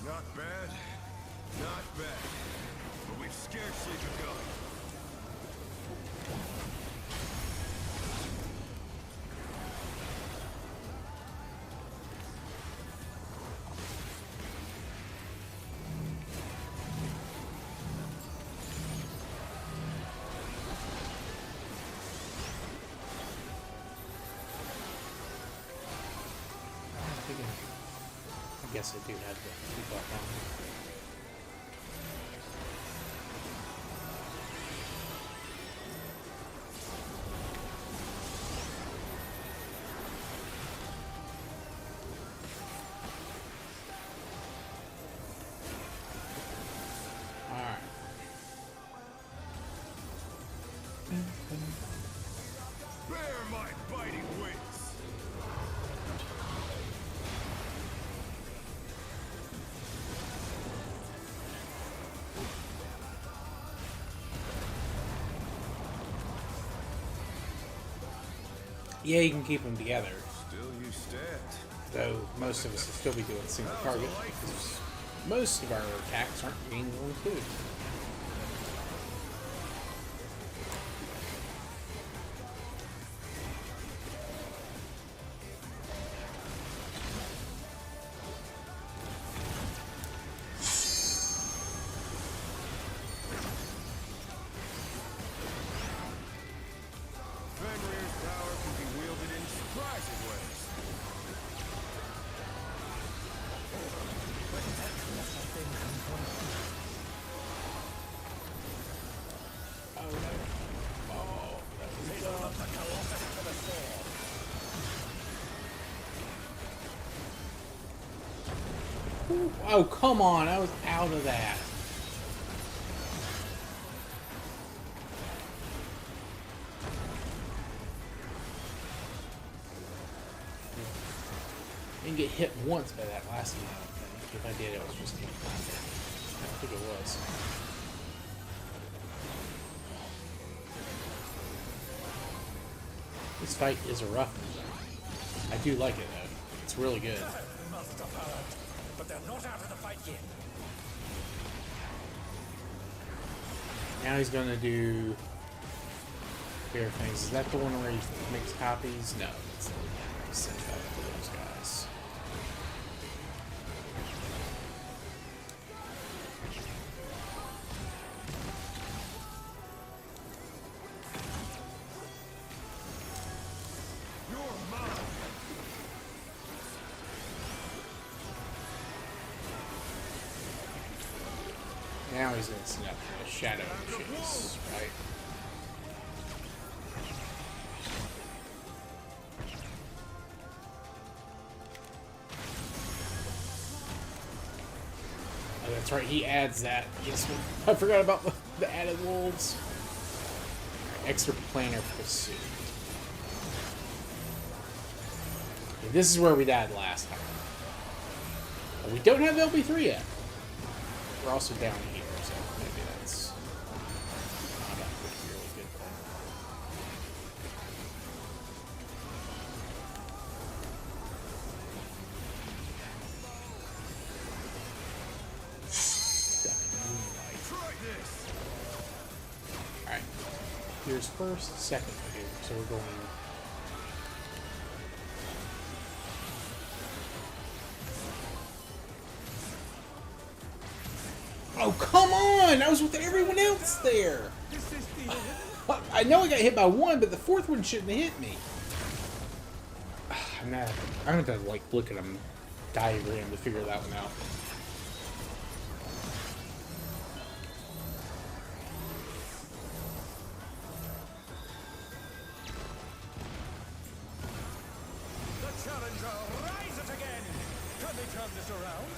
Not bad. Not bad. But we've scarcely begun. I guess I do have to keep up on it. Alright. Bear my biting wings! Yeah, you can keep them together. Still you stand. Though most of us will still be doing single target because most of our attacks aren't being included. Fenrir's power can be wielded in surprising ways. Oh, come on. I was out of that. I didn't get hit once by that last one, I don't think. If I did, it was just in contact. I don't think it was. This fight is a rough one. I do like it, though. It's really good. But they're not out of the fight yet. Now he's going to do bigger things. Is that the one where he makes copies? No. It's send that to those guys. Now he's going to send up the shadow ships, right? Oh, that's right, he adds that. Yes, I forgot about the added wolves. Extra planar pursuit. Okay, this is where we died last time. But we don't have LB3 yet. We're also down here, so maybe that's not a really good thing. Alright. Here's first, second here, so we're going. Oh, come on! I was with everyone else there! I know I got hit by one, but the fourth one shouldn't have hit me. I'm gonna have to, like, look at a diagram to figure that one out. The challenger rises again. Can they turn this around?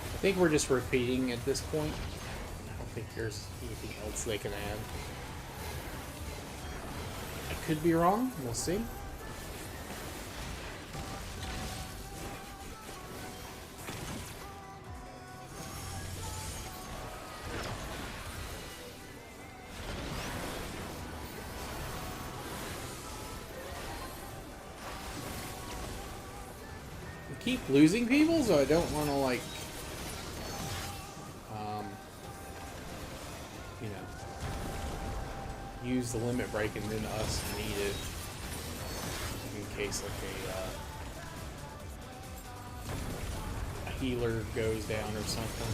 I think we're just repeating at this point. I don't think there's anything else they can add. I could be wrong. We'll see. keep losing people, so I don't want to, like, you know, use the limit break and then us need it in case, like, a healer goes down or something.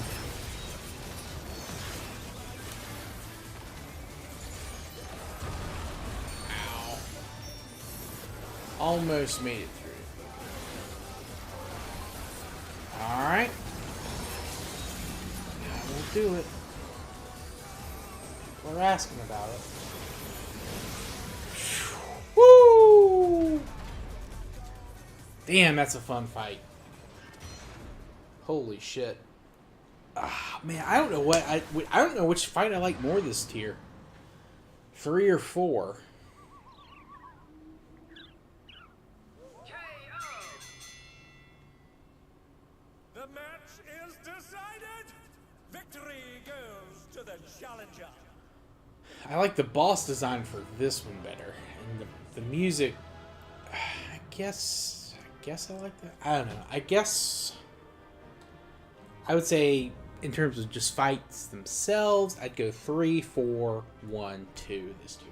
Ow. Almost made it through. Alright. That will do it. We're asking about it. Woo! Damn, that's a fun fight. Holy shit. Ah, man, I don't know what I don't know which fight I like more this tier. 3 or 4. The match is decided. Victory goes to the challenger. I like the boss design for this one better, and the music. I guess I like that. I don't know. I guess I would say in terms of just fights themselves, I'd go 3, 4, 1, 2 this year.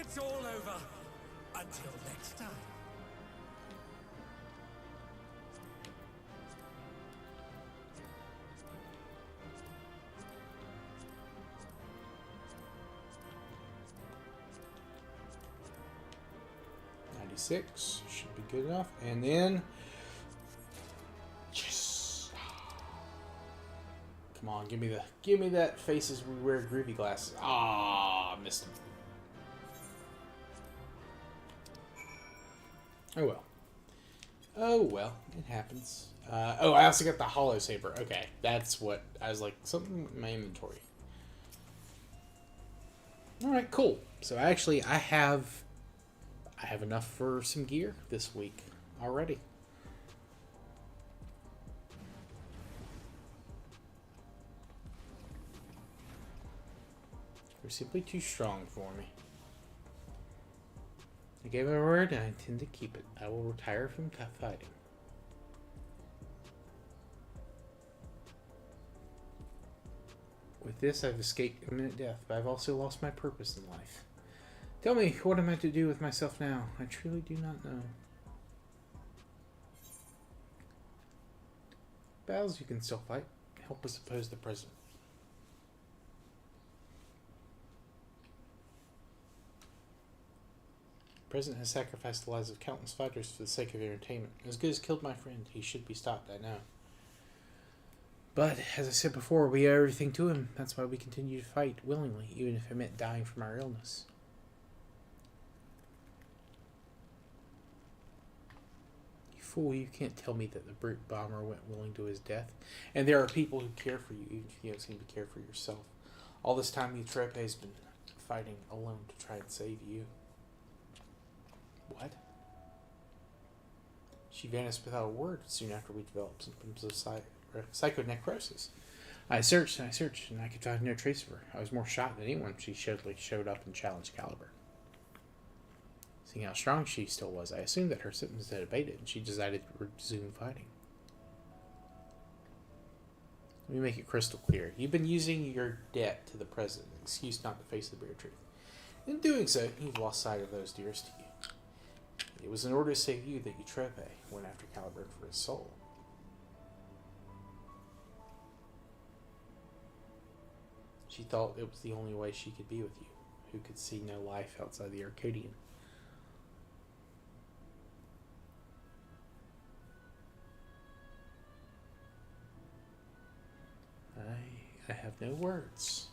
It's all over. Until next time. Six should be good enough, and then yes, come on, give me that faces we wear groovy glasses. Ah, missed him. Oh well, it happens. Oh, I also got the hollow saber. Okay, that's what I was like, something in my inventory. All right, cool. So actually, I have enough for some gear this week already. You're simply too strong for me. I gave my word and I intend to keep it. I will retire from tough fighting. With this, I've escaped imminent death, but I've also lost my purpose in life. Tell me, what am I to do with myself now? I truly do not know. Battles you can still fight. Help us oppose the president. The president has sacrificed the lives of countless fighters for the sake of entertainment. As good as killed my friend. He should be stopped, I know. But, as I said before, we owe everything to him. That's why we continue to fight willingly, even if it meant dying from our illness. Fool, you can't tell me that the brute bomber went willing to his death. And there are people who care for you, even if you don't seem to care for yourself. All this time, Utrepe has been fighting alone to try and save you. What? She vanished without a word soon after we developed symptoms of psychonecrosis. I searched, and I could find no trace of her. I was more shocked than anyone she showed up and challenged Caliber. Seeing how strong she still was, I assumed that her symptoms had abated, and she decided to resume fighting. Let me make it crystal clear. You've been using your debt to the president, an excuse not to face the bare truth. In doing so, you've lost sight of those dearest to you. It was in order to save you that Utrepe went after Caliburn for his soul. She thought it was the only way she could be with you, who could see no life outside the Arcadian. I have no words.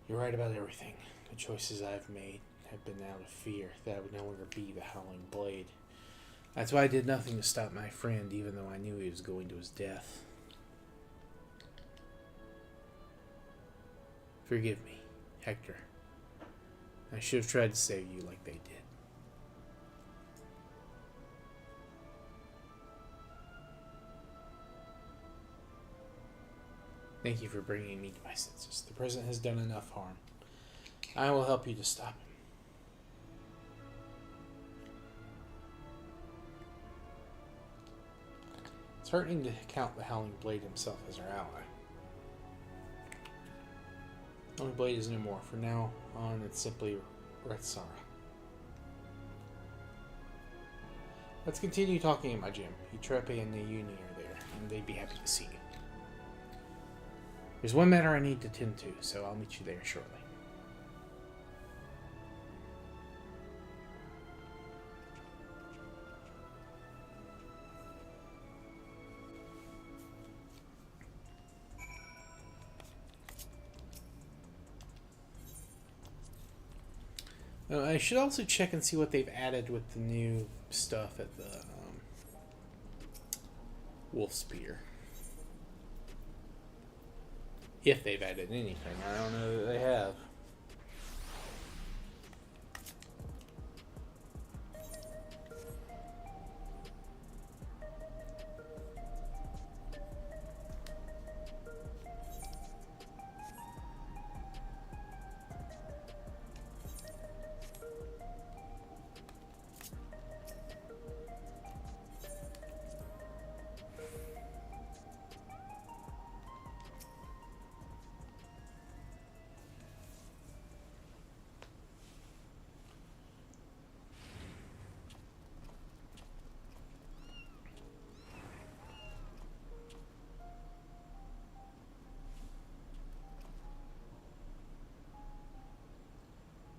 You're right about everything. The choices I've made have been out of fear that I would no longer be the Howling Blade. That's why I did nothing to stop my friend, even though I knew he was going to his death. Forgive me, Hector. I should have tried to save you like they did. Thank you for bringing me to my senses. The president has done enough harm. I will help you to stop him. It's heartening to count the Howling Blade himself as our ally. Howling Blade is no more. From now on, it's simply Retsara. Let's continue talking in my gym. Utrepe and Nayuni are there, and they'd be happy to see you. There's one matter I need to tend to, so I'll meet you there shortly. I should also check and see what they've added with the new stuff at the Wolf Spear. If they've added anything. I don't know that they have.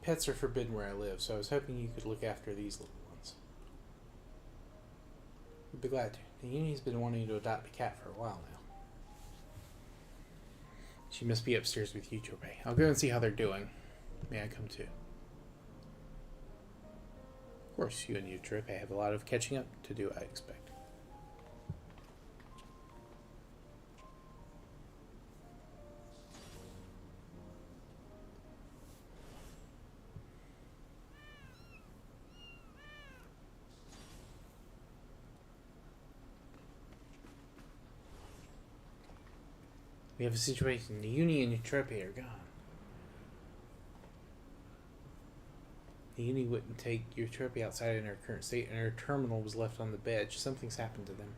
Pets are forbidden where I live, so I was hoping you could look after these little ones. I'd be glad to. Nayuni's been wanting to adopt a cat for a while now. She must be upstairs with you, Torbe. I'll go and see how they're doing. May I come too? Of course, you and Torbe have a lot of catching up to do, I expect. We have a situation. Nayuni and Utrepe are gone. Nayuni wouldn't take Utrepe outside in her current state, and her terminal was left on the bed. Something's happened to them.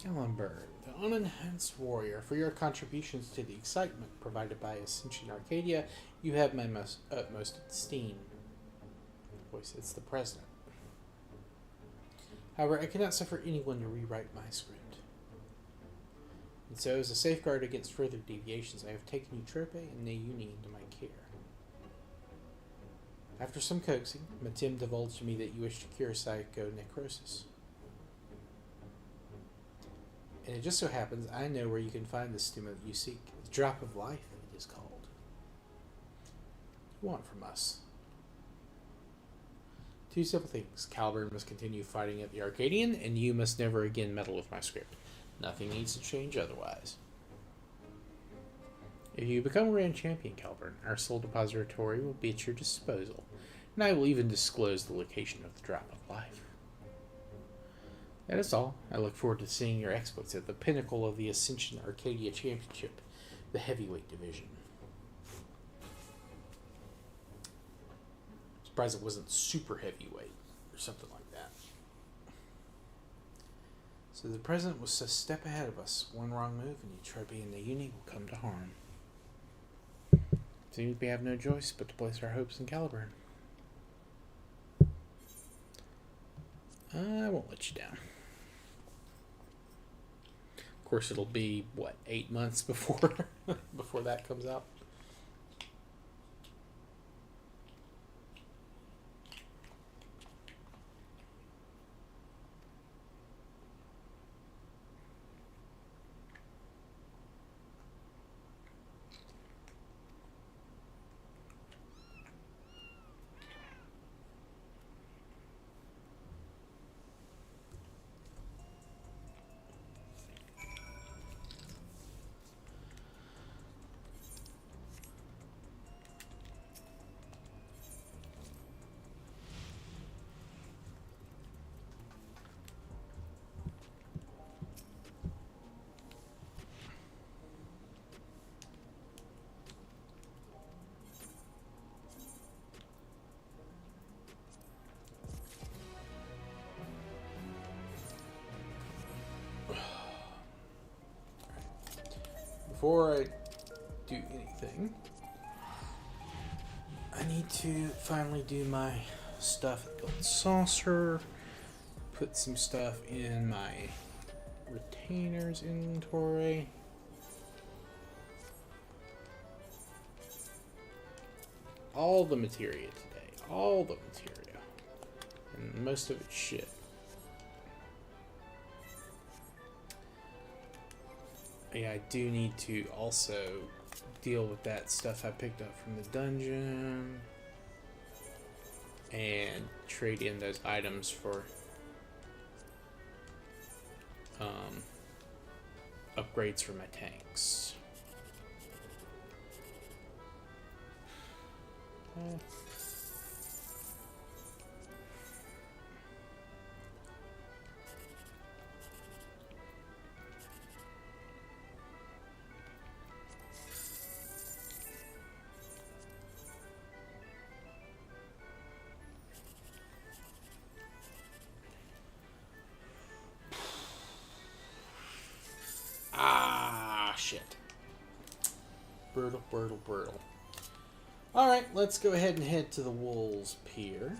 Gallenberg, the unenhanced warrior, for your contributions to the excitement provided by Ascension Arcadia, you have my utmost esteem. Of course, it's the president. However, I cannot suffer anyone to rewrite my script. And so, as a safeguard against further deviations, I have taken Utrepe and Nayuni into my care. After some coaxing, Matim divulged to me that you wish to cure psychonecrosis. And it just so happens I know where you can find the stimulant you seek. The drop of life, it is called. What do you want from us? Two simple things. Caliburn must continue fighting at the Arcadian, and you must never again meddle with my script. Nothing needs to change otherwise. If you become Grand Champion, Caliburn, our soul depository will be at your disposal, and I will even disclose the location of the drop of life. That is all. I look forward to seeing your exploits at the pinnacle of the Ascension Arcadia Championship, the heavyweight division. Surprised it wasn't super heavyweight or something like that. So the president was a step ahead of us. One wrong move and Utrepe and Nayuni will come to harm. Seems we have no choice but to place our hopes in Caliburn. I won't let you down. Of course, it'll be, 8 months before before that comes out? before I do anything, I need to finally do my stuff at the saucer, put some stuff in my retainers inventory. All the materia today. All the materia. And most of it's shit. Yeah, I do need to also deal with that stuff I picked up from the dungeon. And trade in those items for upgrades for my tanks. Shit. Brutal, brutal, brutal. Alright, let's go ahead and head to the Wolves Pier.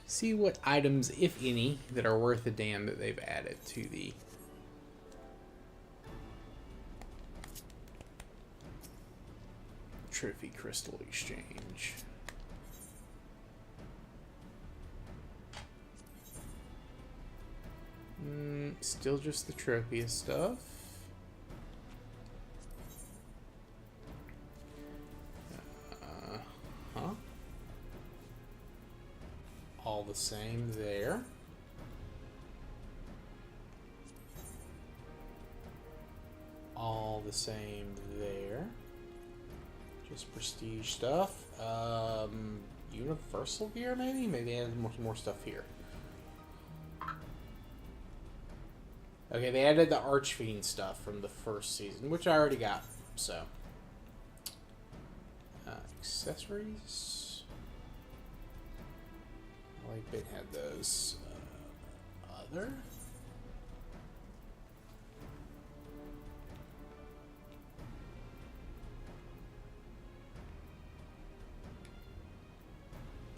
See what items, if any, that are worth a damn that they've added to the Trophy Crystal Exchange. Still just the trophy stuff. All the same there. All the same there. Just prestige stuff. Universal gear, maybe? Maybe add more stuff here. Okay, they added the Archfiend stuff from the first season, which I already got, so. Accessories. I like they had those. Other.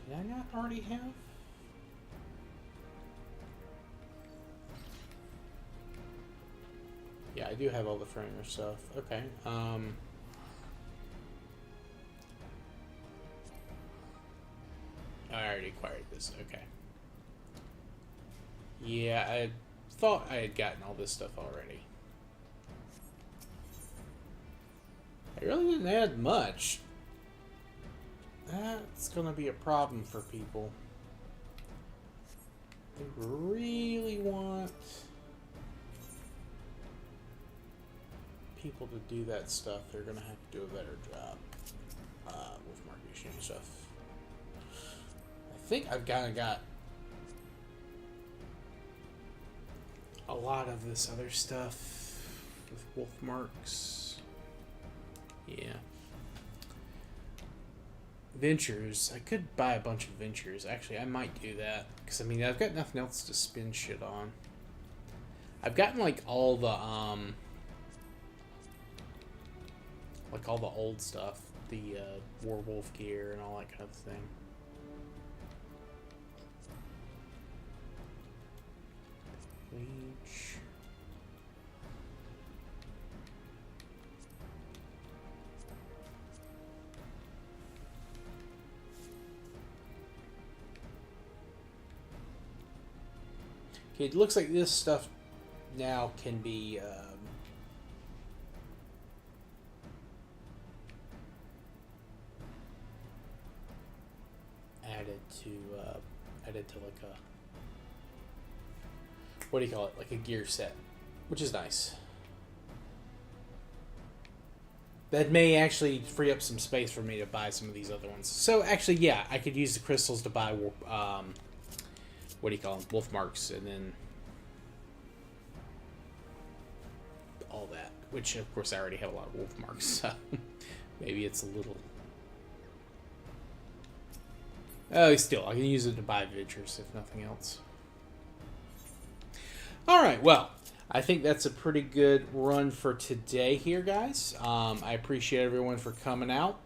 Did I not already have? Yeah, I do have all the framer stuff. Okay. I already acquired this. Okay. Yeah, I thought I had gotten all this stuff already. I really didn't add much. That's gonna be a problem for people. They really want people to do that stuff. They're gonna have to do a better job with market exchange stuff. I think I've kind of got a lot of this other stuff with wolf marks. Yeah. Ventures. I could buy a bunch of ventures. Actually, I might do that. Because, I mean, I've got nothing else to spend shit on. I've gotten, like, all the, like, all the old stuff. The, werewolf gear and all that kind of thing. Page. Okay, it looks like this stuff now can be added to like a, what do you call it, like a gear set, which is nice. That may actually free up some space for me to buy some of these other ones. So actually, yeah, I could use the crystals to buy what do you call them, wolf marks, and then all that, which of course I already have a lot of wolf marks, so maybe it's a little. Oh, still, I can use it to buy ventures if nothing else. All right, well, I think that's a pretty good run for today here, guys. I appreciate everyone for coming out.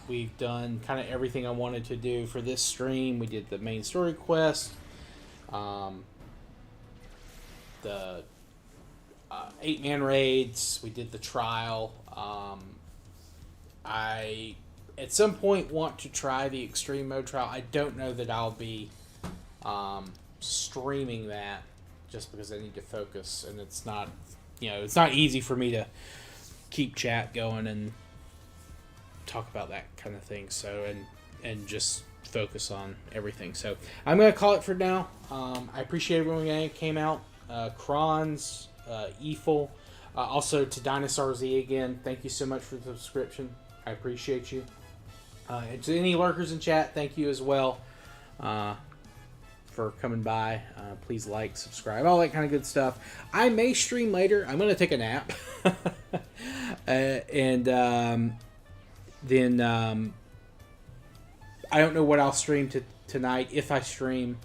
We've done kind of everything I wanted to do for this stream. We did the main story quest, the 8-man raids. We did the trial. I, at some point, want to try the extreme mode trial. I don't know that I'll be streaming that just because I need to focus, and it's not, it's not easy for me to keep chat going and talk about that kind of thing. So, and just focus on everything. So I'm going to call it for now. I appreciate everyone that came out. Kronz, Eiffel, also to Dinosaur Z again. Thank you so much for the subscription. I appreciate you. And to any lurkers in chat, thank you as well for coming by. Please like, subscribe, all that kind of good stuff. I may stream later. I'm going to take a nap. Then I don't know what I'll stream tonight, if I stream.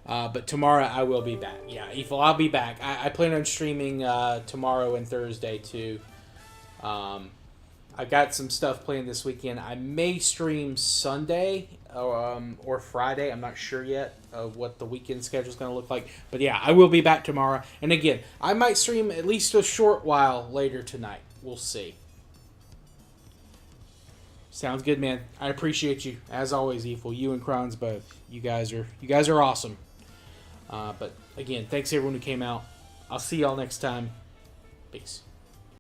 But tomorrow I will be back. Yeah, Eiffel, I'll be back. I plan on streaming tomorrow and Thursday too. I got some stuff planned this weekend. I may stream Sunday or Friday. I'm not sure yet of what the weekend schedule is going to look like. But yeah, I will be back tomorrow. And again, I might stream at least a short while later tonight. We'll see. Sounds good, man. I appreciate you as always, Eiffel. You and Kronz both. You guys are awesome. But again, thanks everyone who came out. I'll see y'all next time. Peace.